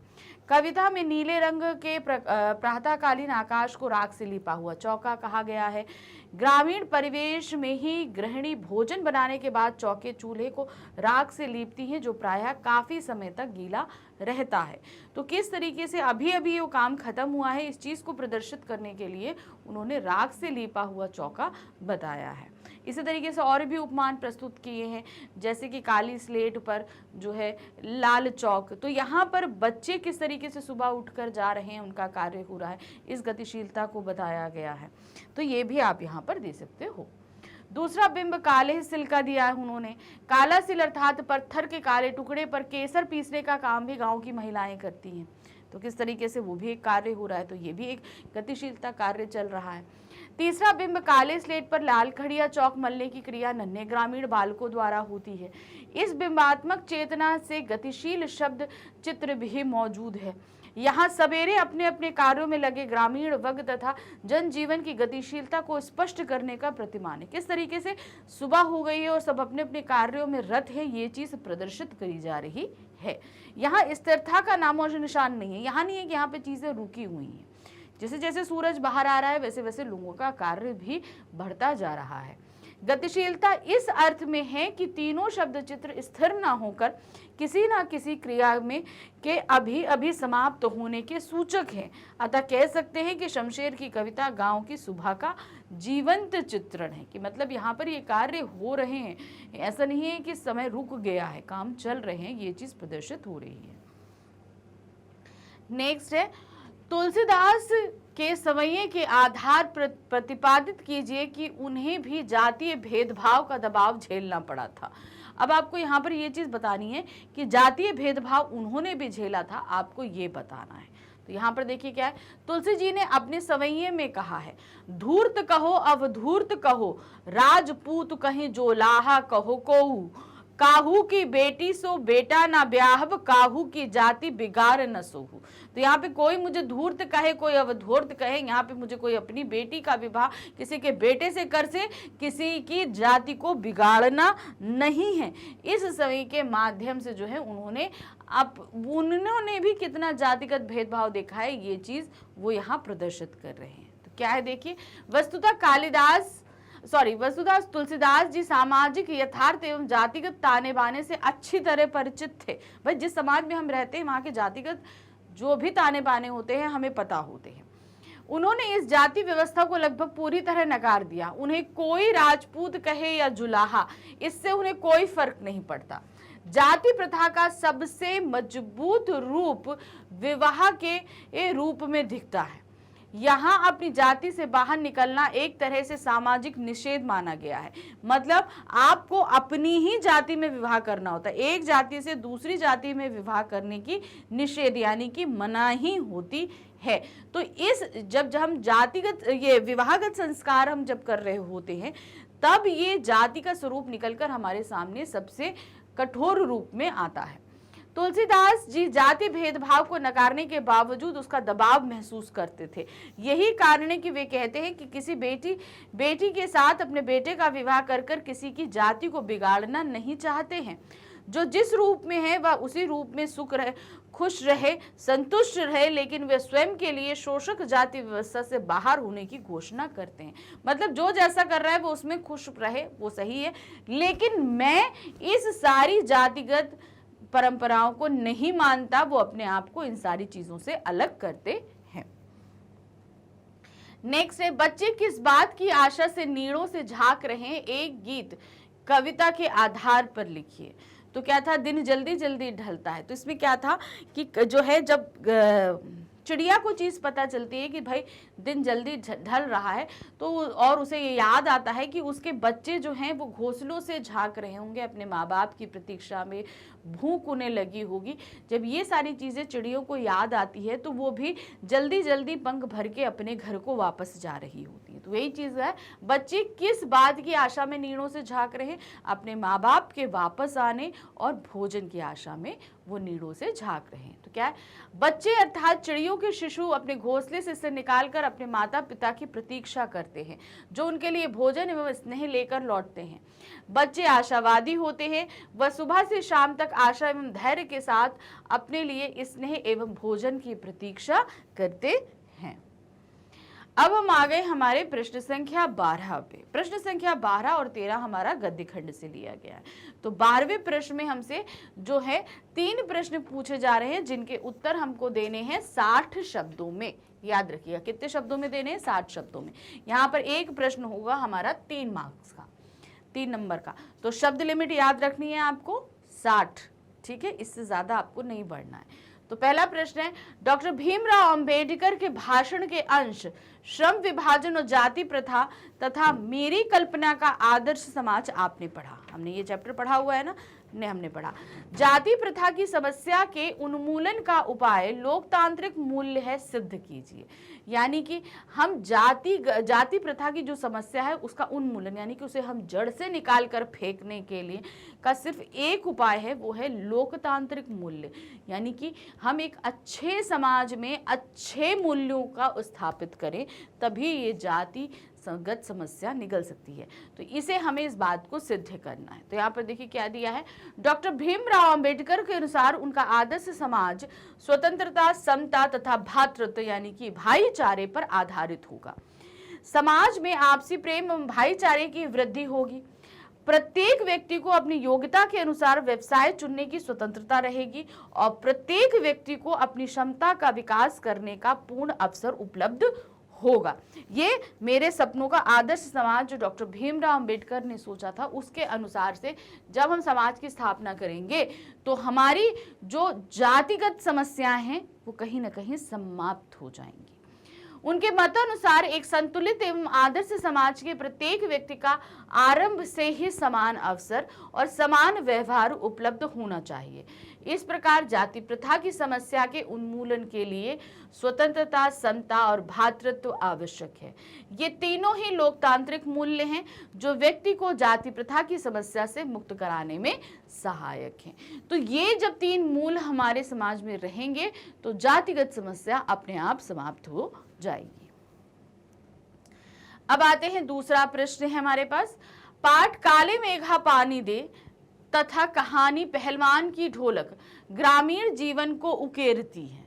कविता में नीले रंग के प्रातःकालीन आकाश को राख से लिपा हुआ चौका कहा गया है। ग्रामीण परिवेश में ही गृहिणी भोजन बनाने के बाद चौके चूल्हे को राख से लीपती हैं जो प्रायः काफी समय तक गीला रहता है। तो किस तरीके से अभी अभी वो काम खत्म हुआ है, इस चीज को प्रदर्शित करने के लिए उन्होंने राख से लिपा हुआ चौका बताया है। इसी तरीके से और भी उपमान प्रस्तुत किए हैं, जैसे कि काली स्लेट पर जो है लाल चौक। तो यहाँ पर बच्चे किस तरीके से सुबह उठकर जा रहे हैं, उनका कार्य हो रहा है, इस गतिशीलता को बताया गया है। तो ये भी आप यहाँ पर दे सकते हो। दूसरा बिंब काले सिल का दिया है उन्होंने। काला सिल अर्थात पत्थर के काले टुकड़े पर केसर पीसने का काम भी गांव की महिलाएं करती हैं। तो किस तरीके से वो भी एक कार्य हो रहा है, तो ये भी एक गतिशीलता कार्य चल रहा है। तीसरा बिंब काले स्लेट पर लाल खड़िया चौक मलने की क्रिया नन्हे ग्रामीण बालकों द्वारा होती है। इस बिंबात्मक चेतना से गतिशील शब्द चित्र भी मौजूद है। यहाँ सवेरे अपने अपने कार्यों में लगे ग्रामीण वर्ग तथा जनजीवन की गतिशीलता को स्पष्ट करने का प्रतिमान है। किस तरीके से सुबह हो गई है और सब अपने अपने कार्यों में रत है, ये चीज प्रदर्शित करी जा रही है। यहाँ स्थिरता का नामो निशान नहीं है, यहाँ नहीं है कि यहाँ पे चीजें रुकी हुई हैं। जैसे जैसे सूरज बाहर आ रहा है वैसे वैसे लोगों का कार्य भी बढ़ता जा रहा है। गतिशीलता इस अर्थ में है कि तीनों शब्द चित्र स्थिर ना होकर किसी ना किसी क्रिया में के अभी अभी समाप्त होने के सूचक हैं। अतः कह सकते हैं कि शमशेर की कविता गांव की सुबह का जीवंत चित्रण है, कि मतलब यहाँ पर ये कार्य हो रहे हैं, ऐसा नहीं है कि समय रुक गया है, काम चल रहे हैं, ये चीज प्रदर्शित हो रही है। नेक्स्ट है, तुलसीदास के सवैये के आधार पर प्रतिपादित कीजिए कि उन्हें भी जातीय भेदभाव का दबाव झेलना पड़ा था। अब आपको यहाँ पर ये चीज बतानी है कि जातीय भेदभाव उन्होंने भी झेला था, आपको ये बताना है। तो यहाँ पर देखिए क्या है, तुलसी जी ने अपने सवैये में कहा है, धूर्त कहो अवधूर्त कहो, राजपूत कहीं जोलाहा कहो कोऊ, काहू की बेटी सो बेटा ना ब्याहब, काहू की जाति बिगाड़ न सोहू। तो यहाँ पे कोई मुझे धूर्त कहे, कोई अवधूर्त कहे, यहाँ पे मुझे कोई अपनी बेटी का विवाह किसी के बेटे से कर से किसी की जाति को बिगाड़ना नहीं है। इस सवई के माध्यम से जो है उन्होंने भी कितना जातिगत भेदभाव देखा है, ये चीज वो यहाँ प्रदर्शित कर रहे हैं। तो क्या है देखिए, वस्तुतः तुलसीदास जी सामाजिक यथार्थ एवं जातिगत ताने बाने से अच्छी तरह परिचित थे। भाई जिस समाज में हम रहते हैं वहाँ के जातिगत जो भी ताने बाने होते हैं हमें पता होते हैं। उन्होंने इस जाति व्यवस्था को लगभग पूरी तरह नकार दिया। उन्हें कोई राजपूत कहे या जुलाहा, इससे उन्हें कोई फर्क नहीं पड़ता। जाति प्रथा का सबसे मजबूत रूप विवाह के रूप में दिखता है। यहाँ अपनी जाति से बाहर निकलना एक तरह से सामाजिक निषेध माना गया है। मतलब आपको अपनी ही जाति में विवाह करना होता है, एक जाति से दूसरी जाति में विवाह करने की निषेध यानी कि मनाही होती है। तो जब हम जातिगत ये विवाहगत संस्कार हम जब कर रहे होते हैं तब ये जाति का स्वरूप निकलकर हमारे सामने सबसे कठोर रूप में आता है। तुलसीदास जी जाति भेदभाव को नकारने के बावजूद उसका दबाव महसूस करते थे। यही कारण है कि वे कहते हैं कि किसी बेटी के साथ अपने बेटे का विवाह कर किसी की जाति को बिगाड़ना नहीं चाहते हैं। जो जिस रूप में है वह उसी रूप में सुख रहे, खुश रहे, संतुष्ट रहे, लेकिन वे स्वयं के लिए शोषक जाति व्यवस्था से बाहर होने की घोषणा करते हैं। मतलब जो जैसा कर रहा है वो उसमें खुश रहे, वो सही है, लेकिन मैं इस सारी जातिगत परंपराओं को नहीं मानता। वो अपने आप को इन सारी चीजों से अलग करते हैं। नेक्स्ट है, बच्चे किस बात की आशा से नीड़ों से झांक रहे हैं, एक गीत कविता के आधार पर लिखिए। तो क्या था, दिन जल्दी जल्दी ढलता है। तो इसमें क्या था कि जो है, जब चिड़िया को चीज़ पता चलती है कि भाई दिन जल्दी ढल रहा है, तो और उसे ये याद आता है कि उसके बच्चे जो हैं वो घोंसलों से झांक रहे होंगे, अपने माँ बाप की प्रतीक्षा में भूख उन्हें लगी होगी। जब ये सारी चीज़ें चिड़ियों को याद आती है तो वो भी जल्दी जल्दी पंख भर के अपने घर को वापस जा रही होती है। तो यही चीज़ है, बच्चे किस बात की आशा में नीड़ों से झांक रहे हैं, अपने माँ बाप के वापस आने और भोजन की आशा में वो नीड़ों से झांक रहे हैं। तो क्या है, बच्चे अर्थात चिड़ियों के शिशु अपने घोंसले से निकालकर अपने माता पिता की प्रतीक्षा करते हैं, जो उनके लिए भोजन एवं स्नेह लेकर लौटते हैं। बच्चे आशावादी होते हैं, वह सुबह से शाम तक आशा एवं धैर्य के साथ अपने लिए स्नेह एवं भोजन की प्रतीक्षा करते हैं। अब हम आ गए हमारे प्रश्न संख्या 12 पे। प्रश्न संख्या 12 और 13 हमारा गद्य खंड से लिया गया है। तो 12वें प्रश्न में हमसे जो है 3 प्रश्न पूछे जा रहे हैं, जिनके उत्तर हमको देने हैं 60 शब्दों में। याद रखिएगा, कितने शब्दों में देने हैं, 60 शब्दों में। यहाँ पर एक प्रश्न होगा हमारा 3 मार्क्स का, 3 नंबर का। तो शब्द लिमिट याद रखनी है आपको 60, ठीक है, इससे ज्यादा आपको नहीं बढ़ना है। तो पहला प्रश्न है, डॉक्टर भीमराव अंबेडकर के भाषण के अंश श्रम विभाजन और जाति प्रथा तथा मेरी कल्पना का आदर्श समाज आपने पढ़ा। हमने ये चैप्टर पढ़ा हुआ है ना, हमने पढ़ा। जाति प्रथा की समस्या के उन्मूलन का उपाय लोकतांत्रिक मूल्य है, सिद्ध कीजिए। यानी कि हम जाति प्रथा की जो समस्या है उसका उन्मूलन, यानी कि उसे हम जड़ से निकाल कर फेंकने के लिए का सिर्फ एक उपाय है, वो है लोकतांत्रिक मूल्य। यानी कि हम एक अच्छे समाज में अच्छे मूल्यों का स्थापित करें, तभी ये जाति संगत समस्या निकल सकती है। तो इसे हमें इस बात को सिद्ध करना है। तो यहाँ पर देखिए क्या दिया है, डॉक्टर भीमराव अंबेडकर के अनुसार उनका आदर्श समाज स्वतंत्रता, समता तथा भ्रातृत्व यानी कि भाईचारे पर आधारित होगा। समाज में आपसी प्रेम एवं भाईचारे की वृद्धि होगी। प्रत्येक व्यक्ति को अपनी योग्यता के अनुसार व्यवसाय चुनने की स्वतंत्रता रहेगी और प्रत्येक व्यक्ति को अपनी क्षमता का विकास करने का पूर्ण अवसर उपलब्ध होगा। ये मेरे सपनों का आदर्श समाज जो डॉक्टर भीमराव अंबेडकर ने सोचा था, उसके अनुसार से जब हम समाज की स्थापना करेंगे तो हमारी जो जातिगत समस्याएं हैं वो कहीं ना कहीं समाप्त हो जाएंगी। उनके मतानुसार एक संतुलित एवं आदर्श समाज के प्रत्येक व्यक्ति का आरंभ से ही समान अवसर और समान व्यवहार उपलब्ध होना चाहिए। इस प्रकार जाति प्रथा की समस्या के उन्मूलन के लिए स्वतंत्रता, समता और भ्रातृत्व आवश्यक है। ये तीनों ही लोकतांत्रिक मूल्य हैं जो व्यक्ति को जाति प्रथा की समस्या से मुक्त कराने में सहायक हैं। तो ये जब 3 मूल हमारे समाज में रहेंगे तो जातिगत समस्या अपने आप समाप्त हो जाएगी। अब आते हैं, दूसरा प्रश्न है हमारे पास, पाठ काले मेघा पानी दे तथा कहानी पहलवान की ढोलक ग्रामीण जीवन को उकेरती है।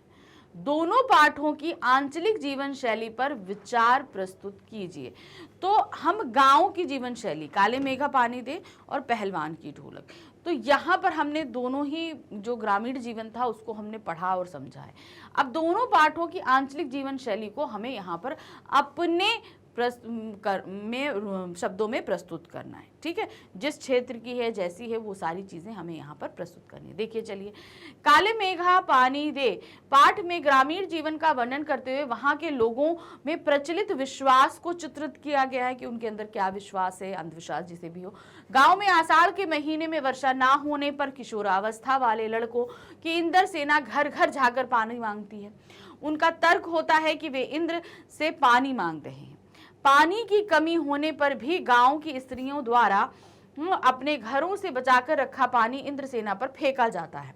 दोनों पाठों की आंचलिक जीवन शैली पर विचार प्रस्तुत कीजिए। तो हम गांव की जीवन शैली, काले मेघा पानी दे और पहलवान की ढोलक, तो यहाँ पर हमने दोनों ही जो ग्रामीण जीवन था उसको हमने पढ़ा और समझा है। अब दोनों पाठों की आंचलिक जीवन शैली को हमें यहाँ पर अपने शब्दों में प्रस्तुत करना है, ठीक है। जिस क्षेत्र की है, जैसी है, वो सारी चीजें हमें यहाँ पर प्रस्तुत करनी है। देखिए चलिए, काले मेघा पानी दे पाठ में ग्रामीण जीवन का वर्णन करते हुए वहां के लोगों में प्रचलित विश्वास को चित्रित किया गया है कि उनके अंदर क्या विश्वास है, अंधविश्वास जिसे भी हो। गाँव में आषाढ़ के महीने में वर्षा ना होने पर किशोरावस्था वाले लड़कों की इंद्र सेना घर घर जाकर पानी मांगती है। उनका तर्क होता है कि वे इंद्र से पानी मांग रहे हैं। पानी की कमी होने पर भी गांव की स्त्रियों द्वारा अपने घरों से बचाकर रखा पानी इंद्रसेना पर फेंका जाता है।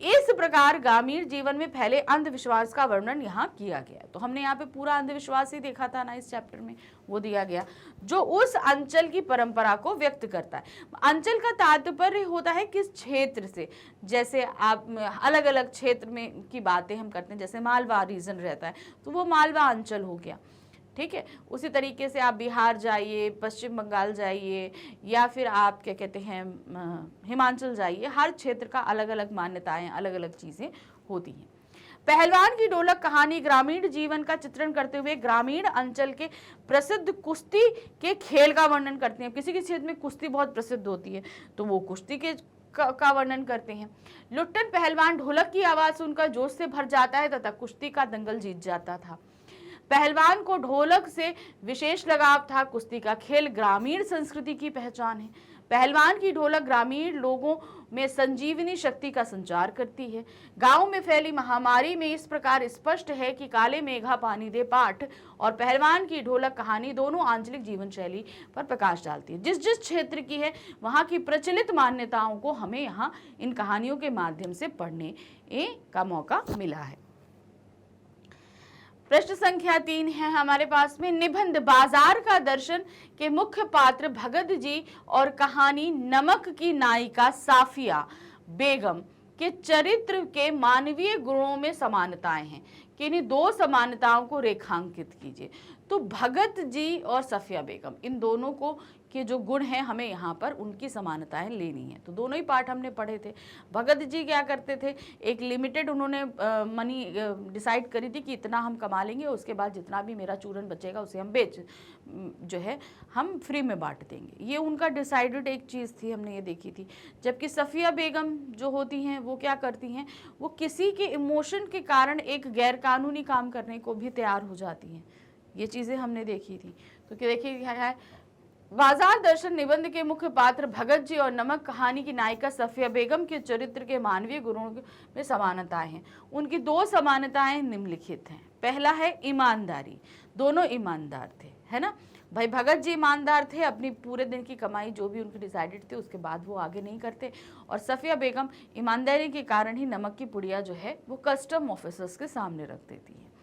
इस प्रकार ग्रामीण जीवन में फैले अंधविश्वास का वर्णन यहाँ किया गया। तो हमने यहाँ पे पूरा अंधविश्वास ही देखा था ना इस चैप्टर में, वो दिया गया जो उस अंचल की परंपरा को व्यक्त करता है। अंचल का तात्पर्य होता है किस क्षेत्र से, जैसे आप अलग अलग क्षेत्र में की बातें हम करते हैं, जैसे मालवा रीजन रहता है तो वो मालवा अंचल हो गया, ठीक है। उसी तरीके से आप बिहार जाइए, पश्चिम बंगाल जाइए, या फिर आप क्या कहते हैं हिमाचल जाइए, हर क्षेत्र का अलग अलग मान्यताएं, अलग अलग चीज़ें होती हैं। पहलवान की ढोलक कहानी ग्रामीण जीवन का चित्रण करते हुए ग्रामीण अंचल के प्रसिद्ध कुश्ती के खेल का वर्णन करते हैं। किसी किसी क्षेत्र में कुश्ती बहुत प्रसिद्ध होती है तो वो कुश्ती के का वर्णन करते हैं। लुट्टन पहलवान ढोलक की आवाज़ सुनकर जोश से भर जाता है तथा कुश्ती का दंगल जीत जाता था। पहलवान को ढोलक से विशेष लगाव था। कुश्ती का खेल ग्रामीण संस्कृति की पहचान है। पहलवान की ढोलक ग्रामीण लोगों में संजीवनी शक्ति का संचार करती है। गांव में फैली महामारी में इस प्रकार स्पष्ट है कि काले मेघा पानी दे पाठ और पहलवान की ढोलक कहानी दोनों आंचलिक जीवन शैली पर प्रकाश डालती है। जिस जिस क्षेत्र की है वहां की प्रचलित मान्यताओं को हमें यहाँ इन कहानियों के माध्यम से पढ़ने का मौका मिला है। प्रश्न संख्या 3 है हमारे पास में, निबंध बाजार का दर्शन के मुख्य पात्र भगत जी और कहानी नमक की नायिका साफिया बेगम के चरित्र के मानवीय गुणों में समानताएं हैं। किन्हीं दो समानताओं को रेखांकित कीजिए। तो भगत जी और सफिया बेगम, इन दोनों को के जो गुण हैं हमें यहाँ पर उनकी समानताएं लेनी है। तो दोनों ही पार्ट हमने पढ़े थे। भगत जी क्या करते थे, एक लिमिटेड उन्होंने मनी डिसाइड करी थी कि इतना हम कमा लेंगे, उसके बाद जितना भी मेरा चूरन बचेगा उसे हम जो है हम फ्री में बांट देंगे। ये उनका डिसाइडेड एक चीज़ थी, हमने ये देखी थी। जबकि सफिया बेगम जो होती हैं वो क्या करती हैं, वो किसी के इमोशन के कारण एक गैरकानूनी काम करने को भी तैयार हो जाती हैं। ये चीज़ें हमने देखी थी। तो क्या देखिए क्या है, बाजार दर्शन निबंध के मुख्य पात्र भगत जी और नमक कहानी की नायिका सफिया बेगम के चरित्र के मानवीय गुणों में समानताएं हैं। उनकी दो समानताएं निम्नलिखित हैं। पहला है ईमानदारी, दोनों ईमानदार थे, है ना भाई। भगत जी ईमानदार थे, अपनी पूरे दिन की कमाई जो भी उनकी डिसाइडेड थी उसके बाद वो आगे नहीं करते। और सफिया बेगम ईमानदारी के कारण ही नमक की पुड़िया जो है वो कस्टम ऑफिसर्स के सामने रख देती है।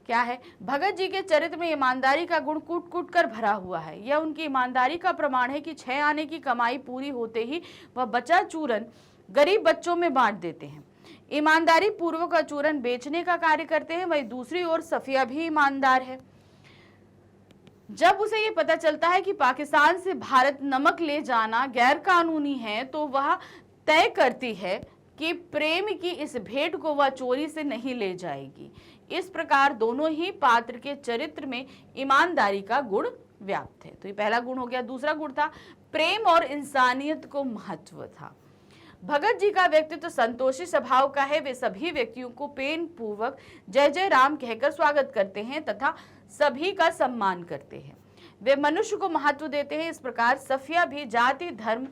क्या है, भगत जी के चरित्र में ईमानदारी का गुण कूट कूट कर भरा हुआ है। यह उनकी ईमानदारी का प्रमाण है कि 6 आने की कमाई पूरी होते ही वह बचा चूरन गरीब बच्चों में बांट देते हैं। ईमानदारी पूर्वक का चूरन बेचने का कार्य करते हैं। वही दूसरी ओर सफिया भी ईमानदार है। जब उसे ये पता चलता है कि पाकिस्तान से भारत नमक ले जाना गैर कानूनी है तो वह तय करती है कि प्रेम की इस भेंट को वह चोरी से नहीं ले जाएगी। इस प्रकार दोनों ही पात्र के चरित्र में ईमानदारी का गुण व्याप्त है। तो ये पहला गुण हो गया। दूसरा गुण था प्रेम और इंसानियत को महत्व था। भगत जी का व्यक्तित्व संतोषी स्वभाव का है। वे सभी व्यक्तियों को प्रेम पूर्वक जय जय राम कहकर स्वागत करते हैं तथा सभी का सम्मान करते हैं। वे मनुष्य को महत्व देते हैं। इस प्रकार सफिया भी जाति धर्म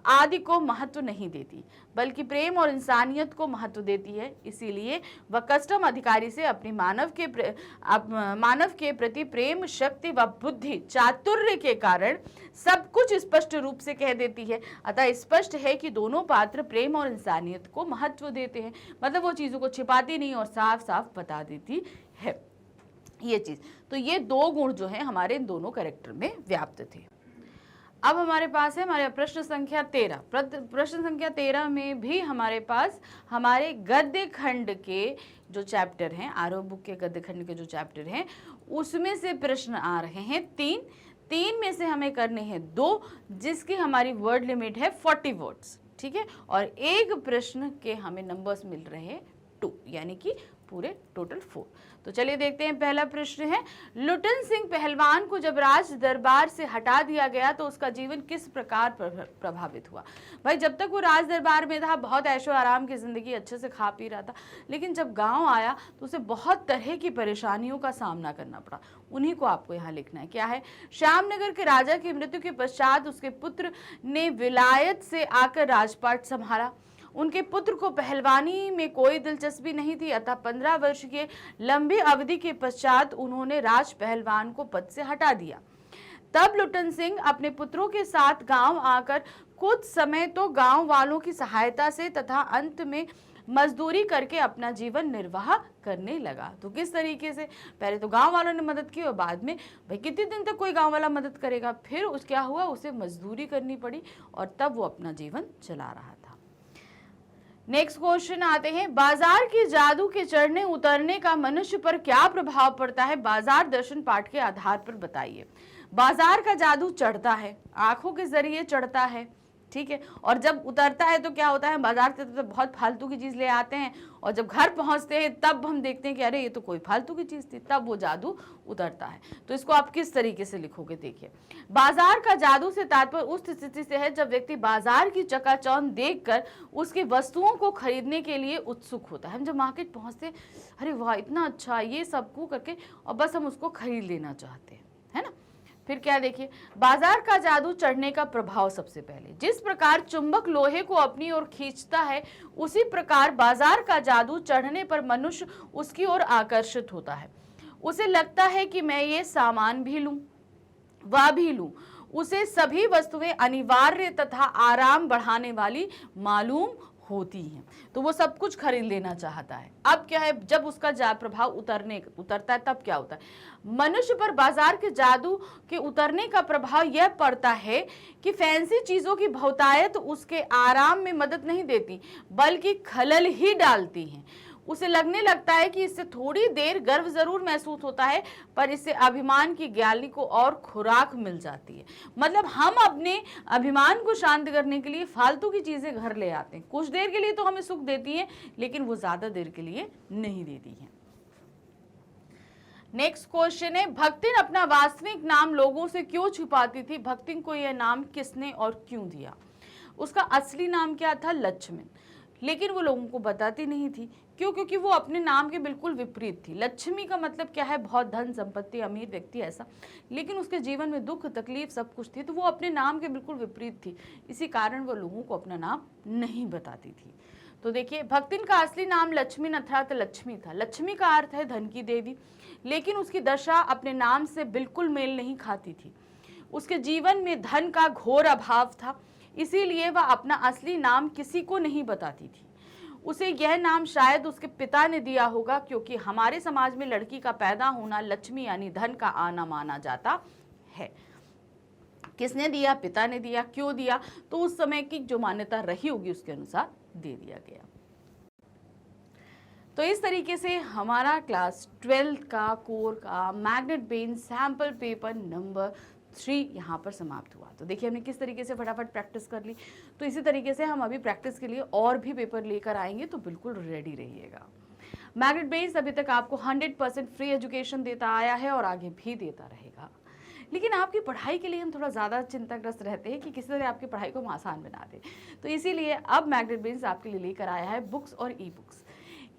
आदि को महत्व नहीं देती बल्कि प्रेम और इंसानियत को महत्व देती है। इसीलिए वह कस्टम अधिकारी से अपनी मानव के प्रति प्रेम शक्ति व बुद्धि चातुर्य के कारण सब कुछ स्पष्ट रूप से कह देती है। अतः स्पष्ट है कि दोनों पात्र प्रेम और इंसानियत को महत्व देते हैं, मतलब वो चीज़ों को छिपाती नहीं और साफ साफ बता देती है ये चीज़। तो ये दो गुण जो है हमारे इन दोनों कैरेक्टर में व्याप्त थे। अब हमारे पास है हमारे प्रश्न संख्या 13। प्रश्न संख्या 13 में भी हमारे पास हमारे गद्य खंड के जो चैप्टर हैं, आरोह बुक के गद्य खंड के जो चैप्टर हैं उसमें से प्रश्न आ रहे हैं 3 में से हमें करने हैं 2, जिसकी हमारी वर्ड लिमिट है 40 वर्ड्स, ठीक है। और एक प्रश्न के हमें नंबर्स मिल रहे हैं 2, यानी कि पूरे टोटल 4। तो चलिए देखते हैं। पहला प्रश्न है, लुटन सिंह पहलवान को जब राज दरबार से हटा दिया गया तो उसका जीवन किस प्रकार प्रभावित हुआ। भाई जब तक वो राज दरबार में था बहुत ऐशो आराम की जिंदगी, अच्छे से खा पी रहा था, लेकिन जब गांव आया तो उसे बहुत तरह की परेशानियों का सामना करना पड़ा। उन्हीं को आपको यहाँ लिखना है। क्या है, श्यामनगर के राजा की मृत्यु के पश्चात उसके पुत्र ने विलायत से आकर राजपाट संभाला। उनके पुत्र को पहलवानी में कोई दिलचस्पी नहीं थी, अतः 15 वर्ष के लंबी अवधि के पश्चात उन्होंने राज पहलवान को पद से हटा दिया। तब लुटन सिंह अपने पुत्रों के साथ गांव आकर कुछ समय तो गांव वालों की सहायता से तथा अंत में मजदूरी करके अपना जीवन निर्वाह करने लगा। तो किस तरीके से, पहले तो गांव वालों ने मदद की और बाद में भाई कितने दिन तक कोई गांव वाला मदद करेगा, फिर उस क्या हुआ, उसे मजदूरी करनी पड़ी और तब वो अपना जीवन चला रहा था। नेक्स्ट क्वेश्चन आते हैं, बाजार के जादू के चढ़ने उतरने का मनुष्य पर क्या प्रभाव पड़ता है, बाजार दर्शन पाठ के आधार पर बताइए। बाजार का जादू चढ़ता है, आंखों के जरिए चढ़ता है, ठीक है, और जब उतरता है तो क्या होता है, बाजार से तो बहुत फालतू की चीज ले आते हैं और जब घर पहुंचते हैं तब हम देखते हैं कि अरे ये तो कोई फालतू की चीज थी, तब वो जादू उतरता है। तो इसको आप किस तरीके से लिखोगे, देखिए, बाजार का जादू से तात्पर्य उस स्थिति से है जब व्यक्ति बाजार की चकाचौंध देखकर उसकी वस्तुओं को खरीदने के लिए उत्सुक होता है। हम जब मार्केट पहुंचते, अरे वाह इतना अच्छा, ये सब को करके और बस हम उसको खरीद लेना चाहते हैं, है ना। फिर क्या, देखिए, बाजार का जादू चढ़ने का प्रभाव, सबसे पहले जिस प्रकार चुंबक लोहे को अपनी ओर खींचता है उसी प्रकार बाजार का जादू चढ़ने पर मनुष्य उसकी ओर आकर्षित होता है। उसे लगता है कि मैं ये सामान भी लूं, वह भी लूं। उसे सभी वस्तुएं अनिवार्य तथा आराम बढ़ाने वाली मालूम होती हैं, तो वो सब कुछ खरीद लेना चाहता है। अब क्या है, जब उसका प्रभाव उतरता है तब क्या होता है, मनुष्य पर बाजार के जादू के उतरने का प्रभाव यह पड़ता है कि फैंसी चीजों की बहुतायत उसके आराम में मदद नहीं देती बल्कि खलल ही डालती हैं। उसे लगने लगता है कि इससे थोड़ी देर गर्व जरूर महसूस होता है पर इससे अभिमान की ग्याली को और खुराक मिल जाती है। मतलब हम अपने अभिमान को शांत करने के लिए फालतू की चीजें घर ले आते हैं, कुछ देर के लिए तो हमें सुख देती हैं लेकिन वो ज्यादा देर के लिए नहीं देती हैं। नेक्स्ट क्वेश्चन है, भक्तिन अपना वास्तविक नाम लोगों से क्यों छुपाती थी, भक्तिन को यह नाम किसने और क्यों दिया। उसका असली नाम क्या था, लक्ष्मण, लेकिन वो लोगों को बताती नहीं थी। क्यों, क्योंकि वो अपने नाम के बिल्कुल विपरीत थी। लक्ष्मी का मतलब क्या है, बहुत धन संपत्ति, अमीर व्यक्ति ऐसा, लेकिन उसके जीवन में दुख तकलीफ सब कुछ थी, तो वो अपने नाम के बिल्कुल विपरीत थी, इसी कारण वो लोगों को अपना नाम नहीं बताती थी। तो देखिए, भक्तिन का असली नाम लक्ष्मी अर्थात लक्ष्मी था। लक्ष्मी का अर्थ है धन की देवी, लेकिन उसकी दशा अपने नाम से बिल्कुल मेल नहीं खाती थी। उसके जीवन में धन का घोर अभाव था, इसीलिए वह अपना असली नाम किसी को नहीं बताती थी। उसे यह नाम शायद उसके पिता ने दिया होगा, क्योंकि हमारे समाज में लड़की का पैदा होना लक्ष्मी यानी धन का आना माना जाता है। किसने दिया, पिता ने दिया। क्यों दिया, तो उस समय की जो मान्यता रही होगी उसके अनुसार दे दिया गया। तो इस तरीके से हमारा क्लास 12 का कोर का magnet Ben sample paper number 3 यहाँ पर समाप्त हुआ। तो देखिए हमने किस तरीके से फटाफट प्रैक्टिस कर ली। तो इसी तरीके से हम अभी प्रैक्टिस के लिए और भी पेपर लेकर आएंगे, तो बिल्कुल रेडी रहिएगा। मैग्नेट बेस अभी तक आपको 100% फ्री एजुकेशन देता आया है और आगे भी देता रहेगा, लेकिन आपकी पढ़ाई के लिए हम थोड़ा ज़्यादा चिंताग्रस्त रहते हैं कि किसी तरह आपकी पढ़ाई को हम आसान बना दें। तो इसीलिए अब मैग्नेट बेस आपके लिए लेकर आया है बुक्स और ई बुक्स।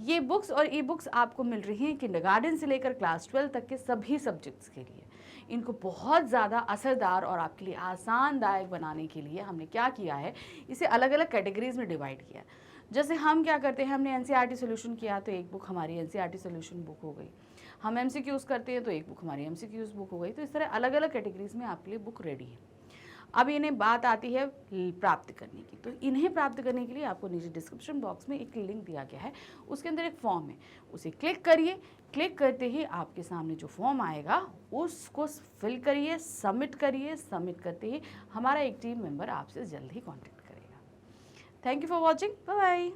ये बुक्स और ई बुक्स आपको मिल रही हैं किंडरगार्टन से लेकर क्लास 12 तक के सभी सब्जेक्ट्स के लिए। इनको बहुत ज़्यादा असरदार और आपके लिए आसानदायक बनाने के लिए हमने क्या किया है, इसे अलग अलग कैटेगरीज में डिवाइड किया। जैसे हम क्या करते हैं, हमने एनसीईआरटी सॉल्यूशन किया तो एक बुक हमारी एनसीईआरटी सॉल्यूशन बुक हो गई। हम एमसीक्यूज करते हैं तो एक बुक हमारी एमसीक्यूज बुक हो गई। तो इस तरह अलग अलग कैटेगरीज में आपके लिए बुक रेडी है। अब इन्हें बात आती है प्राप्त करने की। तो इन्हें प्राप्त करने के लिए आपको नीचे डिस्क्रिप्शन बॉक्स में एक लिंक दिया गया है, उसके अंदर एक फॉर्म है, उसे क्लिक करिए। क्लिक करते ही आपके सामने जो फॉर्म आएगा उसको फिल करिए, सबमिट करिए। सबमिट करते ही हमारा एक टीम मेंबर आपसे जल्द ही कॉन्टेक्ट करेगा। Thank you for watching, bye bye.